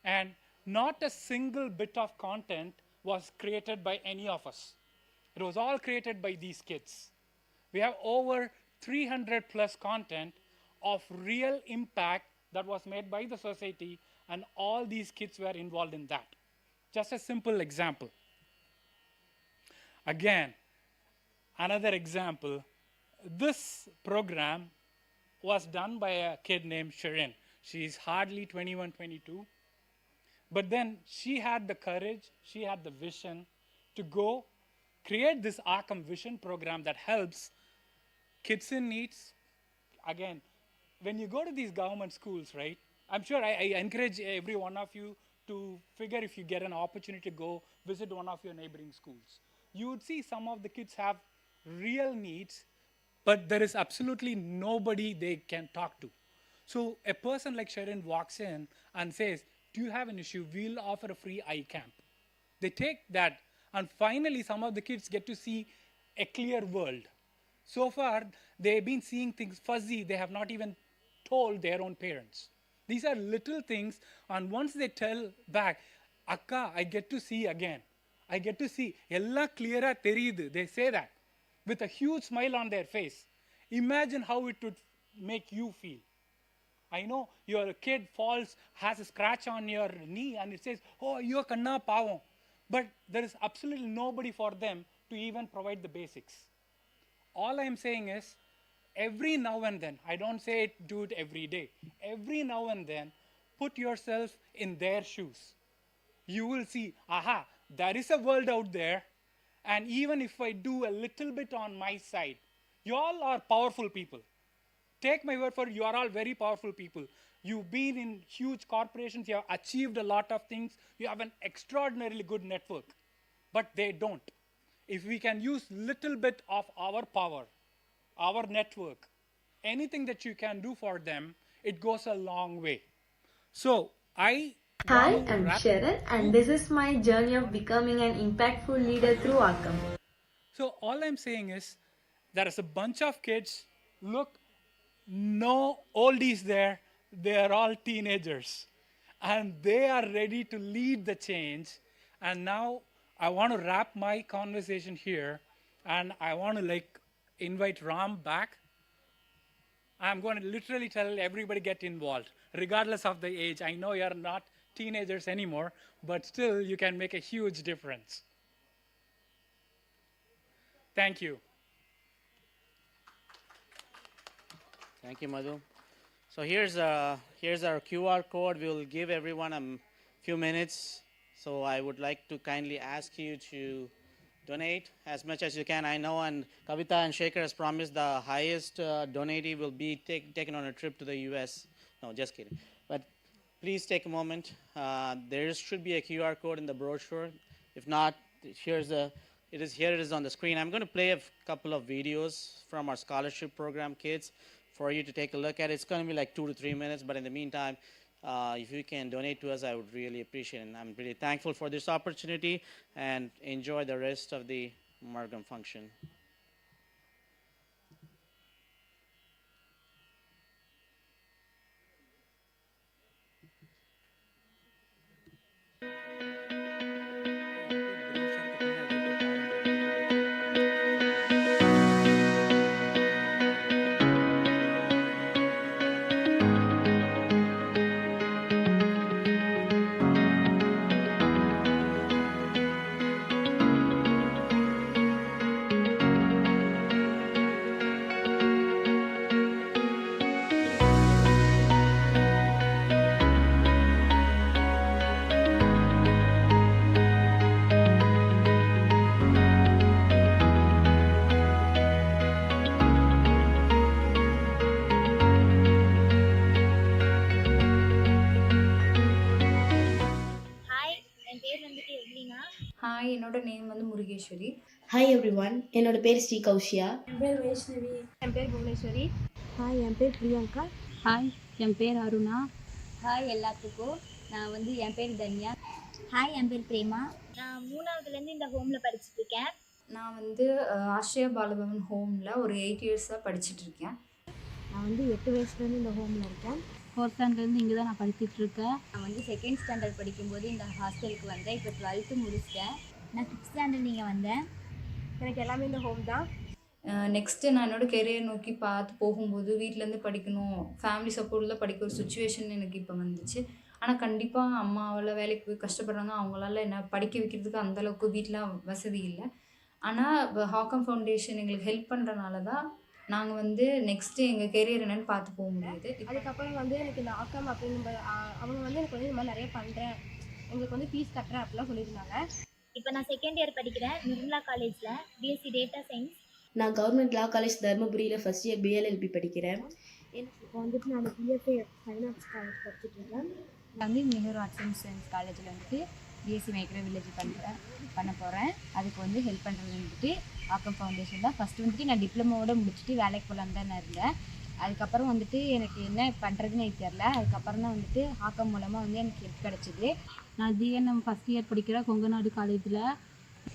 J: And not a single bit of content was created by any of us. It was all created by these kids. We have over 300 plus content of real impact that was made by the society, and all these kids were involved in that. Just a simple example. Again, another example, this program was done by a kid named Shirin. She's hardly 21, 22. But then she had the courage, she had the vision to go create this Arkham Vision program that helps kids in needs. Again, when you go to these government schools, right, I'm sure I encourage every one of you to figure if you get an opportunity to go visit one of your neighboring schools. You would see some of the kids have real needs, but there is absolutely nobody they can talk to. So a person like Sharon walks in and says, do you have an issue? We'll offer a free eye camp. They take that, and finally some of the kids get to see a clear world. So far, they've been seeing things fuzzy. They have not even told their own parents. These are little things, and once they tell back, Akka, I get to see again. I get to see. Ella cleara theridu. They say that with a huge smile on their face. Imagine how it would make you feel. I know your kid falls, has a scratch on your knee, and it says, oh, you're kanna pavam. But there is absolutely nobody for them to even provide the basics. All I'm saying is, every now and then, I don't say it, do it every day. Every now and then, put yourself in their shoes. You will see, aha, there is a world out there, and even if I do a little bit on my side, you all are powerful people. Take my word for it, you are all very powerful people. You've been in huge corporations, you have achieved a lot of things, you have an extraordinarily good network, but they don't. If we can use little bit of our power, our network, anything that you can do for them, it goes a long way. So
K: Hi, I'm Sharon, and this is my journey of becoming an impactful leader through Arkham.
J: So all I'm saying is, there is a bunch of kids, look, no oldies there, they are all teenagers. And they are ready to lead the change. And now I want to wrap my conversation here, and I want to invite Ram back. I'm going to literally tell everybody get involved, regardless of the age. I know you're not teenagers anymore, but still you can make a huge difference. Thank you.
I: Thank you, Madhu. So here's our QR code. We'll give everyone a few minutes. So I would like to kindly ask you to donate as much as you can. I know, and Kavita and Shekhar has promised the highest donatee will be taken on a trip to the US. No, just kidding. But please take a moment. There should be a QR code in the brochure. If not, here it is on the screen. I'm going to play a couple of videos from our scholarship program, kids, for you to take a look at. It's going to be like 2 to 3 minutes, but in the meantime, if you can donate to us, I would really appreciate it. And I'm really thankful for this opportunity, and enjoy the rest of the Margam function.
K: Hi, என்னோட name வந்து Murugeswari.
L: Hi every one, என்னோட பேர் ஸ்ரீ கௌஷியா.
K: என் பேர் வைஷ்ணவி.
M: என் பேர் Bhuvaneswari.
K: Hi, என் பேர் Priyanka.
M: Hi, என் பேர் Aruna.
N: Hi எல்லாத்துக்கும், நான் வந்து என் பேர் தன்யா.
O: ஹாய், என் பேர் பிரேமா. நான் 3வதுலேருந்து இந்த ஹோமில் படிச்சுட்டு இருக்கேன்.
K: நான் வந்து ஆஸ்ட்ரியா பாலபவன் ஹோமில் ஒரு 8 இயர்ஸாக படிச்சுட்டு இருக்கேன்.
M: நான் வந்து 8 வயசுலேருந்து இந்த ஹோமில் இருக்கேன். 4th ஸ்டாண்டர்ட்லேருந்து இங்கே தான் நான் படிச்சுட்டு இருக்கேன்.
N: நான் வந்து 2nd ஸ்டாண்டர்ட் படிக்கும்போது இந்த ஹாஸ்டலுக்கு வந்தேன். இப்போ 12th முடிச்சிட்டேன்.
O: நான் 5th ஸ்டாண்டர்ட் இங்கே வந்தேன்.
M: எனக்கு எல்லாமே இந்த ஹோம் தான்.
K: நெக்ஸ்ட்டு நான் என்னோடய கெரியர் நோக்கி பார்த்து போகும்போது வீட்டிலேருந்து படிக்கணும், ஃபேமிலி சப்போர்ட்டில் படிக்கிற ஒரு சுச்சுவேஷன் எனக்கு இப்போ வந்துச்சு. ஆனால் கண்டிப்பாக அம்மாவால் வேலைக்கு போய் கஷ்டப்படுறாங்க, அவங்களால என்ன படிக்க வைக்கிறதுக்கு அந்தளவுக்கு வீட்டில் வசதி இல்லை. ஆனால் ஹாக்கம் ஃபவுண்டேஷன் எங்களுக்கு ஹெல்ப் பண்ணுறனால தான் நாங்கள் வந்து நெக்ஸ்ட்டு எங்கள் கெரியர் என்னென்னு பார்த்து போக முடியுது.
M: அதுக்கப்புறம் வந்து எனக்கு இந்த ஆக்கம் அப்படிங்கிற அவங்க வந்து எனக்கு வந்து இந்த மாதிரி நிறைய பண்ணுறேன், எங்களுக்கு வந்து ஃபீஸ் கட்டுறேன் அப்படிலாம் சொல்லியிருந்தாங்க.
O: இப்போ நான் 2nd இயர் படிக்கிறேன் நிர்மலா காலேஜில், பிஎஸ்சி டேட்டா சயின்ஸ்.
L: நான் கவர்மெண்ட் லா காலேஜ் தருமபுரியில் ஃபர்ஸ்ட் இயர் பிஎல்எல்பி படிக்கிறேன்.
M: இப்போ வந்துட்டு நான் பிஎஸ்சி ஃபைன் ஆர்ட்ஸ் காலேஜ் படிச்சுட்டு இருக்கேன்.
N: வந்து நெஹ்ரு ஆர்ட்ஸ் அண்ட் சயின்ஸ் காலேஜில் வந்துட்டு பிஎஸ்சி மைக்ரோ வில்லேஜ் பண்ண போகிறேன். அதுக்கு வந்து ஹெல்ப் பண்ணுறது வந்துட்டு ஆக்கம் ஃபவுண்டேஷன் தான். ஃபஸ்ட்டு வந்துட்டு நான் டிப்ளமோவோட முடிச்சுட்டு வேலைக்கு போகலான்னு தான் நான் இருந்தேன். அதுக்கப்புறம் வந்துட்டு எனக்கு என்ன பண்ணுறதுன்னு எனக்கு தெரில. அதுக்கப்புறம் தான் வந்துட்டு ஆக்கம் மூலமாக வந்து எனக்கு ஹெல்ப் கிடச்சிது.
M: நான் ஜிஎன்எம் ஃபஸ்ட் இயர் படிக்கிறேன் கொங்கநாடு காலேஜில்.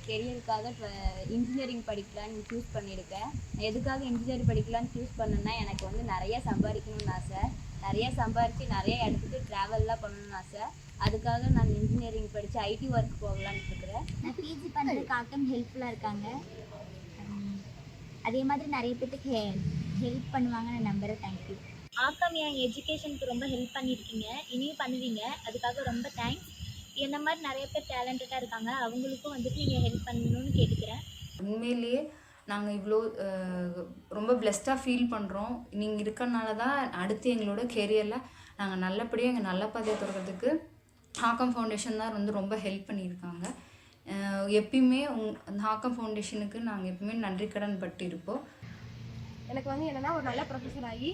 N: கெரியருக்காக இன்ஜினியரிங் படிக்கலான்னு சூஸ் பண்ணியிருக்கேன். நான் எதுக்காக இன்ஜினியரிங் படிக்கலான்னு சூஸ் பண்ணேன்னா, எனக்கு வந்து நிறைய சம்பாதிக்கணும்னு ஆசை, நிறைய சம்பாரித்து நிறைய இடத்துக்கு ட்ராவல்லாம் பண்ணணும்னு ஆசை. அதுக்காக நான் இன்ஜினியரிங் படித்து ஐடி ஒர்க் போகலான்னு இருக்கிறேன்.
O: நான் பிஜி பண்ணுறதுக்கு ஆக்கம் ஹெல்ப்ஃபுல்லாக இருக்காங்க. அதே மாதிரி நிறைய பேர்த்துக்கு ஹெல்ப் பண்ணுவாங்கன்னு நான் நம்புகிறேன். தேங்க்யூ. ஆக்கம் என் எஜுகேஷனுக்கு ரொம்ப ஹெல்ப் பண்ணியிருக்கீங்க, இனியும் பண்ணுவீங்க, அதுக்காக ரொம்ப தேங்க்ஸ். என்ன மாதிரி நிறைய பேர் டேலண்டடாக இருக்காங்க, அவங்களுக்கும் வந்துட்டு நீங்கள் ஹெல்ப் பண்ணணும்னு கேட்டுக்கிறேன்.
K: உண்மையிலேயே நாங்கள் இவ்வளோ ரொம்ப பிளெஸ்டாக ஃபீல் பண்ணுறோம். நீங்கள் இருக்கனால தான் அடுத்து எங்களோட கெரியரில் நாங்கள் நல்லபடியாக எங்கள் நல்ல பாதையை தொடர்றதுக்கு ஆக்கம் ஃபவுண்டேஷன் தான் வந்து ரொம்ப ஹெல்ப் பண்ணியிருக்காங்க. எப்பயுமே ஆக்கம் ஃபவுண்டேஷனுக்கு நாங்கள் எப்பயுமே நன்றி கடன் பட்டு இருப்போம்.
M: எனக்கு வந்து என்னென்னா ஒரு நல்ல ப்ரொஃபஸர் ஆகி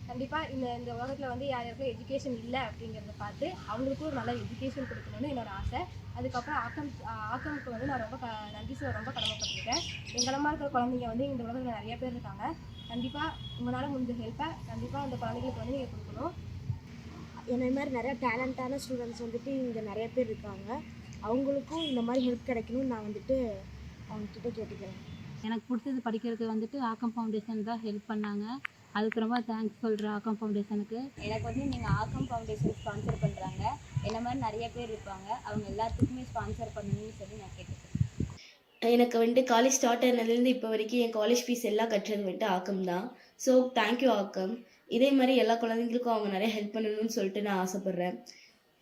M: கண்டிப்பாக இந்த உலகத்தில் வந்து யாருக்கும் எஜுகேஷன் இல்லை அப்படிங்கிறத பார்த்து அவங்களுக்கும் ஒரு நல்ல எஜுகேஷன் கொடுக்கணும்னு என்னோடய ஆசை. அதுக்கப்புறம் ஆக்கமுக்கு வந்து நான் ரொம்ப நன்றி சொல்ல ரொம்ப கடமைப்பட்டிருக்கேன். எங்களமாக இருக்கிற குழந்தைங்க வந்து இந்த உலகத்தில் நிறைய பேர் இருக்காங்க. கண்டிப்பாக உங்களால் முடிஞ்ச ஹெல்ப்பை கண்டிப்பாக அந்த குழந்தைங்களுக்கு வந்து நீங்கள் கொடுக்கணும்.
P: என்னை மாதிரி நிறையா டேலண்டான ஸ்டூடெண்ட்ஸ் வந்துட்டு இங்கே நிறைய பேர் இருக்காங்க, அவங்களுக்கும் இந்த மாதிரி ஹெல்ப் கிடைக்கணும்னு நான் வந்துட்டு அவங்கக்கிட்ட கேட்டுக்கிறேன்.
M: எனக்கு பிடிச்சது படிக்கிறதுக்கு வந்துட்டு ஆக்கம் ஃபவுண்டேஷன் தான் ஹெல்ப் பண்ணாங்க. அதுக்கு ரொம்ப தேங்க்ஸ் சொல்கிறேன் ஆக்கம் ஃபவுண்டேஷனுக்கு.
N: எனக்கு வந்து நீங்கள் ஆக்கம் ஃபவுண்டேஷன் ஸ்பான்சர் பண்ணுறாங்க, என்ன மாதிரி நிறைய பேர் இருப்பாங்க, அவங்க எல்லாத்துக்குமே ஸ்பான்சர் பண்ணணும்னு சொல்லி நான் கேட்டுக்கிறேன்.
L: எனக்கு வந்துட்டு காலேஜ் ஸ்டார்ட் ஆனதுலேருந்து இப்போ வரைக்கும் என் காலேஜ் ஃபீஸ் எல்லாம் கட்டுறது வந்துட்டு ஆக்கம் தான். ஸோ தேங்க்யூ ஆக்கம். இதே மாதிரி எல்லா குழந்தைங்களுக்கும் அவங்க நிறைய ஹெல்ப் பண்ணணும்னு சொல்லிட்டு நான் ஆசைப்பட்றேன்.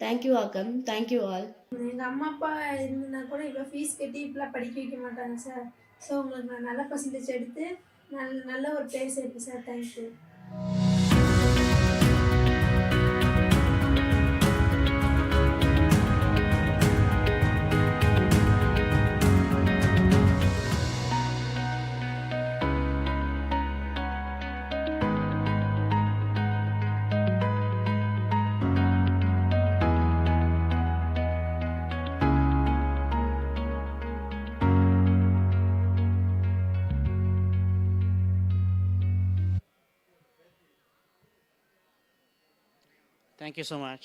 L: தேங்க்யூ ஆக்கம், தேங்க்யூ ஆல்.
Q: எங்கள் அம்மா அப்பா இருந்தா கூட இவ்வளோ ஃபீஸ் கட்டி இப்பெல்லாம் படிக்க வைக்க மாட்டாங்க சார். ஸோ உங்களுக்கு நான் நல்ல பர்சன்டேஜ் எடுத்து நல்ல ஒரு பிளேஸ் எடுப்பேன் sir. Thank you.
I: Thank you so much.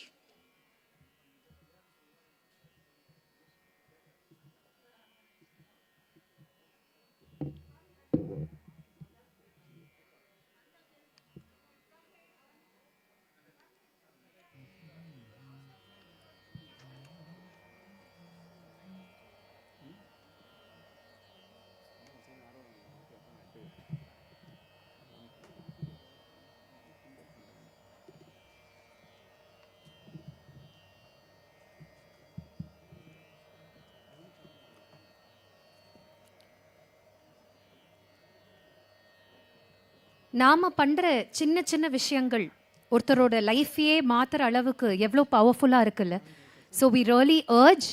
C: நாம் பண்ணுற சின்ன சின்ன விஷயங்கள் ஒருத்தரோட லைஃபையே மாற்றுற அளவுக்கு எவ்வளோ பவர்ஃபுல்லாக இருக்குல்ல. So we really urge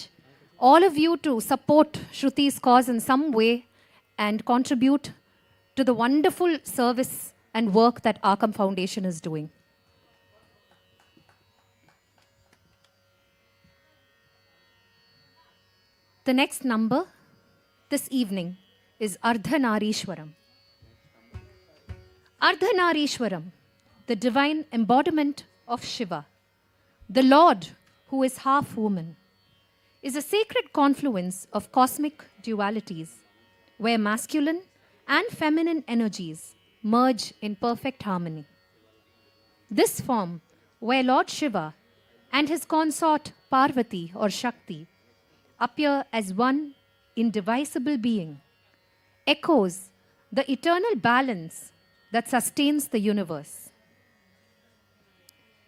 C: all of you to support Shruti's cause in some way and contribute to the wonderful service and work that Arkham Foundation is doing. The next number this evening is Ardhanarishwaram. Ardhanarishwaram, the divine embodiment of Shiva, the Lord who is half woman, is a sacred confluence of cosmic dualities where masculine and feminine energies merge in perfect harmony. This form, where Lord Shiva and his consort Parvati or Shakti appear as one indivisible being, echoes the eternal balance that sustains the universe.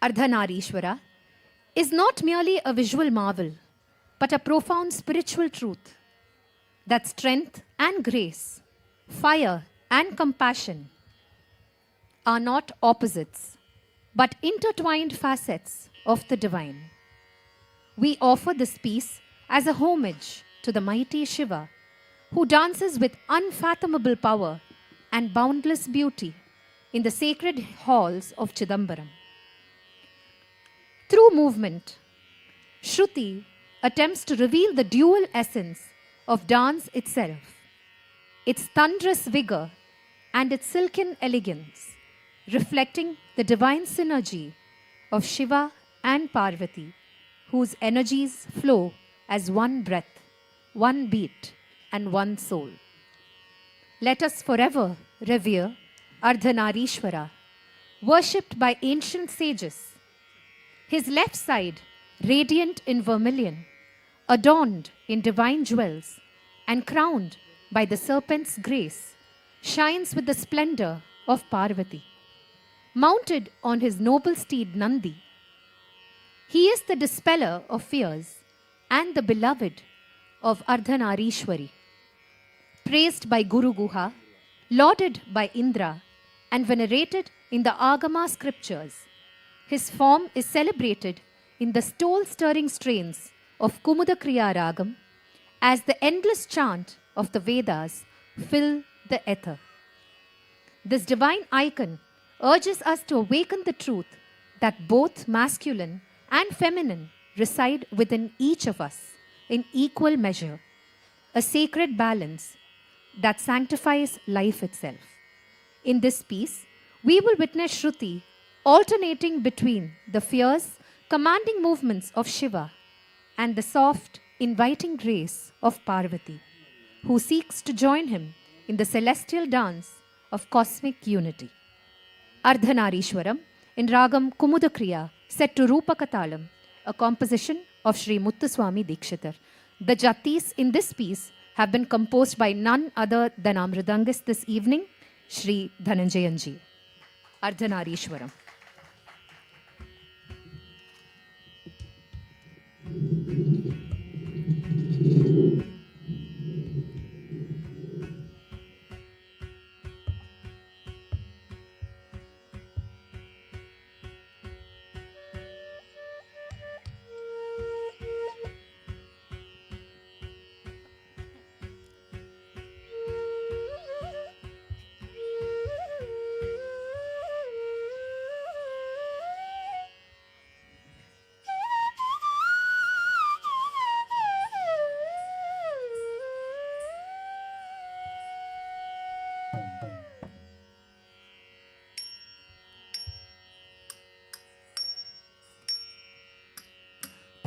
C: Ardhanarishwara is not merely a visual marvel, but a profound spiritual truth that strength and grace, fire and compassion are not opposites, but intertwined facets of the divine. We offer this piece as a homage to the mighty Shiva, who dances with unfathomable power and boundless beauty in the sacred halls of Chidambaram. Through movement, Shruti attempts to reveal the dual essence of dance itself, its thunderous vigor and its silken elegance, reflecting the divine synergy of Shiva and Parvati, whose energies flow as one breath, one beat, and one soul. Let us forever revere Ardhanarishwara, worshipped by ancient sages. His left side, radiant in vermilion, adorned in divine jewels, and crowned by the serpent's grace, shines with the splendor of Parvati. Mounted on his noble steed Nandi, he is the dispeller of fears and the beloved of Ardhanarishwari. Praised by Guru Guha, lauded by Indra, and venerated in the Agama scriptures, his form is celebrated in the soul-stirring strains of Kumudakriya Ragam as the endless chant of the Vedas fill the ether. This divine icon urges us to awaken the truth that both masculine and feminine reside within each of us in equal measure, a sacred balance that sanctifies life itself. In this piece, we will witness Shruti alternating between the fierce, commanding movements of Shiva and the soft, inviting grace of Parvati, who seeks to join him in the celestial dance of cosmic unity. Ardhanarishwaram in Ragam Kumudakriya, set to Rupakatalam, a composition of Sri Muthuswami Dikshitar. The jatis in this piece have been composed by none other than our mridangist this evening, Sri Dhananjayanji. Ardhanarishwaram.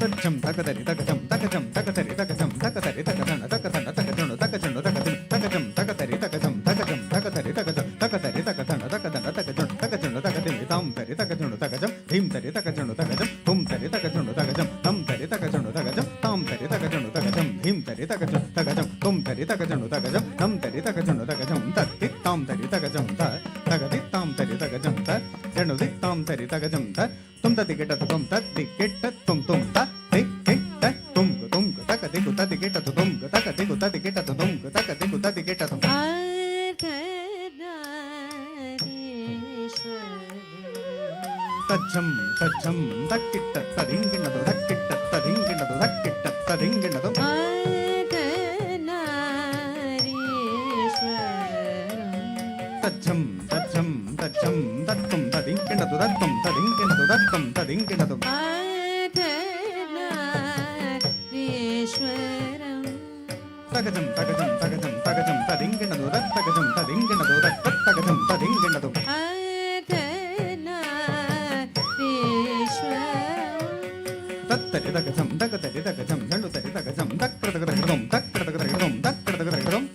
F: Takacham takatari takacham takacham takatari takacham takatari takachana takachana takachana takachana takacham takatari takacham takacham takatari takacham takatari takachana takachana takachana takachana takachim tam tari takachana takacham him tari takachana takacham tum tari takachana takacham tam tari takachana takacham tam tari takachana takacham him tari takachana takacham tum tari takachana takacham tam tari takachana takacham tat tam tari takacham ta takati tam tari takacham ta janu dik tam tari takacham ta tum tati geta tum tati geta tum tum ta tik tik ta tum tum takati ku tati geta tum takati ku tati geta tum takati ku tati geta tum tajam tajam takitta tadinginadu takitta tadinginadu takitta tadinginadu tajam tajam tajam tattum tadinginadu tattum tadinginadu tattum tadinginadu தகஜம் தகஜம் தகஜம் தகஜம் ததிங்கிணது தகஜம் ததிங்கிணது தகஜம் ததிங்கிணது தத்தரி தகஜம் தகதரி தகஜம் ஜண்டு தரி தகஜம் தக்ரதகதகதம் தக்ரதகதகதம் தக்ரதகதகதம்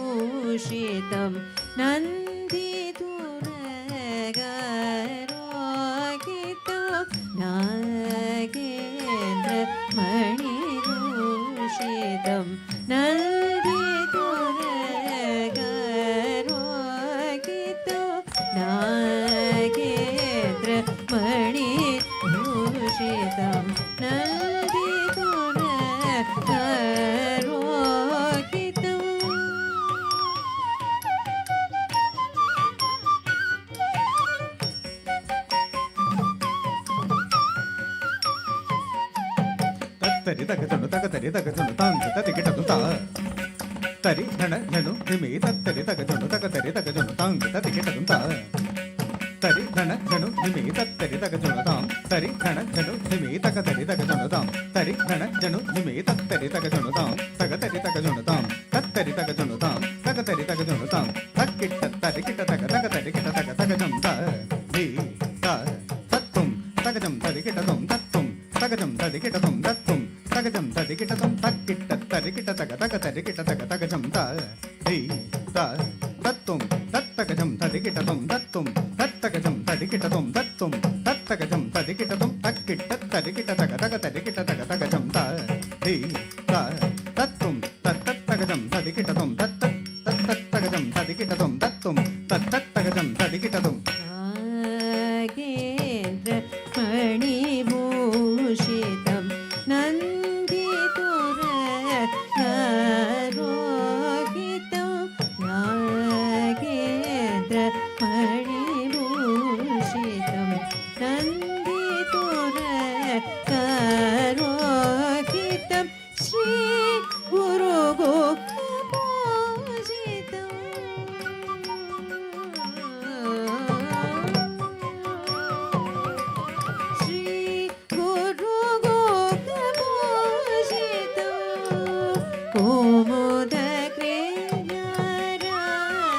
D: नागेन्द्रमणिभूषितं नन्दितुरगारोगितं नागेन्द्रमणिभूषितं नन्दितुरगारोगितं नागेन्द्रमणिभूषितं
F: ತರಿ ತಗ ಚಂಡು ತಗ ತರಿ ತಗ ಚಂಡು ತಾಂಗ ತತಿ ಗಿಟದು ತಾ ತರಿ ಧಣ ಧನು ನಿಮಿ ತತ್ತರಿ ತಗ ಚಂಡು ತಗ ತರಿ ತಗ ಚಂಡು ತಾಂಗ ತತಿ ಗಿಟದು ತಾ ತರಿ ಧಣ ಧನು ನಿಮಿ ತತ್ತರಿ ತಗ ಚಂಡು ತಾಂ ತರಿ ಧಣ ಧನು ನಿಮಿ ತಗ ತರಿ ತಗ ಚಂಡು ತಾಂ ತರಿ ಧಣ ಜನು ನಿಮಿ ತತ್ತರಿ ತಗ ಚಂಡು ತಾಂ ತಗ ತರಿ ತಗ ಚಂಡು ತಾಂ ತತ್ತರಿ ತಗ ಚಂಡು ತಾಂ ತಗ ತರಿ ತಗ ಚಂಡು ತಾಂ ತಕ್ಕಿಟ್ಟ ತರಿ ಕಿಟ್ಟ ತಗ ತಗ ತರಿ ಕಿಟ್ಟ ತಗ ತಗ ಜಂ ತ ದಿ ತ ತತ್ತುಂ ತಗ ಜಂ ತರಿ ಕಿಟ್ಟ ತುಂ ತತ್ತುಂ ತಗ ಜಂ ತರಿ ಕಿಟ್ಟ ತುಂ ತತ್ತುಂ ತಗಜಂ ತದಿಗಿಟದಂ ತಕ್ಕಿಟ್ಟ ತರಿಗಿಟ ತಗ ತಗ ತರಿಗಿಟ ತಗ ತಗಜಂ ತ ಧೀ ತ ತತ್ತುಂ ತತ್ತಗಜಂ ತದಿಗಿಟದಂ ತತ್ತುಂ ತತ್ತ తత్తగజం తదికిటతం తత్తుం తత్తగజం తదికిటతం తక్కిట తదికిట తగ తగ తదికిట తగ తగజం త ధి త తత్తుం తత్తగజం తదికిటతం తత్త తత్తగజం తదికిటతం తత్తుం తత్తగజం తదికిటతం
D: Nagendra మణిభూషితం నందితుర రోహితం Nagendra మణిభూషితం నందితుర రోహితం Shri Guru గోపూజితం Shri Guru గోపూజితం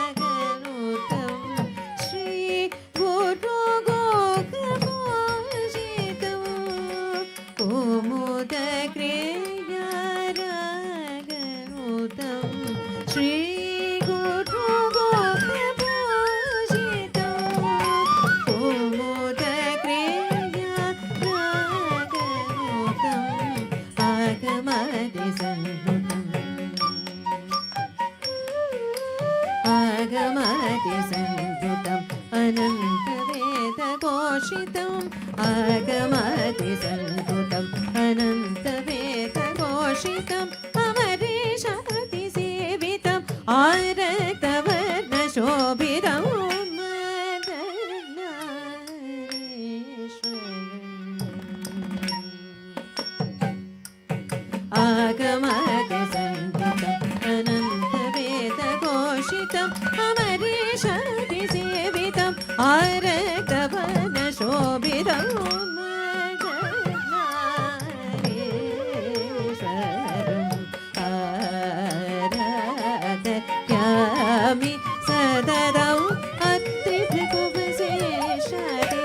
D: కోమోదగ్రేయరాగనుతం Shri Guru గోపూజితం కోమోదగ్రేయరాగనుతం Shri Guru గోపూజితం కోమోదగ్రేయరాగనుతం ఆగమది సంహృతం ఆగమది సంహృతం అనంతవేదఘోషితం ఆగమది సంహృతం అనంతవేదఘోషితం అమరీషాది సేవితం ఆరక్తవర్ణశోభితం ఆగమది సంహృతం అనంతవేదఘోషితం అమరీషాది సేవితం ఆరక్తవర్ణశోభితం ఆరాధయామి సదదౌ అత్రిభృగువశేషాది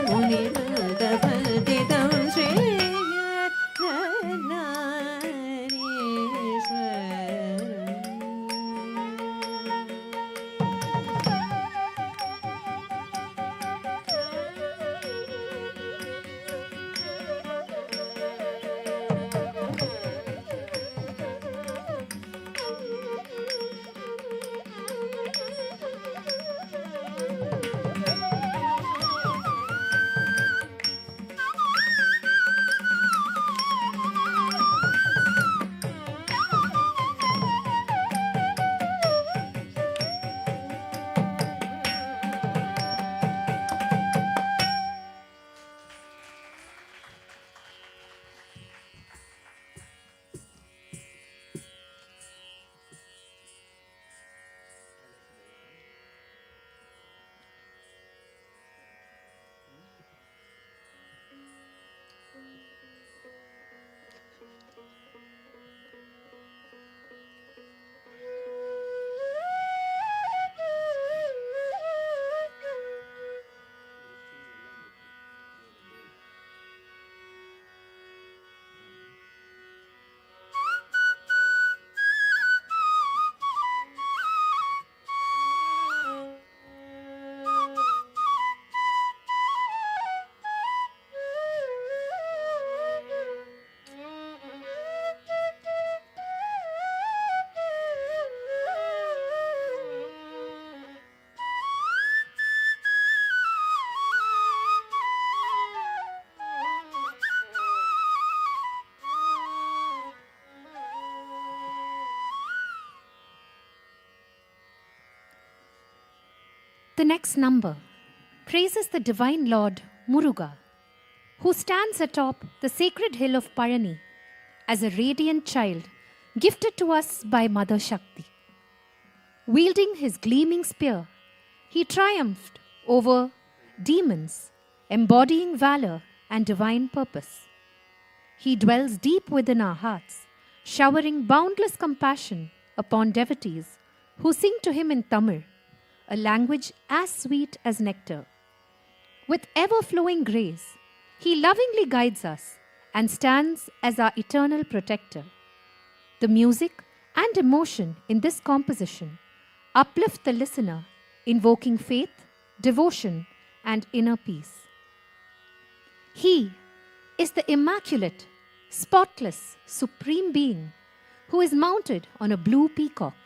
D: మునిమృగపతితం
C: The next number praises the divine Lord Muruga, who stands atop the sacred hill of Parani as a radiant child gifted to us by Mother Shakti. Wielding his gleaming spear, he triumphed over demons, embodying valor and divine purpose. He dwells deep within our hearts, showering boundless compassion upon devotees who sing to him in Tamil, a language as sweet as nectar. With ever-flowing grace, he lovingly guides us and stands as our eternal protector. The music and emotion in this composition uplift the listener, invoking faith, devotion, and inner peace. He is the immaculate, spotless, supreme being who is mounted on a blue peacock,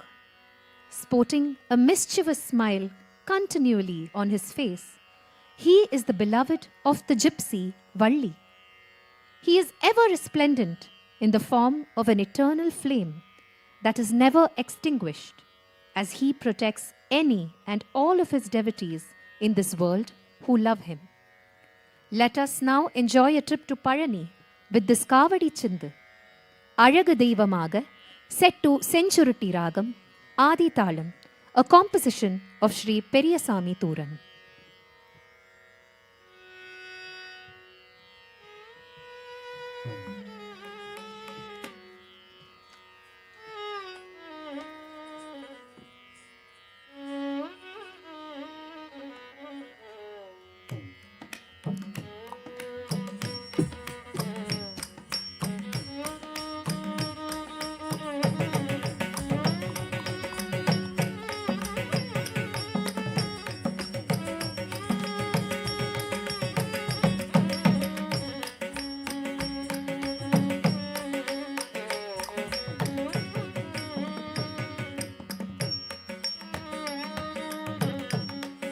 C: sporting a mischievous smile continually on his face. He is the beloved of the gypsy Valli. He is ever resplendent in the form of an eternal flame that is never extinguished, as he protects any and all of his devotees in this world who love him. Let us now enjoy a trip to Palani with this Kavadi Chindu. Azhagu Deivamaga, set to Senchurutti Ragam, Adi Thalam, a composition of Sri Periyasamy Thuran.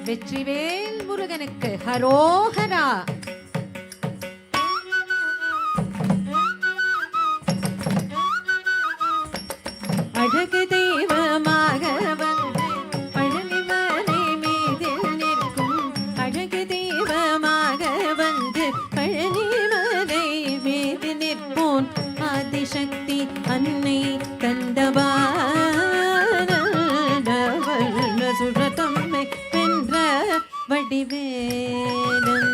D: Vetrivel முருகனுக்கு ஹரோஹரா. அழகு தெய்வமாக வந்து பழனிமலை மீதில் நிற்கும், அழகு தெய்வமாக வந்து பழனிமலை மீது நிற்போன் ஆதிசக்தி அன்னை தந்தவான சுரதம்மை வென்ற வடிவேலன்.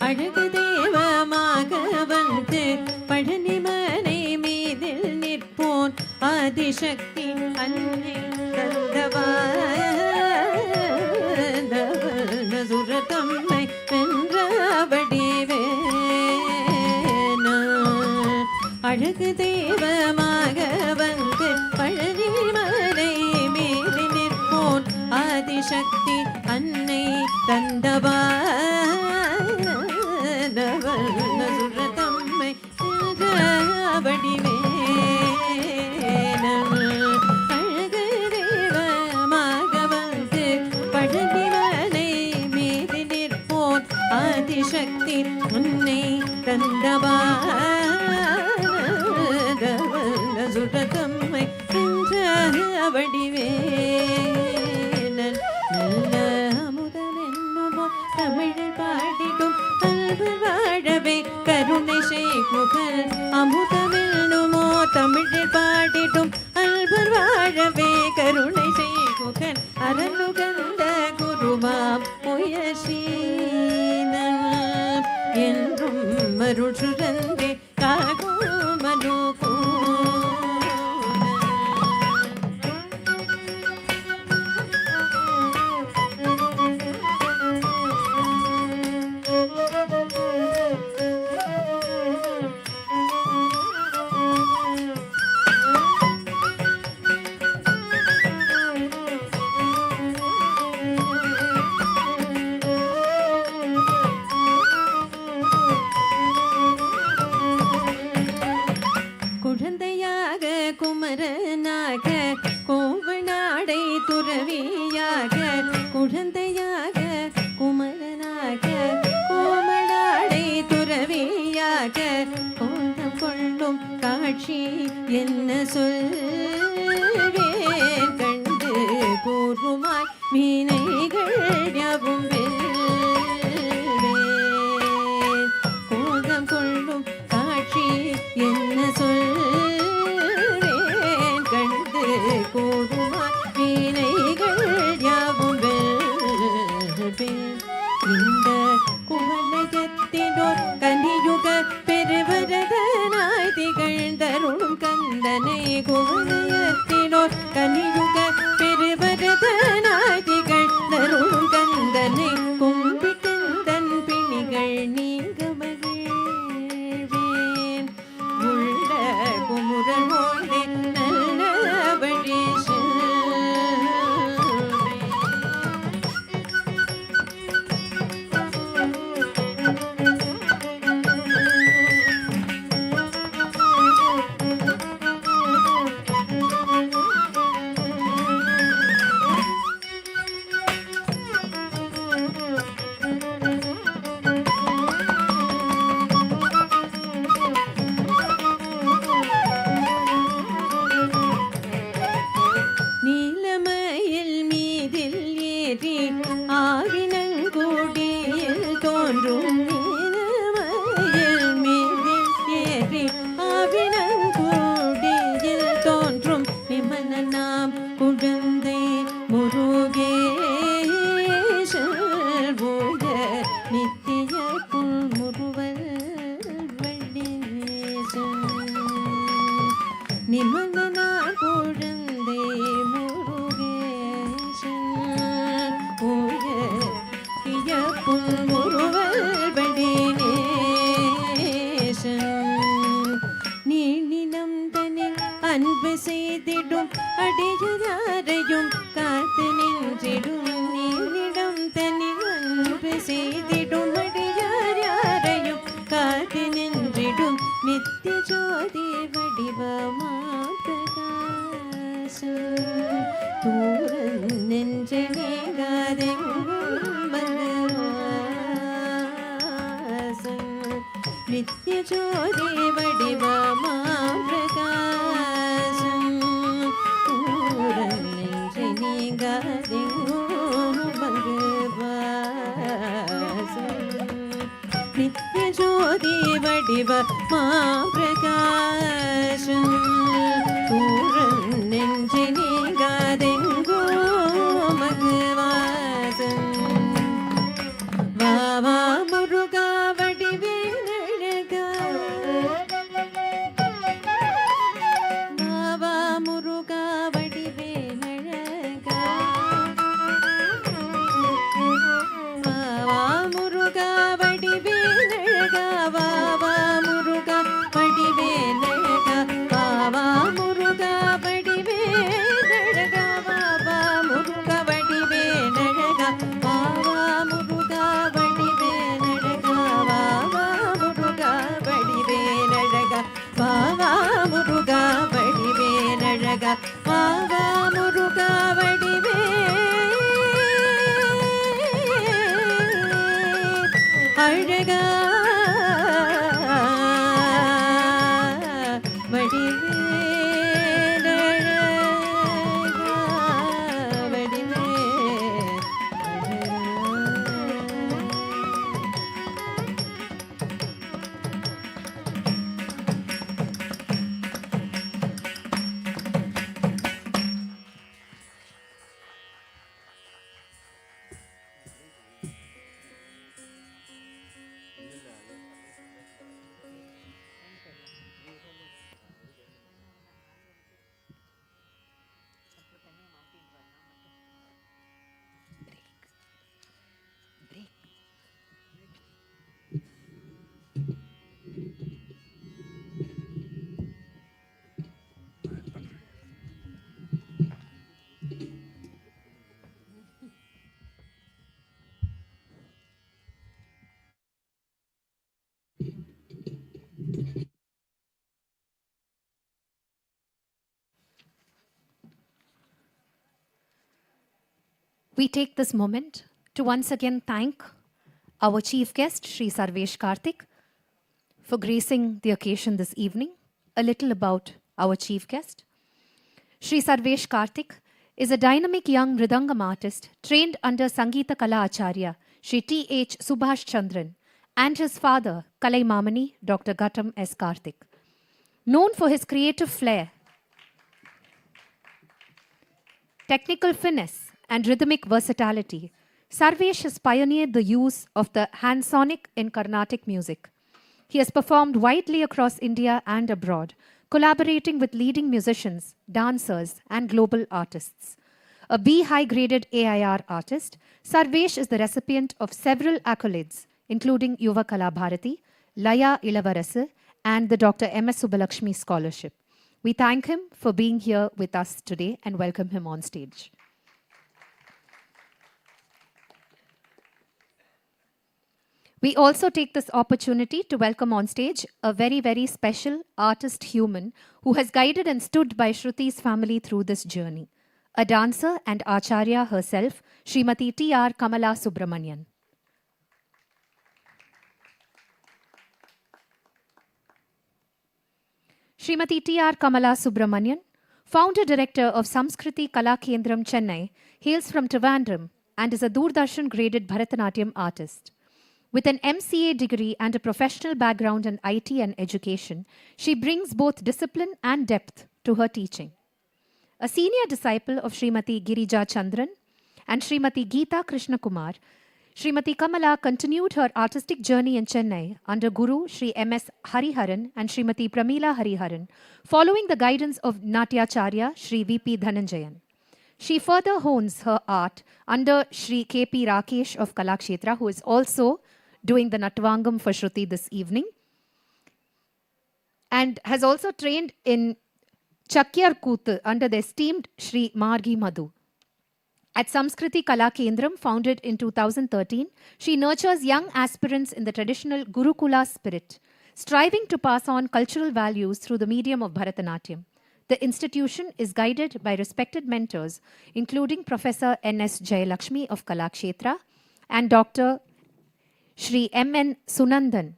D: அழகு தெய்வமாக வந்து பழனிமலை மீதில் நிற்போன் ஆதிசக்தி அன்னை தந்தவான சுரதம்மை வென்ற வடிவேலன். அழகு தெய்வமாக வந்து பழனிமலை மீது நிற்போன் ஆதிசக்தி அன்னை தந்தவான சுரதம்மை வென்ற வடிவேலன். அழகு தெய்வமாக வந்து பழனிமலை மீது நிற்போன் ஆதிசக்தி அன்னை தந்தவான சுரதம்மை வென்ற வடிவேலன். நல்ல அமுதமென்னுமோ தமிழில் பாடிடும் அல்வர் வாழவே கருணை செய்குகள். அமுதமென்னுமோ தமிழில் பாடிடும் அல்வர் வாழவே கருணை செய்குகள். அரணுகந்த குருவாம் முயற்சினன் என்றும் மருள் சுரந்தே காகும் மனுகூ. குழந்தையாக குமரனாக கோவனாடை துறவியாக, குழந்தையாக குமரனாக கோமனாடை துறவியாக, கோலம் கொள்ளும் காட்சி என்ன சொல்வேன் கண்டு கூறுமாய் வினைகள் யாவும் வெல்வேன். கோலம் கொள்ளும் காட்சி என்ன சொல்வேன் கண்டு கூறுமாய் வினைகள் யாவும் வெல்வேன். இந்த குவலயத்தினோர் கலியுக பெருவரதனாய் திகழ்ந்தருளும் கந்தனை, குவலயத்தினோர் கலியுக பெருவரதனாய் திகழ்ந்தருளும் கந்தனை கும்பிட்டந்தன் பிணிகள் நீங்க மகிழ்வேன். உள்ள குமுறல் ஓய்ந்தே நல்ல வழி செல்வேன். ஓய நித்திய புல்முறுவல் வள்ளீசன் நிமலனா குழந்தை முருகேசன் ஓய நித்திய புல்முறுவல் வள்ளீசன் நீளினம் தனில் அன்பு செய்திடும் அடியாரையும் காத்து நின்றிடும் நீளிடம் தனில் அன்பு செய்திடும் அடியாரையும் காத்து நின்றிடும் நித்திய ஜோதி வடிவமாம் பிரகாசம் தூரன் நெஞ்சு நீங்காதெங்கும் வந்து வாசம் நித்திய ஜோதி வடிவமாம் பிரகாசம் தூரன் நெஞ்சு நீங்காதெங்கும் வந்து வாசம் நித்திய ஜோதி வடிவமாம் பிரகாசம் தூரன் நெஞ்சு நீங்காதெங்கும் வந்து வாசம் வாவா முருகா வடிவேலழகா வாவா முருகா வடிவேலழகா வாவா முருகா வடிவேலழகா வாவா முருகா வடிவேலழகா வாவா முருகா வடிவேலழகா வாவா முருகா வடிவேலழகா வாவா முருகா வடிவேலழகா வாவா முருகா வடிவேலழகா வாவா முருகா வடிவேலழகா வாவா முருகா வடிவே அழகா வடிவேலழகா
C: We take this moment to once again thank our chief guest, Sri Sarvesh Karthik, for gracing the occasion this evening. A little about our chief guest. Sri Sarvesh Karthik is a dynamic young Mridangam artist trained under Sangeeta Kala Acharya, Sri T.H. Subhash Chandran, and his father, Kalai Mamani, Dr. Gautam S. Karthik. Known for his creative flair, technical finesse, and rhythmic versatility, Sarvesh has pioneered the use of the handsonic in Carnatic music. He has performed widely across India and abroad, collaborating with leading musicians, dancers, and global artists. A B-high graded AIR artist, Sarvesh is the recipient of several accolades, including Yuva Kala Bharati, Laya Ilavarasu, and the Dr. M.S. Subbalakshmi Scholarship. We thank him for being here with us today and welcome him on stage. We also take this opportunity to welcome on stage a very, very special artist human who has guided and stood by Shruti's family through this journey. A dancer and Acharya herself, Srimati T.R. Kamala Subramanian. Srimati T.R. Kamala Subramanian, founder-director of Samskriti Kala Kendram, Chennai, hails from Trivandrum and is a Doordarshan graded Bharatanatyam artist. With an MCA degree and a professional background in IT and education, she brings both discipline and depth to her teaching. A senior disciple of Srimati Girija Chandran and Srimati Geeta Krishna Kumar, Srimati Kamala continued her artistic journey in Chennai under Guru Sri M.S. Hariharan and Srimati Pramila Hariharan, following the guidance of Natyacharya Sri V.P. Dhananjayan. She further hones her art under Sri K.P. Rakesh of Kalakshetra, who is also doing the Natvangam for Shruti this evening, and has also trained in Chakyar Kooth under the esteemed Sri Margi Madhu. At Samskriti Kala Kendram, founded in 2013, she nurtures young aspirants in the traditional Gurukula spirit, striving to pass on cultural values through the medium of Bharatanatyam. The institution is guided by respected mentors, including Professor N.S. Jayalakshmi of Kalakshetra and Dr. Sri M.N. Sunandan.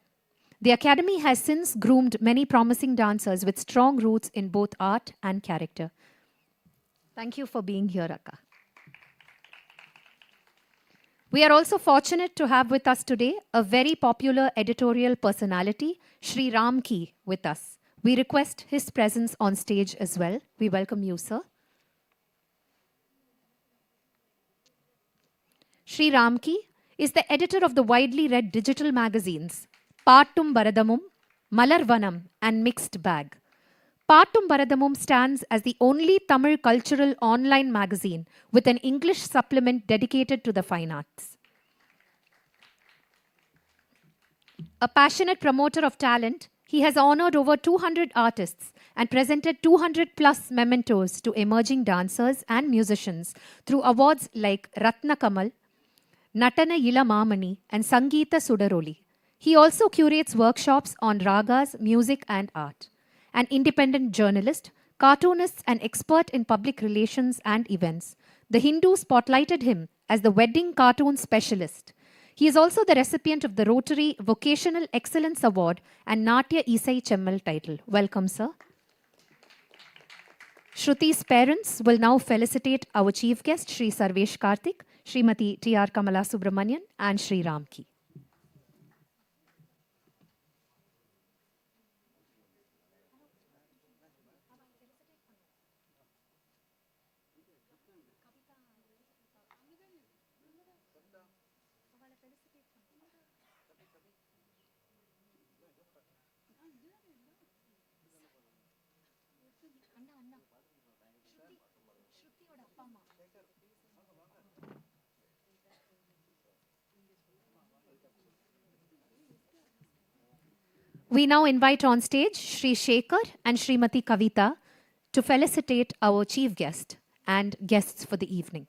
C: The academy has since groomed many promising dancers with strong roots in both art and character. Thank you for being here, Akka. We are also fortunate to have with us today a very popular editorial personality, Sri Ramki, with us. We request his presence on stage as well. We welcome you, sir. Sri Ramki is the editor of the widely read digital magazines Paattum Baradamum, Malarvanam, and Mixed Bag. Paattum Baradamum stands as the only Tamil cultural online magazine with an English supplement dedicated to the fine arts. A passionate promoter of talent, he has honored over 200 artists and presented 200 plus mementos to emerging dancers and musicians through awards like Ratna Kamal, Natana Ila Mamani, and Sangeeta Sudaroli. He also curates workshops on ragas, music, and art. An independent journalist, cartoonist, and expert in public relations and events, The Hindu spotlighted him as the wedding cartoon specialist. He is also the recipient of the Rotary Vocational Excellence Award and Natya Isai Chemmal title. Welcome, sir. Shruti's parents will now felicitate our chief guest, Sri Sarvesh Karthik, Srimati T.R. Kamala Subramanian, and Sri Ramki. We now invite on stage Sri Shekhar and Srimati Kavita to felicitate our chief guest and guests for the evening.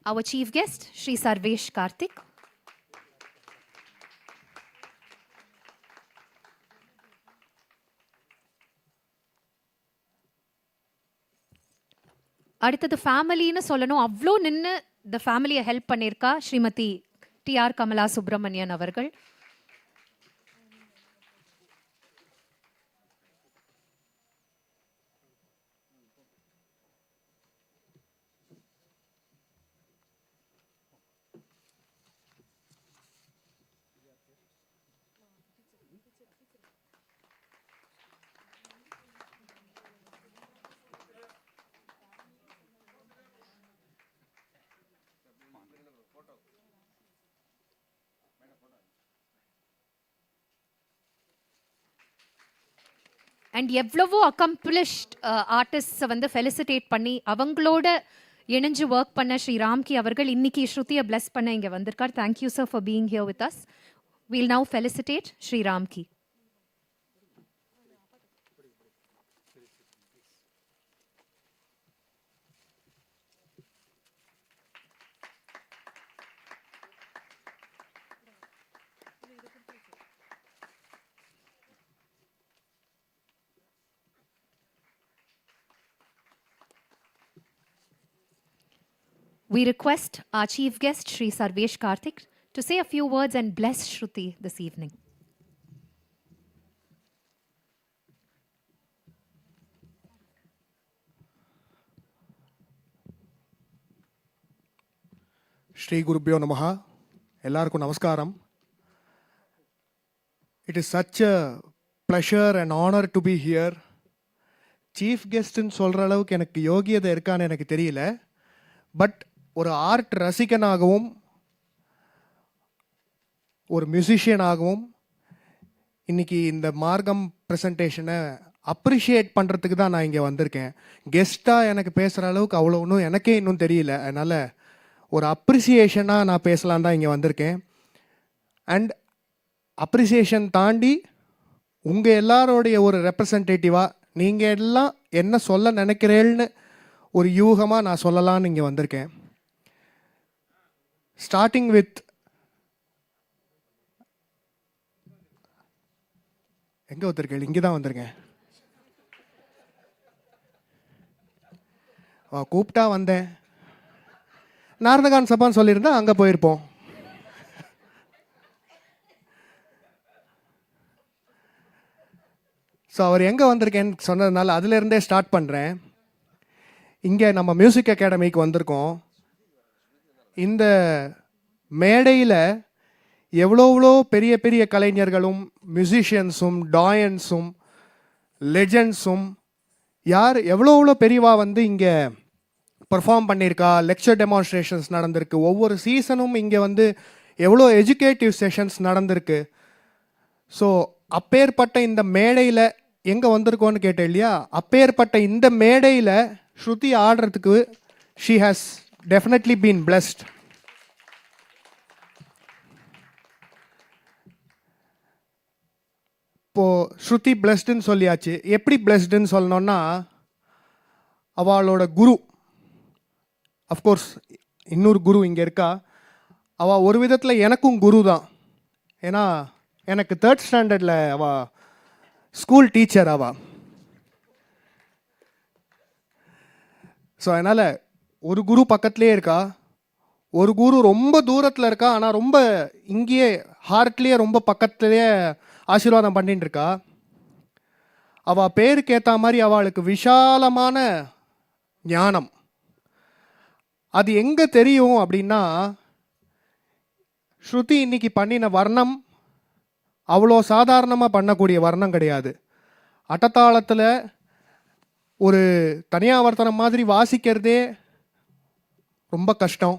C: Our chief guest, Sri Sarvesh Karthik. அடுத்தது ஃபேமிலின்னு சொல்லணும். அவ்வளோ நின்று இந்த ஃபேமிலியை help பண்ணியிருக்கா Srimathi T.R. Kamala Subramanian அவர்கள். And எவ்வளவோ accomplished ஆர்டிஸ்ட்ஸை வந்து ஃபெலிசிட்டேட் பண்ணி அவங்களோட இணைஞ்சு ஒர்க் பண்ண ஸ்ரீ ராம்கி அவர்கள் இன்னைக்கு ஸ்ருதியை பிளஸ் பண்ண இங்கே வந்திருக்கார். Thank you sir for being here with us. We'll now felicitate Shri Ramki. We request our chief guest, Sri Sarvesh Karthik, to say a few words and bless Shruti this evening.
R: Shri Gurubhyo Namaha. Ellarkum Namaskaram. It is such a pleasure and honor to be here. Chief கெஸ்ட்னு சொல்கிற அளவுக்கு எனக்கு யோகியதை இருக்கான்னு எனக்கு தெரியல. But ஒரு art ரசிகனாகவும் ஒரு மியூசிஷியனாகவும் இன்றைக்கி இந்த மார்க்கம் ப்ரெசன்டேஷனை அப்ரிஷியேட் பண்ணுறதுக்கு தான் நான் இங்கே வந்திருக்கேன். கெஸ்ட்டாக எனக்கு பேசுகிற அளவுக்கு அவ்வளோ ஒன்றும் எனக்கே இன்னும் தெரியல. அதனால் ஒரு அப்ரிசியேஷனாக நான் பேசலான் தான் இங்கே வந்திருக்கேன். அண்ட் அப்ரிசியேஷன் தாண்டி உங்கள் எல்லாரோடைய ஒரு ரெப்ரசன்டேட்டிவாக நீங்கள் எல்லாம் என்ன சொல்ல நினைக்கிறேன்னு ஒரு யூகமாக நான் சொல்லலான்னு இங்கே வந்திருக்கேன். ஸ்டார்டிங் வித் எங்கே வந்திருக்கேன்? இங்கே தான் வந்திருக்கேன். கூப்பிட்டா வந்தேன். நாரதகான் சபான்னு சொல்லியிருந்தா அங்கே போயிருப்போம். ஸோ அவர் எங்கே வந்திருக்கேன்னு சொன்னதுனால அதிலேருந்தே ஸ்டார்ட் பண்ணுறேன். இங்கே நம்ம மியூசிக் அகாடமிக்கு வந்திருக்கோம். இந்த மேடையில் எவ்வளோ பெரிய பெரிய கலைஞர்களும் மியூசிஷியன்ஸும் டாயன்ஸும் லெஜண்ட்ஸும் யார் எவ்வளோ பெரியவா வந்து இங்கே பர்ஃபார்ம் பண்ணியிருக்கா. லெக்சர் டெமான்ஸ்ட்ரேஷன்ஸ் நடந்திருக்கு. ஒவ்வொரு சீசனும் இங்கே வந்து எவ்வளோ எஜுகேட்டிவ் செஷன்ஸ் நடந்திருக்கு. ஸோ அப்பேற்பட்ட இந்த மேடையில் எங்கே வந்திருக்கோன்னு கேட்டேன் இல்லையா, அப்பேற்பட்ட இந்த மேடையில் ஸ்ருதி ஆடுறதுக்கு she has definitely been blessed. இப்போது ஸ்ருதி பிளெஸ்டுன்னு சொல்லியாச்சு. எப்படி பிளெஸ்டுன்னு சொல்லணுன்னா, அவளோட குரு, அஃப்கோர்ஸ் இன்னொரு குரு இங்கே இருக்கா. அவள் ஒரு விதத்தில் எனக்கும் குரு தான். ஏன்னா எனக்கு 3rd ஸ்டாண்டர்டில் அவள் ஸ்கூல் டீச்சர் அவள். ஸோ அதனால் ஒரு குரு பக்கத்துலேயே இருக்கா, ஒரு குரு ரொம்ப தூரத்தில் இருக்கா. ஆனால் ரொம்ப இங்கேயே ஹார்ட்லேயே ரொம்ப பக்கத்துலேயே ஆசீர்வாதம் பண்ணிட்டு இருக்கா. அவள் பேருக்கு ஏற்ற மாதிரி அவளுக்கு விஷாலமான ஞானம். அது எங்கே தெரியும் அப்படின்னா, ஸ்ருதி இன்னைக்கு பண்ணின வர்ணம் அவ்வளோ சாதாரணமாக பண்ணக்கூடிய வர்ணம் கிடையாது. அட்டத்தாளத்தில் ஒரு தனியாவர்த்தனம் மாதிரி வாசிக்கிறதே ரொம்ப கஷ்டம்.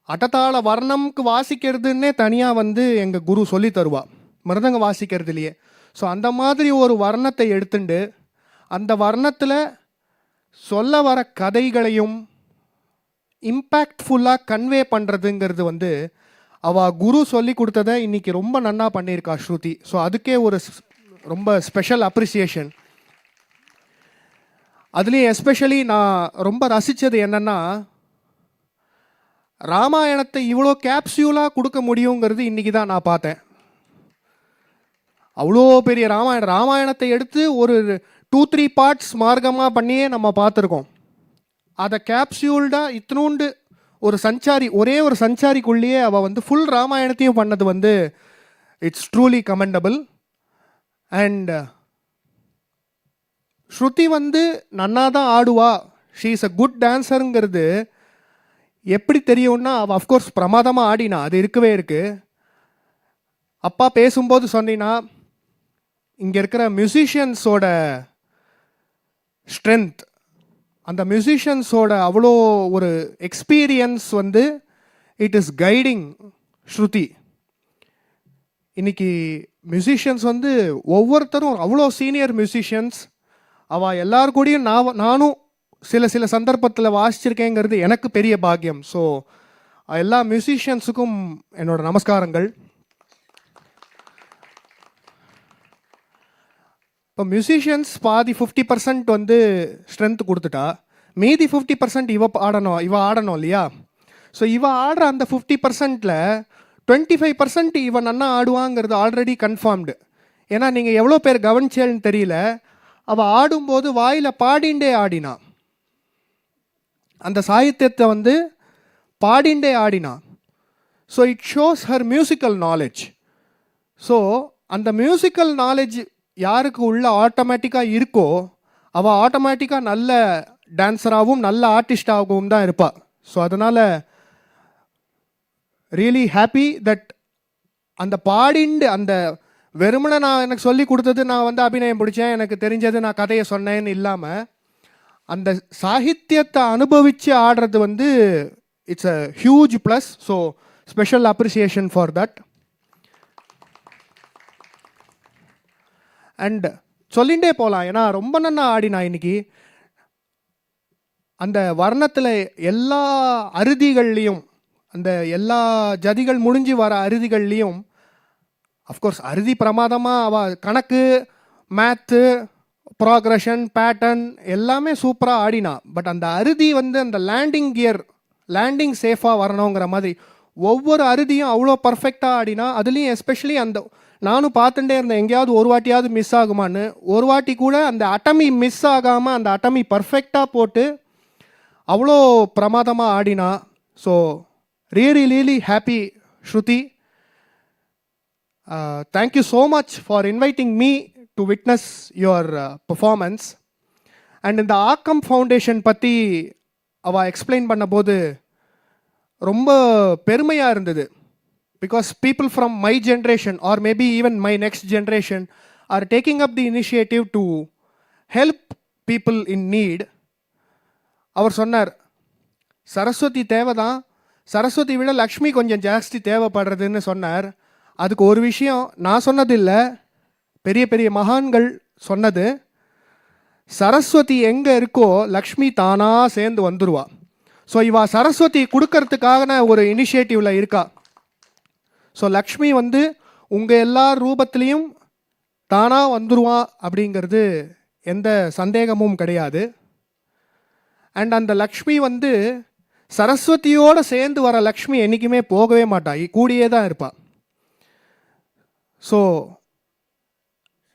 R: அட்டத்தாள வர்ணம்க்கு வாசிக்கிறதுன்னே தனியாக வந்து எங்கள் குரு சொல்லி தருவா, மிருதங்க வாசிக்கிறதுலையே. ஸோ அந்த மாதிரி ஒரு வர்ணத்தை எடுத்துட்டு அந்த வர்ணத்தில் சொல்ல வர கதைகளையும் இம்பேக்ட்ஃபுல்லாக கன்வே பண்ணுறதுங்கிறது வந்து அவள் குரு சொல்லி கொடுத்ததை இன்றைக்கி ரொம்ப நன்னா பண்ணியிருக்கா ஸ்ருதி. ஸோ அதுக்கே ஒரு ரொம்ப ஸ்பெஷல் அப்ரிசியேஷன். அதுலேயும் எஸ்பெஷலி நான் ரொம்ப ரசித்தது என்னென்னா, ராமாயணத்தை இவ்வளோ கேப்சியூலாக கொடுக்க முடியுங்கிறது இன்றைக்கி தான் நான் பார்த்தேன். அவ்வளோ பெரிய ராமாயணத்தை எடுத்து ஒரு 2-3 பார்ட்ஸ் மார்க்கமாக பண்ணியே நம்ம பார்த்துருக்கோம். அதை கேப்சியூல்டாக இத்தினூண்டு ஒரு சஞ்சாரி, ஒரே ஒரு சஞ்சாரிக்குள்ளேயே அவள் வந்து ஃபுல் ராமாயணத்தையும் பண்ணது வந்து இட்ஸ் ட்ரூலி கமெண்டபிள். அண்ட் ஸ்ருதி வந்து நன்னா தான் ஆடுவா, ஷீ இஸ் அ குட் டான்ஸருங்கிறது எப்படி தெரியும்னா, அவள் அஃப்கோர்ஸ் பிரமாதமாக ஆடினா, அது இருக்கவே இருக்குது. அப்பா பேசும்போது சொன்னீங்கன்னா, இங்கே இருக்கிற மியூசிஷியன்ஸோட ஸ்ட்ரென்த், அந்த மியூசிஷியன்ஸோட அவ்வளோ ஒரு எக்ஸ்பீரியன்ஸ் வந்து இட் இஸ் கைடிங் ஸ்ருதி. இன்னைக்கு மியூசிஷியன்ஸ் வந்து ஒவ்வொருத்தரும் அவ்வளோ சீனியர் மியூசிஷியன்ஸ். அவள் எல்லார் கூடயும் நானும் சில சந்தர்ப்பத்தில் வாசிச்சிருக்கேங்கிறது எனக்கு பெரிய பாக்கியம். ஸோ எல்லா மியூசிஷியன்ஸுக்கும் என்னோட நமஸ்காரங்கள். இப்போ மியூசிஷியன்ஸ் பாதி 50% வந்து ஸ்ட்ரென்த் கொடுத்துட்டா, மீதி 50% இவ ஆடணும் இல்லையா. ஸோ இவ ஆடுற அந்த 50%ல் 25% இவன் நன்னா ஆடுவாங்கிறது ஆல்ரெடி கன்ஃபார்ம்டு. ஏன்னா நீங்கள் எவ்வளோ பேர் கவனிச்சேன்னு தெரியல, அவள் ஆடும்போது வாயில் பாடிண்டே ஆடினா, அந்த சாகித்யத்தை வந்து பாடிண்டே ஆடினா. So it shows her musical knowledge. So அந்த மியூசிக்கல் நாலேஜ் யாருக்கு உள்ள ஆட்டோமேட்டிக்காக இருக்கோ அவள் ஆட்டோமேட்டிக்காக நல்ல டான்ஸராகவும் நல்ல ஆர்டிஸ்டாகவும் தான் இருப்பாள். ஸோ அதனால் ரியலி ஹாப்பி தட் அந்த பாடிண்டு அந்த வெறுமனை நான் எனக்கு சொல்லி கொடுத்தது நான் வந்து அபிநயம் பிடிச்சேன், எனக்கு தெரிஞ்சது நான் கதையை சொன்னேன்னு இல்லாமல் அந்த சாகித்யத்தை அனுபவித்து ஆடுறது வந்து it's a huge plus. So special appreciation for that. And சொல்லிகிட்டே போகலாம், ஏன்னா ரொம்ப நன்னா ஆடினா இன்னைக்கு. அந்த வர்ணத்தில் எல்லா அறுதிகள்லேயும், அந்த எல்லா ஜதிகள் முடிஞ்சு வர அறுதிகள்லேயும் அஃப்கோர்ஸ் அறுதி பிரமாதமாக அவள் கணக்கு, மேத்து, ப்ராக்ரஷன், பேட்டர்ன் எல்லாமே சூப்பராக ஆடினா. பட் அந்த அறுதி வந்து அந்த லேண்டிங் கியர், லேண்டிங் சேஃபாக வரணுங்கிற மாதிரி ஒவ்வொரு அறுதியும் அவ்வளோ பர்ஃபெக்டாக ஆடினா. அதுலேயும் எஸ்பெஷலி அந்த நானும் பார்த்துட்டே இருந்தேன் எங்கேயாவது ஒரு வாட்டியாவது மிஸ் ஆகுமான்னு. ஒரு வாட்டி கூட அந்த அட்டமி மிஸ் ஆகாமல் அந்த அட்டமி பர்ஃபெக்டாக போட்டு அவ்வளோ பிரமாதமாக ஆடினா. So really happy Shruti. Thank you so much for inviting me to witness your performance. And இந்த ஆக்கம் ஃபவுண்டேஷன் பற்றி அவள் எக்ஸ்பிளைன் பண்ணபோது ரொம்ப பெருமையாக இருந்தது. Because people from my generation or maybe even my next generation are taking up the initiative to help people in need. அவர் சொன்னார், சரஸ்வதி தேவை தான், சரஸ்வதி விட லக்ஷ்மி கொஞ்சம் ஜாஸ்தி தேவைப்படுறதுன்னு சொன்னார். அதுக்கு ஒரு விஷயம் நான் சொன்னதில்லை, பெரிய பெரிய மகான்கள் சொன்னது. சரஸ்வதி எங்கே இருக்கோ லக்ஷ்மி தானாக சேர்ந்து வந்துடுவா. ஸோ இவா சரஸ்வதி கொடுக்கறதுக்காக ஒரு இனிஷியேட்டிவில் இருக்கா. ஸோ லக்ஷ்மி வந்து உங்கள் எல்லா ரூபத்துலேயும் தானாக வந்துடுவா அப்படிங்கிறது எந்த சந்தேகமும் கிடையாது. அண்ட் அந்த லக்ஷ்மி வந்து சரஸ்வதியோடு சேர்ந்து வர லக்ஷ்மி என்றைக்குமே போகவே மாட்டா, கூடியே தான் இருப்பாள். So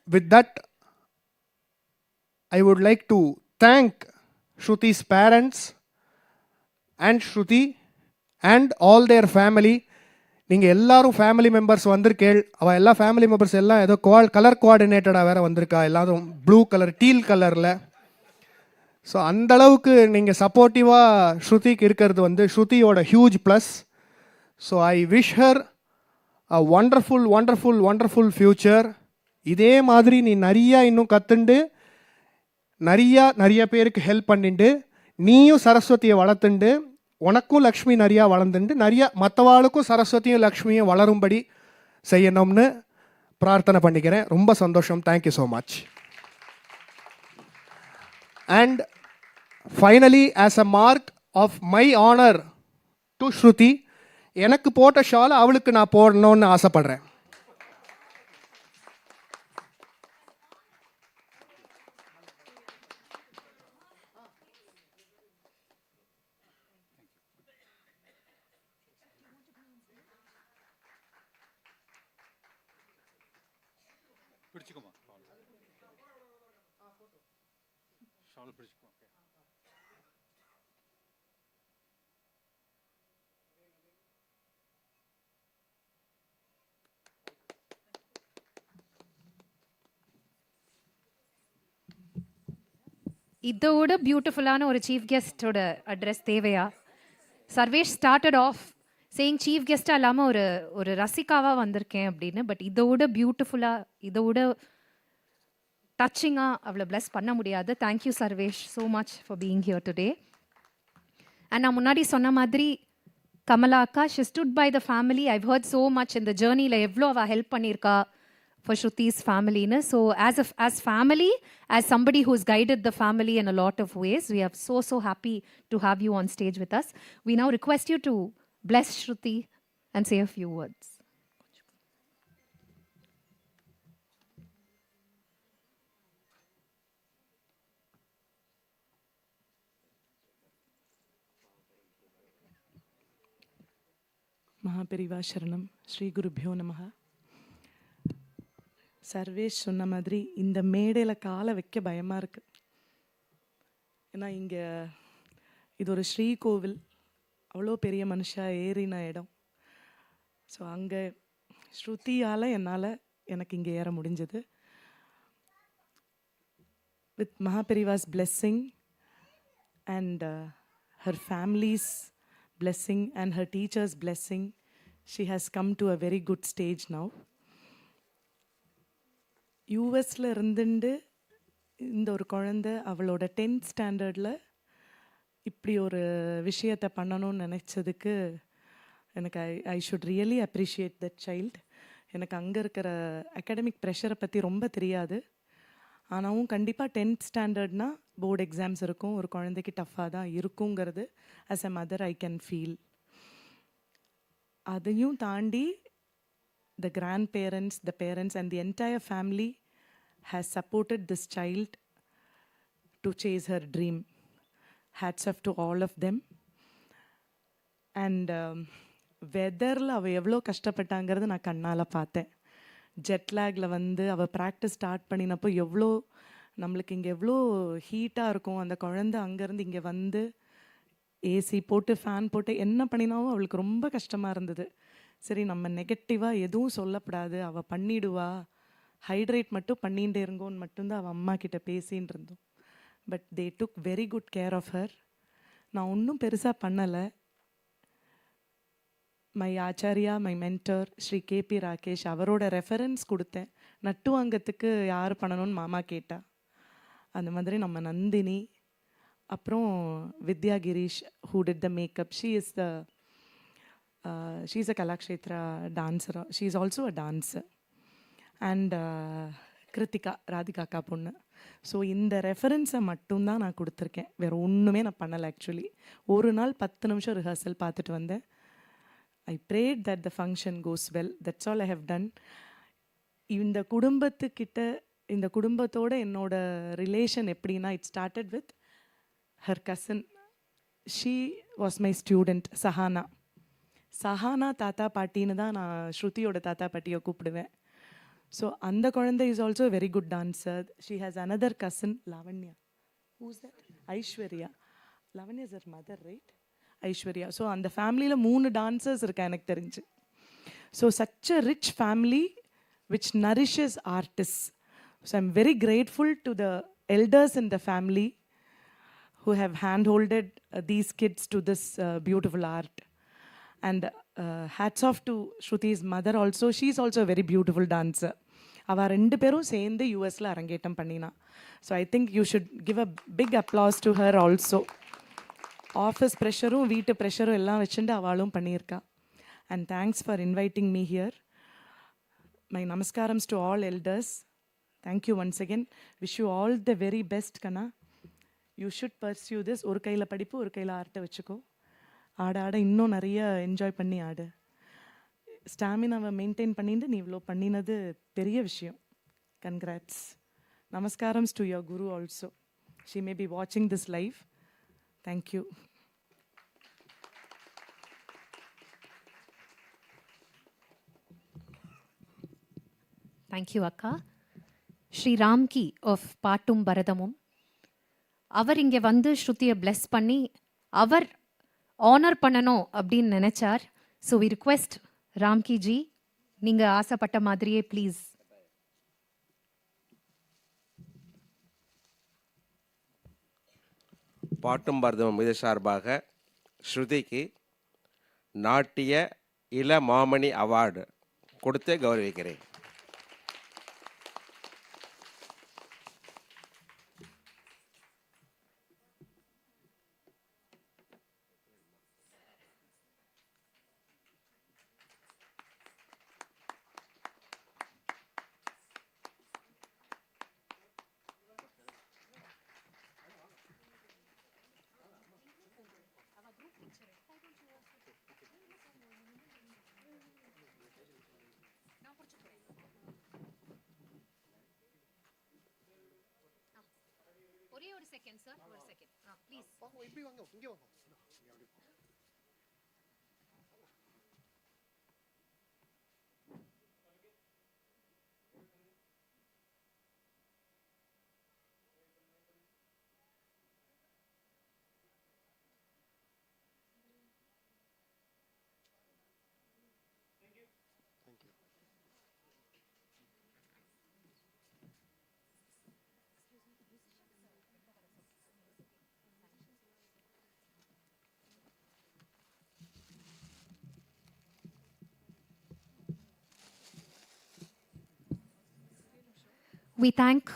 R: with that I would like to thank Shruti's parents and Shruti and all their family. நீங்கள் எல்லோரும் ஃபேமிலி மெம்பர்ஸ் வந்திருக்கேள். அவள் எல்லா ஃபேமிலி மெம்பர்ஸ் எல்லாம் ஏதோ கலர் கோஆர்டினேட்டடாக வேறு வந்திருக்கா, எல்லாரும் ப்ளூ கலர், டீல் கலரில். ஸோ அந்தளவுக்கு நீங்கள் சப்போர்ட்டிவாக ஸ்ருதிக்கு இருக்கிறது வந்து ஸ்ருதியோட huge plus. So I wish her a wonderful wonderful wonderful future. இதே மாதிரி நீ நிறையா இன்னும் கற்றுண்டு நிறைய பேருக்கு ஹெல்ப் பண்ணிட்டு நீயும் சரஸ்வதியை வளர்த்துண்டு உனக்கும் லக்ஷ்மி நிறையா வளர்ந்துண்டு நிறைய மற்றவாளுக்கும் சரஸ்வதியும் லக்ஷ்மியும் வளரும்படி செய்யணும்னு பிரார்த்தனை பண்ணிக்கிறேன். ரொம்ப சந்தோஷம். Thank you so much. And finally as a mark of my honour to Shruti, எனக்கு போட்ட ஷால் அவளுக்கு நான் போடணும்னு ஆசைப்படுறேன்.
B: பிடிச்சிக்கோமா ஷால் பிடிச்சிக்கோ.
C: இதோட பியூட்டிஃபுல்லான ஒரு சீஃப் கெஸ்டோட அட்ரஸ் தேவையா? Sarvesh started off saying chief கெஸ்ட்டாக இல்லாமல் ஒரு ரசிகாவாக வந்திருக்கேன் அப்படின்னு. பட் இதோட பியூட்டிஃபுல்லாக, இதோட டச்சிங்காக அவளை பிளஸ் பண்ண முடியாது. Thank you Sarvesh so much for being here today. And நான் முன்னாடி சொன்ன மாதிரி கமலா அக்கா, she stood by the family. I've heard so much இந்த ஜேர்னியில் எவ்வளோ அவள் ஹெல்ப் பண்ணியிருக்கா for Shruti's family. So as family, as somebody who's guided the family in a lot of ways, we are so happy to have you on stage with us. We now request you to bless Shruti and say a few words.
S: Maha Periyava சரணம். ஸ்ரீ குருபியோ நமஹ. சர்வேஷ் சொன்ன மாதிரி இந்த மேடையில் காலை வைக்க பயமாக இருக்குது. ஏன்னா இங்கே இது ஒரு ஸ்ரீ கோவில், அவ்வளோ பெரிய மனுஷா ஏறின இடம். ஸோ அங்கே ஸ்ருதியால் எனக்கு இங்கே ஏற முடிஞ்சது. With Mahaperiva's blessing and her family's blessing and her teacher's blessing, she has come to a very good stage now. யூஎஸில் இருந்துட்டு இந்த ஒரு குழந்தை அவளோட 10th ஸ்டாண்டர்டில் இப்படி ஒரு விஷயத்தை பண்ணணும்னு நினச்சதுக்கு எனக்கு I should really appreciate that child. எனக்கு அங்கே இருக்கிற அகாடமிக் ப்ரெஷரை பற்றி ரொம்ப தெரியாது. ஆனாலும் கண்டிப்பாக 10th ஸ்டாண்டர்ட்னா போர்டு எக்ஸாம்ஸ் இருக்கும், ஒரு குழந்தைக்கு டஃப்பாக தான் இருக்குங்கிறது as a mother I can feel. அதையும் தாண்டி the grandparents, the parents and the entire family has supported this child to chase her dream. Hats off to all of them. And வெதரில் அவள் எவ்வளோ கஷ்டப்பட்டாங்கிறது நான் கண்ணால் பார்த்தேன். ஜெட்லாகில் வந்து அவள் ப்ராக்டிஸ் ஸ்டார்ட் பண்ணினப்போ எவ்வளோ நம்மளுக்கு இங்கே எவ்வளோ ஹீட்டாக இருக்கும். அந்த குழந்தை அங்கேருந்து இங்கே வந்து ஏசி போட்டு ஃபேன் போட்டு என்ன பண்ணினாவும் அவளுக்கு ரொம்ப கஷ்டமாக இருந்தது. சரி, நம்ம நெகட்டிவாக எதுவும் சொல்லப்படாது, அவள் பண்ணிடுவா, ஹைட்ரேட் மட்டும் பண்ணிகிட்டே இருங்கோன்னு மட்டும்தான் அவள் அம்மா கிட்ட பேசின்னு இருந்தோம். But they took very good care of her. நான் ஒன்றும் பெருசாக பண்ணலை. My acharya, my mentor Shri KB Rakesh, அவரோட ரெஃபரன்ஸ் கொடுத்தேன். நட்டுவாங்கத்துக்கு யார் பண்ணணும்னு மாமா கேட்டா. அந்த மாதிரி நம்ம நந்தினி, அப்புறம் வித்யா Girish who did the makeup. She's a Kalakshetra dancer. She's also a dancer. And Kiruthika, ராதிகாக்கா பொண்ணு. ஸோ இந்த ரெஃபரன்ஸை மட்டும்தான் நான் கொடுத்துருக்கேன், வேறு ஒன்றுமே நான் பண்ணலை. ஆக்சுவலி ஒரு நாள் 10 நிமிஷம் ரிஹர்சல் பார்த்துட்டு வந்தேன். I pray that the function goes well. That's all I have done. இந்த குடும்பத்துக்கிட்ட, இந்த குடும்பத்தோட என்னோட ரிலேஷன் எப்படின்னா, it started with her cousin. She was my student Sahana. Sahana தாத்தா பாட்டின்னு தான் நான் ஸ்ருதியோட தாத்தா பாட்டியை கூப்பிடுவேன். ஸோ அந்த குழந்தை is also very good dancer. She has another cousin Lavanya. Who's that? Aishwarya. Lavanya is her mother, right? Aishwarya. So அந்த ஃபேமிலியில் 3 டான்சர்ஸ் இருக்கா எனக்கு தெரிஞ்சு. So such a rich family which nourishes artists. So I'm very grateful to the elders in the family who have handholded these kids to this beautiful art. And hats off to Shruti's mother also. She's also a very beautiful dancer. அவள் 2 பேரும் சேர்ந்து யூஎஸில் அரங்கேற்றம் பண்ணினா. So I think you should give a big applause to her also. Office ப்ரெஷரும் வீட்டு ப்ரெஷரும் எல்லாம் வச்சுட்டு அவளும் பண்ணியிருக்கா. And thanks for inviting me here. My namaskarams to all elders. Thank you once again. Wish you all the very best, Kana. You should pursue this. ஒரு கையில் படிப்பு, ஒரு கையில் ஆர்ட்டை வச்சுக்கோ. ஆட ஆட இன்னும் நிறைய என்ஜாய் பண்ணி ஆடு. ஸ்டாமினாவை மெயின்டைன் பண்ணிட்டு நீ இவ்வளோ பண்ணினது பெரிய விஷயம். கன்கிராட்ஸ். நமஸ்காரம்ஸ் to your guru also. She may be வாட்சிங் திஸ் லைவ். தேங்க்யூ.
C: தேங்க்யூ அக்கா. ஸ்ரீ ராம்கி ஆஃப் பாட்டும் பரதமும், அவர் இங்கே வந்து ஸ்ருதியை பிளெஸ் பண்ணி அவர் ஆனர் பண்ணணும் அப்படின்னு நினைச்சார். So we request Ramki ji, நீங்கள் ஆசைப்பட்ட மாதிரியே ப்ளீஸ்.
T: பாட்டும் பரதமும் இது சார்பாக ஸ்ருதிக்கு நாட்டிய இளமாமணி அவார்டு கொடுத்து கௌரவிக்கிறேன்.
C: ஒரே ஒரு செகண்ட் சார், ஒரு செகண்ட் ப்ளீஸ்.
R: இப்படி வாங்க, இங்கே வாங்க.
C: We thank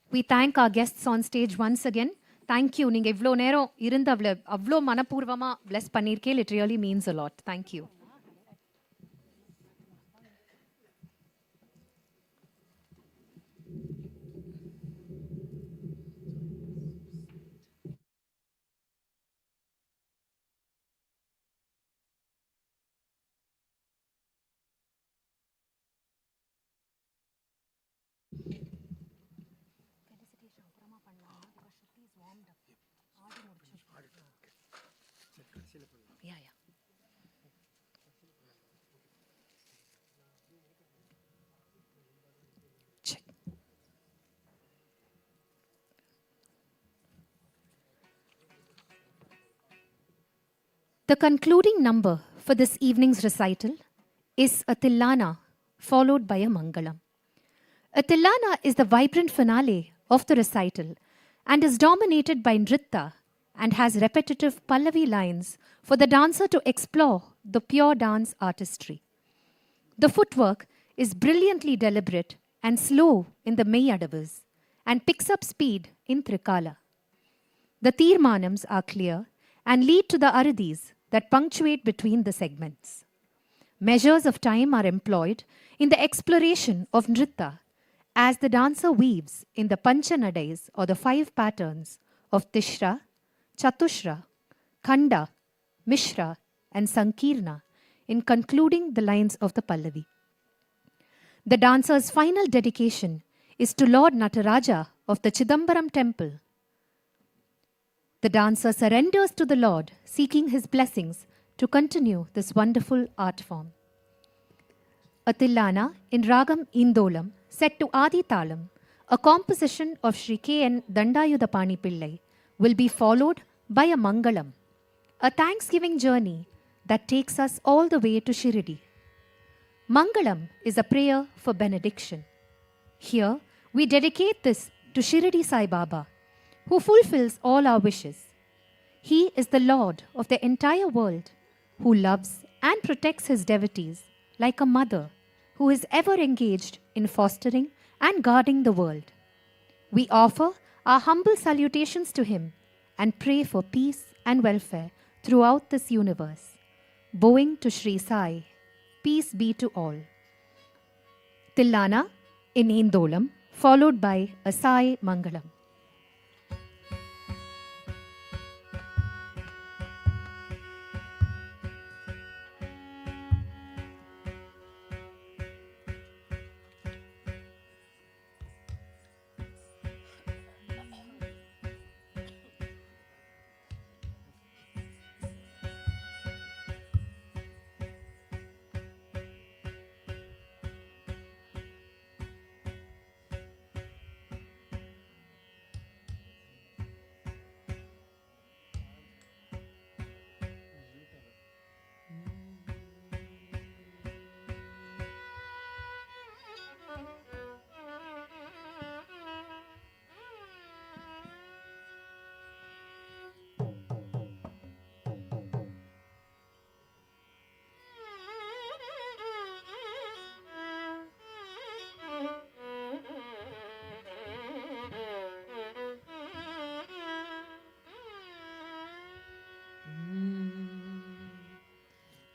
C: We thank our guests on stage once again. Thank you. நீங்க இவ்ளோ நேரம் இருந்து அவ்ளோ மனப்பூர்வமா bless பண்ணிருக்கீங்க. It really means a lot. Thank you. Yeah, yeah. Check. The concluding number for this evening's recital is a Tillana, followed by a Mangalam. A Tillana is the vibrant finale of the recital and is dominated by Nritta and has repetitive Pallavi lines for the dancer to explore the pure dance artistry. The footwork is brilliantly deliberate and slow in the Mayadavas and picks up speed in Trikala. The Tirmanams are clear and lead to the Aradis that punctuate between the segments. Measures of time are employed in the exploration of Nritta as the dancer weaves in the Panchanadais or the 5 patterns of Tishra, Chatushra, Khanda, Mishra, and Sankirna in concluding the lines of the Pallavi. The dancer's final dedication is to Lord Nataraja of the Chidambaram temple. The dancer surrenders to the Lord, seeking his blessings to continue this wonderful art form. A Tillana in Ragam Indolam, set to Adi Talam, a composition of Sri K.N. Dandayudapani Pillai, will be followed by a Mangalam, a thanksgiving journey that takes us all the way to Shirdi. Mangalam is a prayer for benediction. Here, we dedicate this to Shirdi Sai Baba, who fulfills all our wishes. He is the Lord of the entire world, who loves and protects his devotees like a mother who is ever engaged in fostering and guarding the world. We offer our humble salutations to him and pray for peace and welfare throughout this universe. Bowing to Sri Sai, peace be to all. Tillana in Indolam, followed by a Sai Mangalam.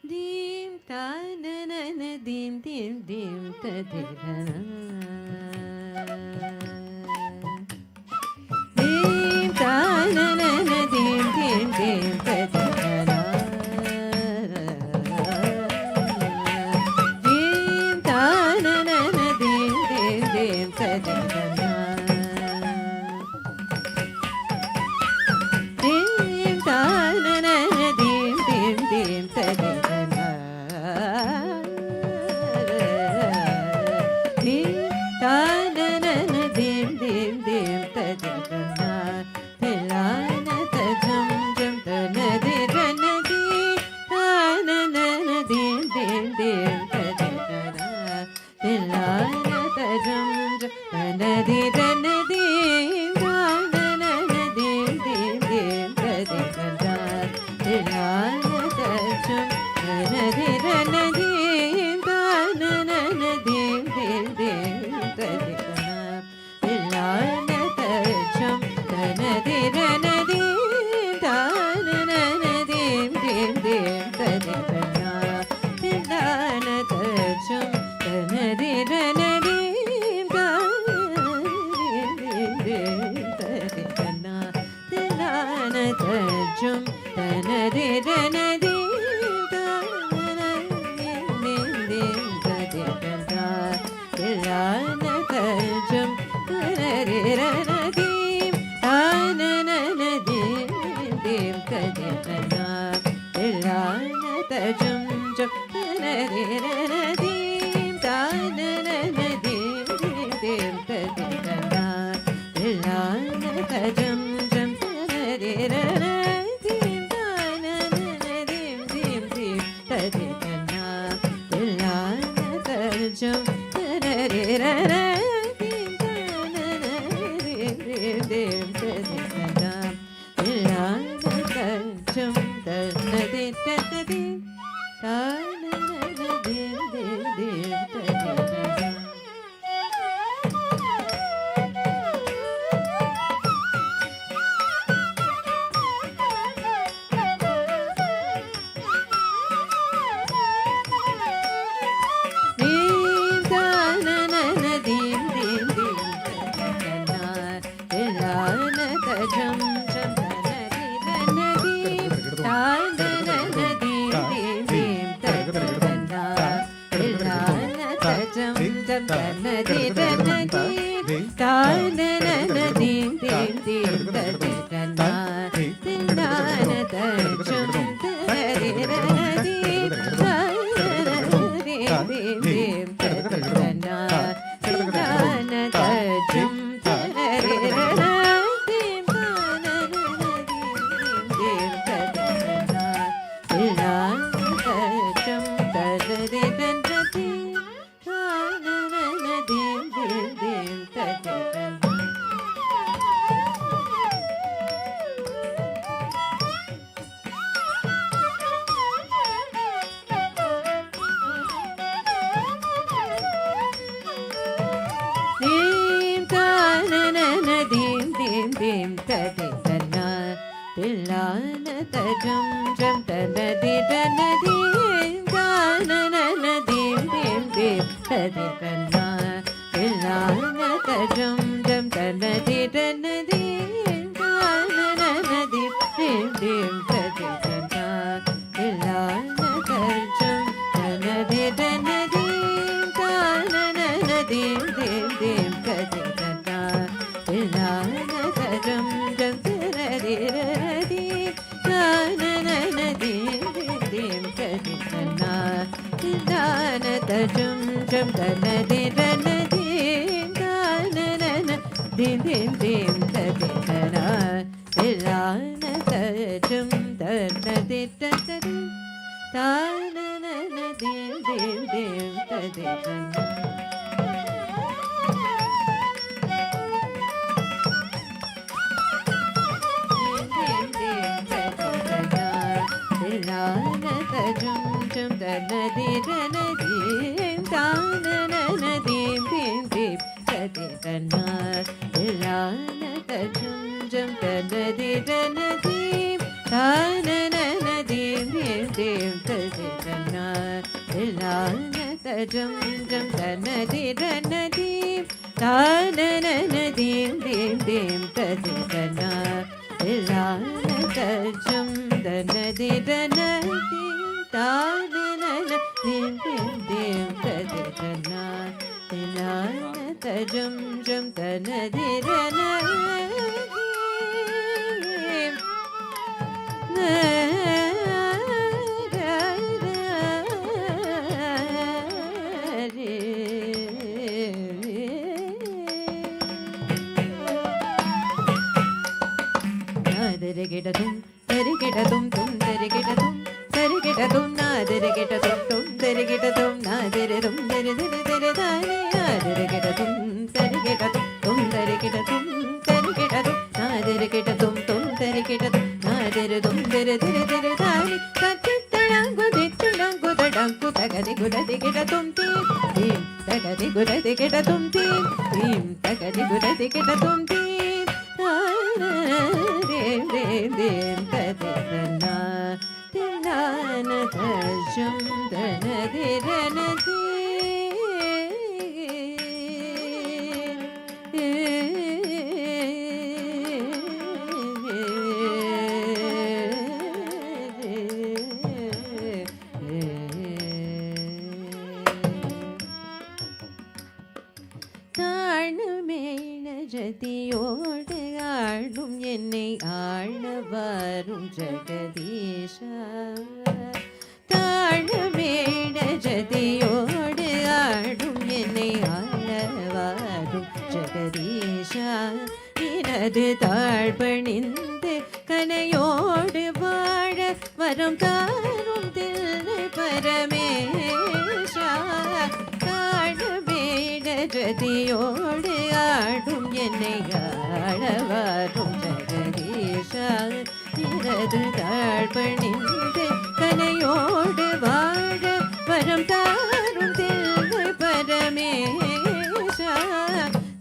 D: Dim ta na na na dim dim dim ta di na na. Dim ta na na na dim dim dim ta di na na. Dim ta na na na dim dim dim ta di na na. Dim ta na na na dim dim dim ta di na na. தஜம் தனதே தனதே தஜம் தனரே ரணதீம் தானனனதீம் தேம் தஜனா தஜம் ஜம் தனரே ரணதீம் தானனனதீம் தேம் தஜனா தஜம் ஜம் தனரே ரணதீம் தானனனதீம் தேம் தேம் தஜனா தஜம் தனரே ரணதீம் தானனனதீம் தேம் தஜனா தஜம் தனதே தனதே தானனனதீம் தேம் தேம் தஜனா ஜதியோடு ஆளும் என்னை ஆழ்வாரும் ஜெகதீஷா தாழமேட ஜதியோடு ஆடும் என்னை ஆழ்வாரும் ஜெகதீஷா எனது தாழ்பணிந்து கனையோடு வாழ வரம் தாரும் தில்லை பரமேஷா தாழ்மேட ஜதியோடு ஆடும் என்னை ஆழ்வாரும் ஜெகதீஷா எனது தாழ்பணிந்து கனையோடு வாழ வரம் தாரும் தில்லை பரமேஷா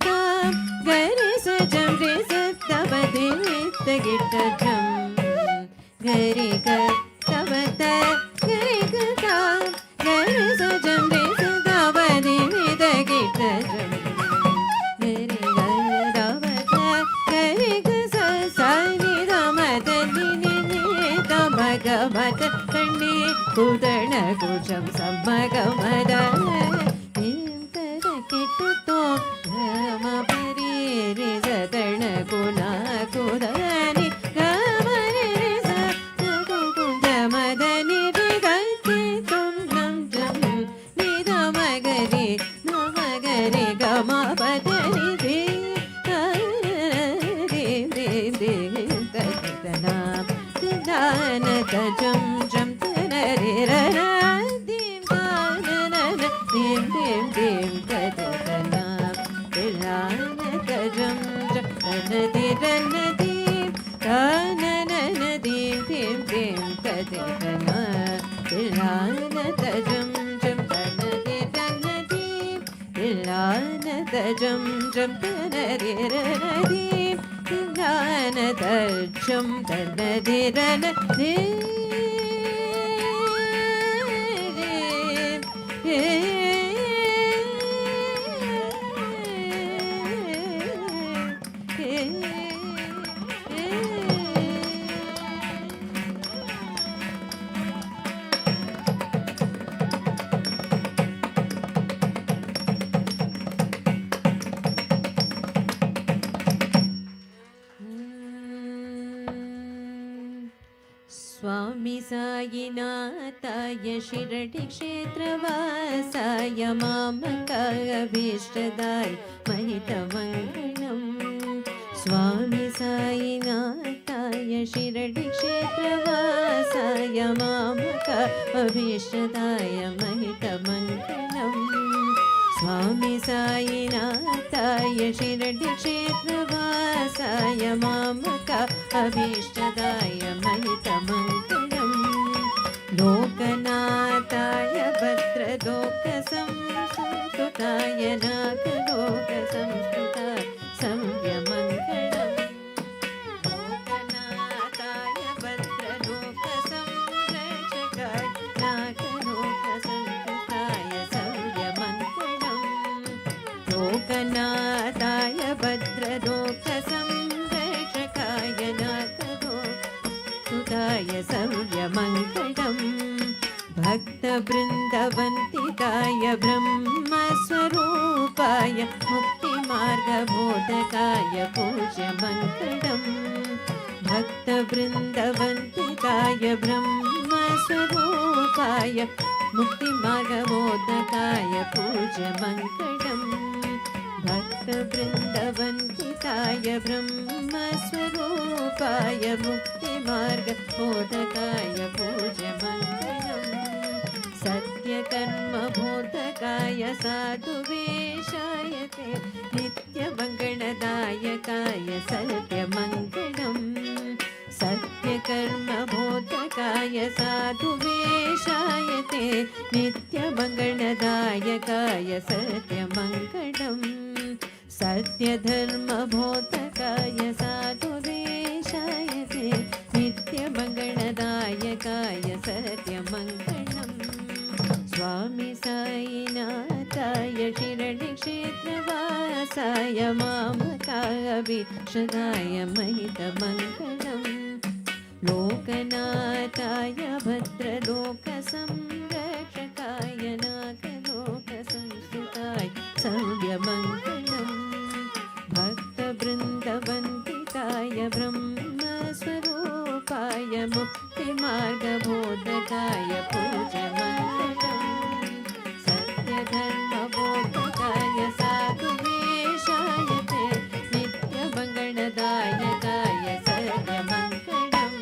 D: தாம் கரி சஜம் ரே சத்தபதே தகிட்டஜம் கரி கத்தபத கரி கதாம் கரி சஜம் ரே சத்தபதே தகிட்டஜம் கரி கதபத கரி கச சனி தமத நினி தமகமத கண்ணி குதண குஜம் சம்மகமத கிட்டத்தோ கம பரி ரே சதண குணா குதனி கமரி ரே சகுகுந்த மதனி ரே கத்தி தும் நம் ஜம் நித மகரி நமகரி கம பதனி ரே ரே ரே ரே ததனாம் தான தஜம் ஜம் தனரி ரர தீம் தான தீம் தீம் தீம் ததனாம் திலான தஜம் ஜம் தனதி ரனதீம் தானன தீம் தீம் தீம் ததனா திலான தஜம் ஜம் தனதி ரனதீம் திலான தஜம் ஜம் தனரி ரனதீம் திலான தஜம் தனதி ரனதீம் स्वामी साईनाथाय शिरडी क्षेत्रवासाय मामकाभीष्टदाय महितमङ्गलम् स्वामी साईनाथाय शिरडी क्षेत्रवासाय मामकाभीष्टदाय महितमङ्गलम् स्वामी साईनाथाय शिरडी क्षेत्रवासाय मामका अभीष्टदाय महितमङ्गलम् लोकनाथाय भद्रलोकसंस्तुताय नागलोकसंस्तुताय सव्यमङ्गलम् लोकनाथाय भद्रलोकसंरक्षकाय नागलोकसंस्तुताय सव्यमङ्गलम् लोकनाथाय भद्रलोकसंरक्षकाय नागलोकसुताय सव्यमङ्गलम् भक्तवृन्दवन्दिताय ब्रह्मस्वरूपाय मुक्तिमार्गबोधकाय पूज्यमङ्गलम् भक्तवृन्दवन्दिताय ब्रह्मस्वरूपाय मुक्तिमार्गबोधकाय पूज्यमङ्गलम् भक्तवृन्दवन्दिताय ब्रह्मस्वरूपाय मुक्तिमार्गबोधकाय पूज्यमङ्गलम् सत्यकर्मबोधकाय साधुवेशाय ते नित्यमङ्गलदायकाय सत्यमङ्गलम् सत्यकर्मबोधकाय साधुवेशाय ते नित्यमङ्गलदायकाय सत्यमङ्गलम् सत्यधर्मबोधकाय साधुवेशाय ते नित्यमङ्गलदायकाय सत्यमङ्गलम् स्वामी साईनाथाय शिरडी क्षेत्रवासाय मामकाभीष्टदाय महितमङ्गलम् लोकनाथाय भद्रलोकसंरक्षकाय नागलोकसंस्तुताय सव्यमङ्गलम् भक्त मुक्तिमार्गबोधकाय पूज्यमङ्गलम् सत्यधर्मबोधकाय साधुवेशाय ते नित्यमङ्गलदायकाय सर्वमङ्गलम्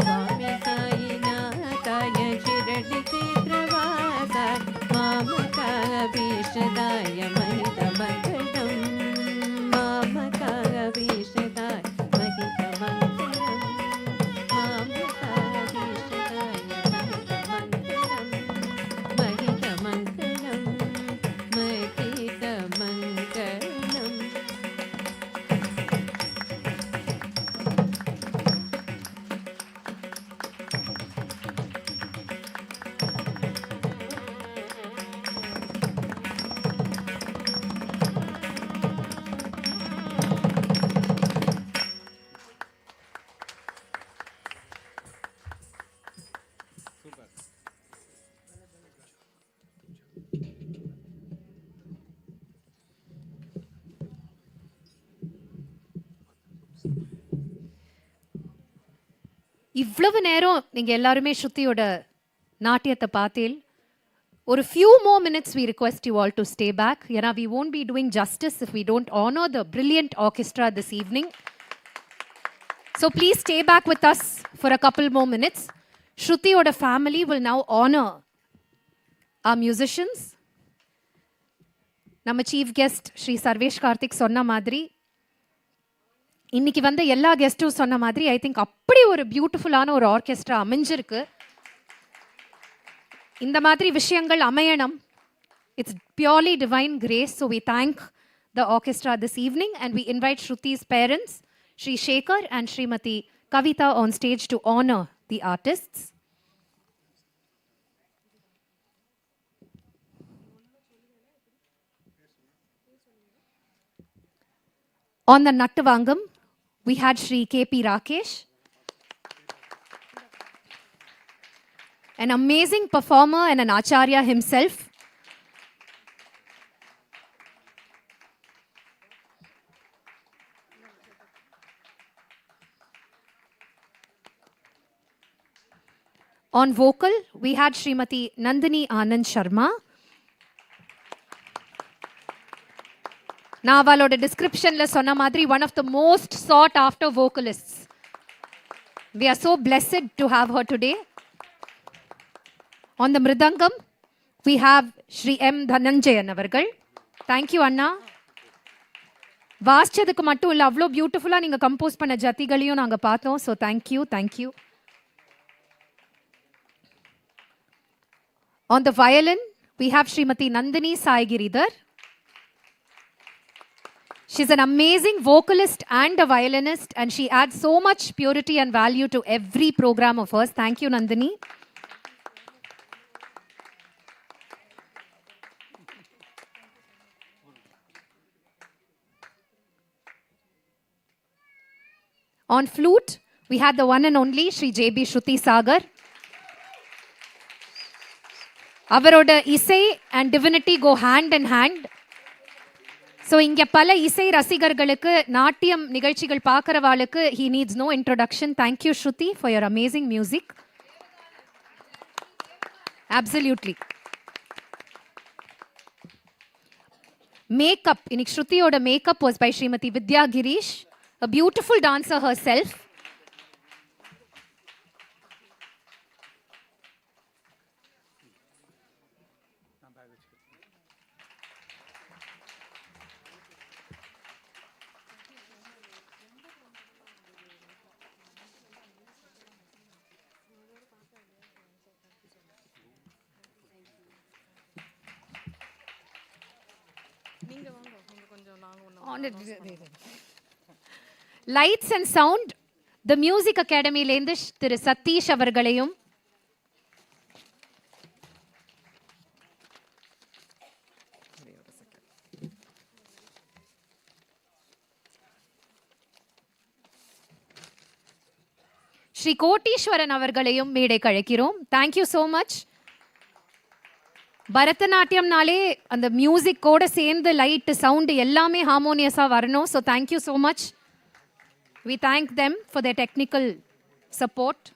D: स्वामी साईनाथाय शिरडिक्षेत्रवासाय मामकाभीष्टदाय महितमङ्गलम् मामकाभीष्टदाय महितमङ्गलम् मामकाभीष्टदाय महितमङ्गलम् महितमङ्गलम् महितमङ्गलम्
C: இவ்வளவு நேரம் நீங்க எல்லாருமே ஸ்ருதியோட நாட்டியத்தை பார்த்தேல். ஒரு few more minutes we request you all to stay back. ஏன்னா we won't be doing justice if we don't honor the brilliant orchestra this evening. So please stay back with us for a couple more minutes. Shrutiyoda family will now honor our musicians. நம்ம chief guest Sri Sarvesh Karthik சொன்ன மாதிரி இன்னைக்கு வந்த எல்லா கெஸ்ட்டும் சொன்ன மாதிரி I think அப்படி ஒரு பியூட்டிஃபுல்லான ஒரு ஆர்கெஸ்ட்ரா அமைஞ்சிருக்கு. இந்த மாதிரி விஷயங்கள் அமையணும். It's purely divine grace. So we thank the orchestra this evening and we invite Shruti's parents Sri Shekar and Srimathi Kavitha on stage to honour the artists. On the Nattavangam, we had Shri K.P. Rakesh, an amazing performer and an acharya himself. On vocal, we had Srimati Nandini Anand Sharma. நான் அவளோட டிஸ்கிரிப்ஷன்ல சொன்ன மாதிரி one of the most sought after vocalists. We are so blessed to have her today. On the Mridangam, we have Shri M. Dhananjayan அவர்கள். Thank you அண்ணா. வாசிச்சதுக்கு மட்டும் இல்லை, அவ்வளோ பியூட்டிஃபுல்லாக நீங்கள் கம்போஸ் பண்ண ஜத்திகளையும் நாங்கள் பார்த்தோம். So thank you thank you. On the violin, we have Srimati Nandini Saigiridhar. She's an amazing vocalist and a violinist, and she adds so much purity and value to every program of hers. Thank you, Nandini. On flute, we had the one and only Shri J.B. Shruti Sagar. அவரோட இசை and divinity go hand in hand. So இங்கே பல இசை ரசிகர்களுக்கு நாட்டியம் நிகழ்ச்சிகள் பார்க்குறவாளுக்கு he needs no introduction. Thank you, Shruti, for your amazing music. Absolutely. Makeup. இன்னைக்கு ஸ்ருதியோட makeup was by Srimati Vidya Girish, a beautiful dancer herself. Lights and sound the music அகாடமியிலேருந்து திரு சதீஷ் அவர்களையும் ஸ்ரீ கோட்டீஸ்வரன் அவர்களையும் மேடைக்கு அழைக்கிறோம். Thank you so much. பரதநாட்டியம்னாலே அந்த மியூசிக்கோட சேர்ந்து light sound எல்லாமே ஹார்மோனியஸாக வரணும். So thank you so much. We thank them for their technical support.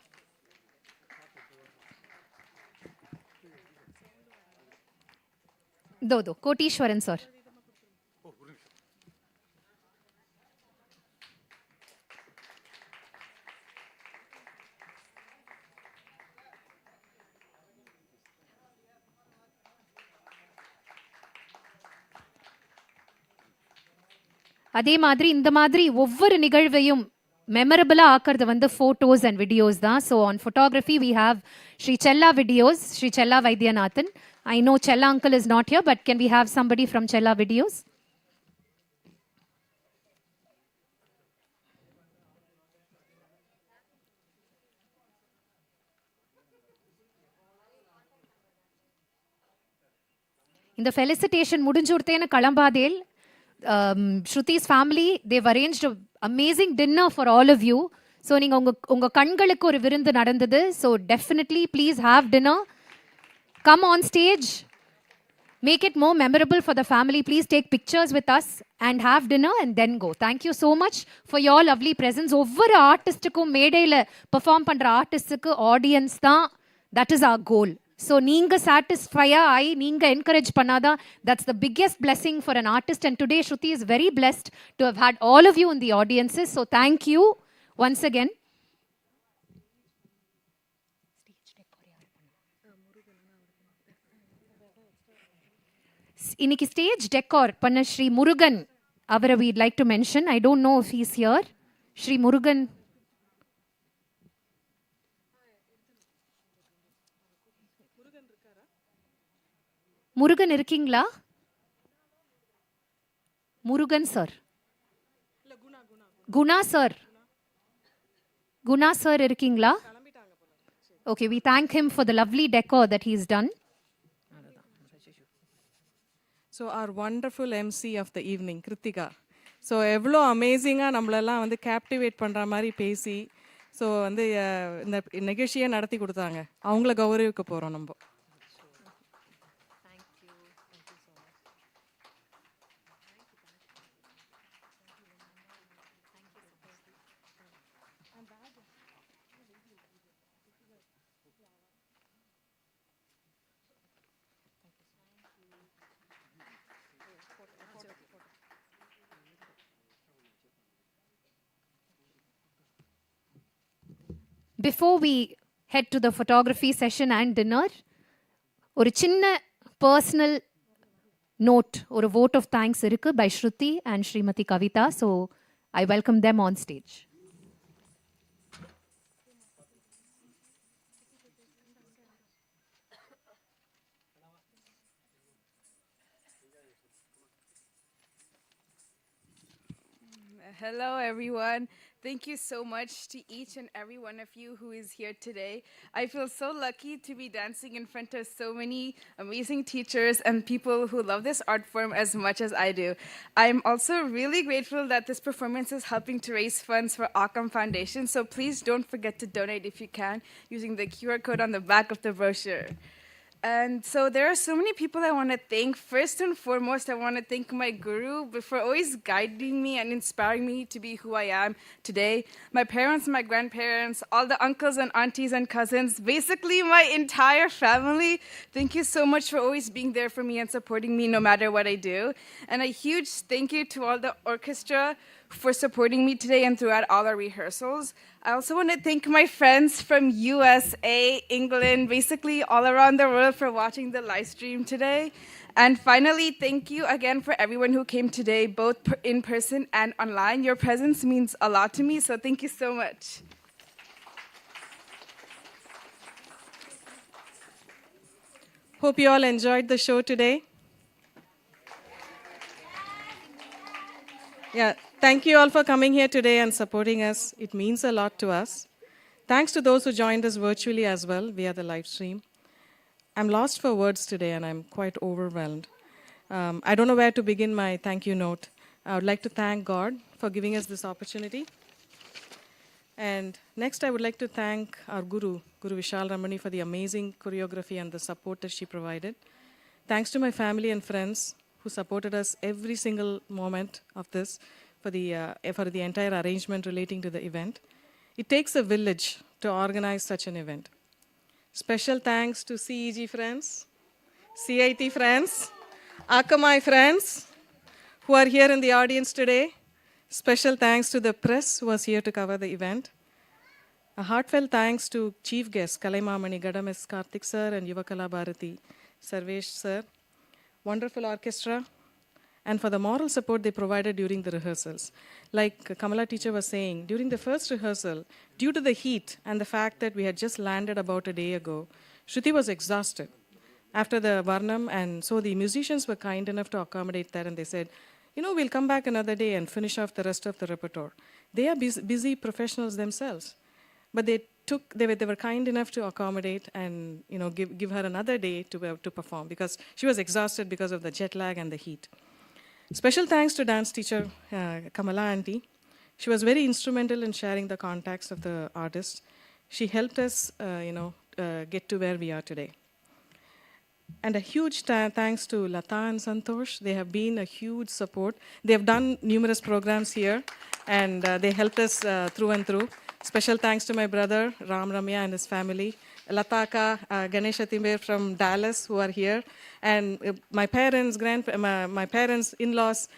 C: Do Kotishwaran sir. அதே மாதிரி இந்த மாதிரி ஒவ்வொரு நிகழ்வையும் மெமரபிளா ஆக்கிறது வந்து photos and videos தான். So on photography we have Sri Chella videos, Sri Chella Vaidyanathan. I know Chella uncle is not here, but can we have somebody from Chella videos? இந்த felicitation முடிஞ்சுடுத்தேன்னு கிளம்பாதேல். Shruti's family, they've arranged an amazing dinner for all of you. So நீங்க உங்க கண்களுக்கு ஒரு விருந்து நடந்தது. So definitely please have dinner. Come on stage. Make it more memorable for the family. Please take pictures with us and have dinner and then go. Thank you so much for your lovely presence. ஒவ்வொரு ஆர்டிஸ்டுக்கும் மேடையில் perform பண்ற ஆர்டிஸ்டுக்கு audience தான். That is our goal. So நீங்க satisfy ஆகி நீங்க encourage பண்ணாதான், that's the biggest blessing for an artist. And today Shruti is very blessed to have had all of you in the audiences. So thank you once again. இன்னைக்கு stage decor பண்ண ஸ்ரீ முருகன் அவரை we'd like to mention. I don't know if he's here. Sri Murugan. Murugan இருக்கீங்களா? Murugan sir. Guna sir. Guna sir இருக்கீங்களா? Okay, we thank him for the lovely decor that he's done.
A: So our wonderful MC of the evening, Kritika. So எவ்வளோ அமேசிங்காக நம்மளெல்லாம் வந்து captivate பண்ணுற மாதிரி பேசி so வந்து இந்த நிகழ்ச்சியை நடத்தி கொடுத்தாங்க. அவங்கள கௌரவிக்க போகிறோம் நம்ம.
C: Before we head to the photography session and dinner, ஒரு சின்ன personal note, ஒரு vote of thanks இருக்கு by Shruti and Srimati Kavita. So I welcome them on stage.
U: Hello, everyone. Thank you so much to each and every one of you who is here today. I feel so lucky to be dancing in front of so many amazing teachers and people who love this art form as much as I do. I'm also really grateful that this performance is helping to raise funds for Occam Foundation, so please don't forget to donate if you can using the QR code on the back of the brochure. And so there are so many people I want to thank. First and foremost, I want to thank my guru for always guiding me and inspiring me to be who I am today. My parents, my grandparents, all the uncles and aunties and cousins, basically my entire family. Thank you so much for always being there for me and supporting me no matter what I do. And a huge thank you to all the orchestra for supporting me today and throughout all our rehearsals. I also want to thank my friends from USA, England, basically all around the world for watching the live stream today. And finally, thank you again for everyone who came today, both in person and online. Your presence means a lot to me, so thank you so much.
A: Hope you all enjoyed the show today. Yeah, thank you all for coming here today and supporting us. It means a lot to us. Thanks to those who joined us virtually as well via the live stream. I'm lost for words today and I'm quite overwhelmed. I don't know where to begin my thank you note. I would like to thank God for giving us this opportunity. And next, I would like to thank our Guru Vishal Ramani, for the amazing choreography and the support that she provided. Thanks to my family and friends who supported us every single moment of this for the entire arrangement relating to the event. It takes a village to organize such an event. Special thanks to CEG friends, CIT friends, Akamai friends who are here in the audience today. Special thanks to the press who was here to cover the event. A heartfelt thanks to chief guests Kalaimamani Gadam S. Karthik sir and Yuvakala Bharati Sarvesh sir. Wonderful orchestra, and for the moral support they provided during the rehearsals. Like Kamala teacher was saying, during the first rehearsal, due to the heat and the fact that we had just landed about a day ago, Shruti was exhausted after the Varnam, and so the musicians were kind enough to accommodate that, and they said, we'll come back another day and finish off the rest of the repertoire. They are busy professionals themselves, but they were kind enough to accommodate and give her another day to perform, because she was exhausted because of the jet lag and the heat. Special thanks to dance teacher Kamala auntie. She was very instrumental in sharing the contacts of the artists. She helped us get to where we are today. And a huge thanks to Lata and Santosh. They have been a huge support. They have done numerous programs here, and they helped us through and through. Special thanks to my brother, Ram Ramya, and his family. Lataka, Ganesha Timber from Dallas, who are here. And my parents, my parents, in-laws,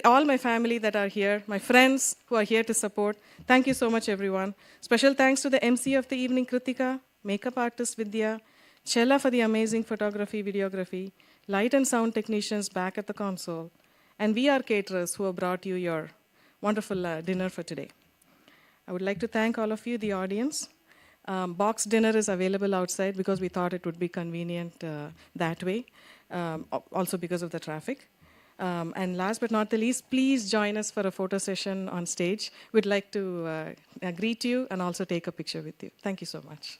A: all my family that are here, my friends who are here to support. Thank you so much, everyone. Special thanks to the MC of the evening, Kritika, makeup artist, Vidya, Chella for the amazing photography, videography, light and sound technicians back at the console, and VR caterers who have brought you your wonderful dinner for today. I would like to thank all of you, the audience. Box dinner is available outside because we thought it would be convenient that way, also because of the traffic. And last but not the least, please join us for a photo session on stage. We'd like to greet you and also take a picture with you. Thank you so much.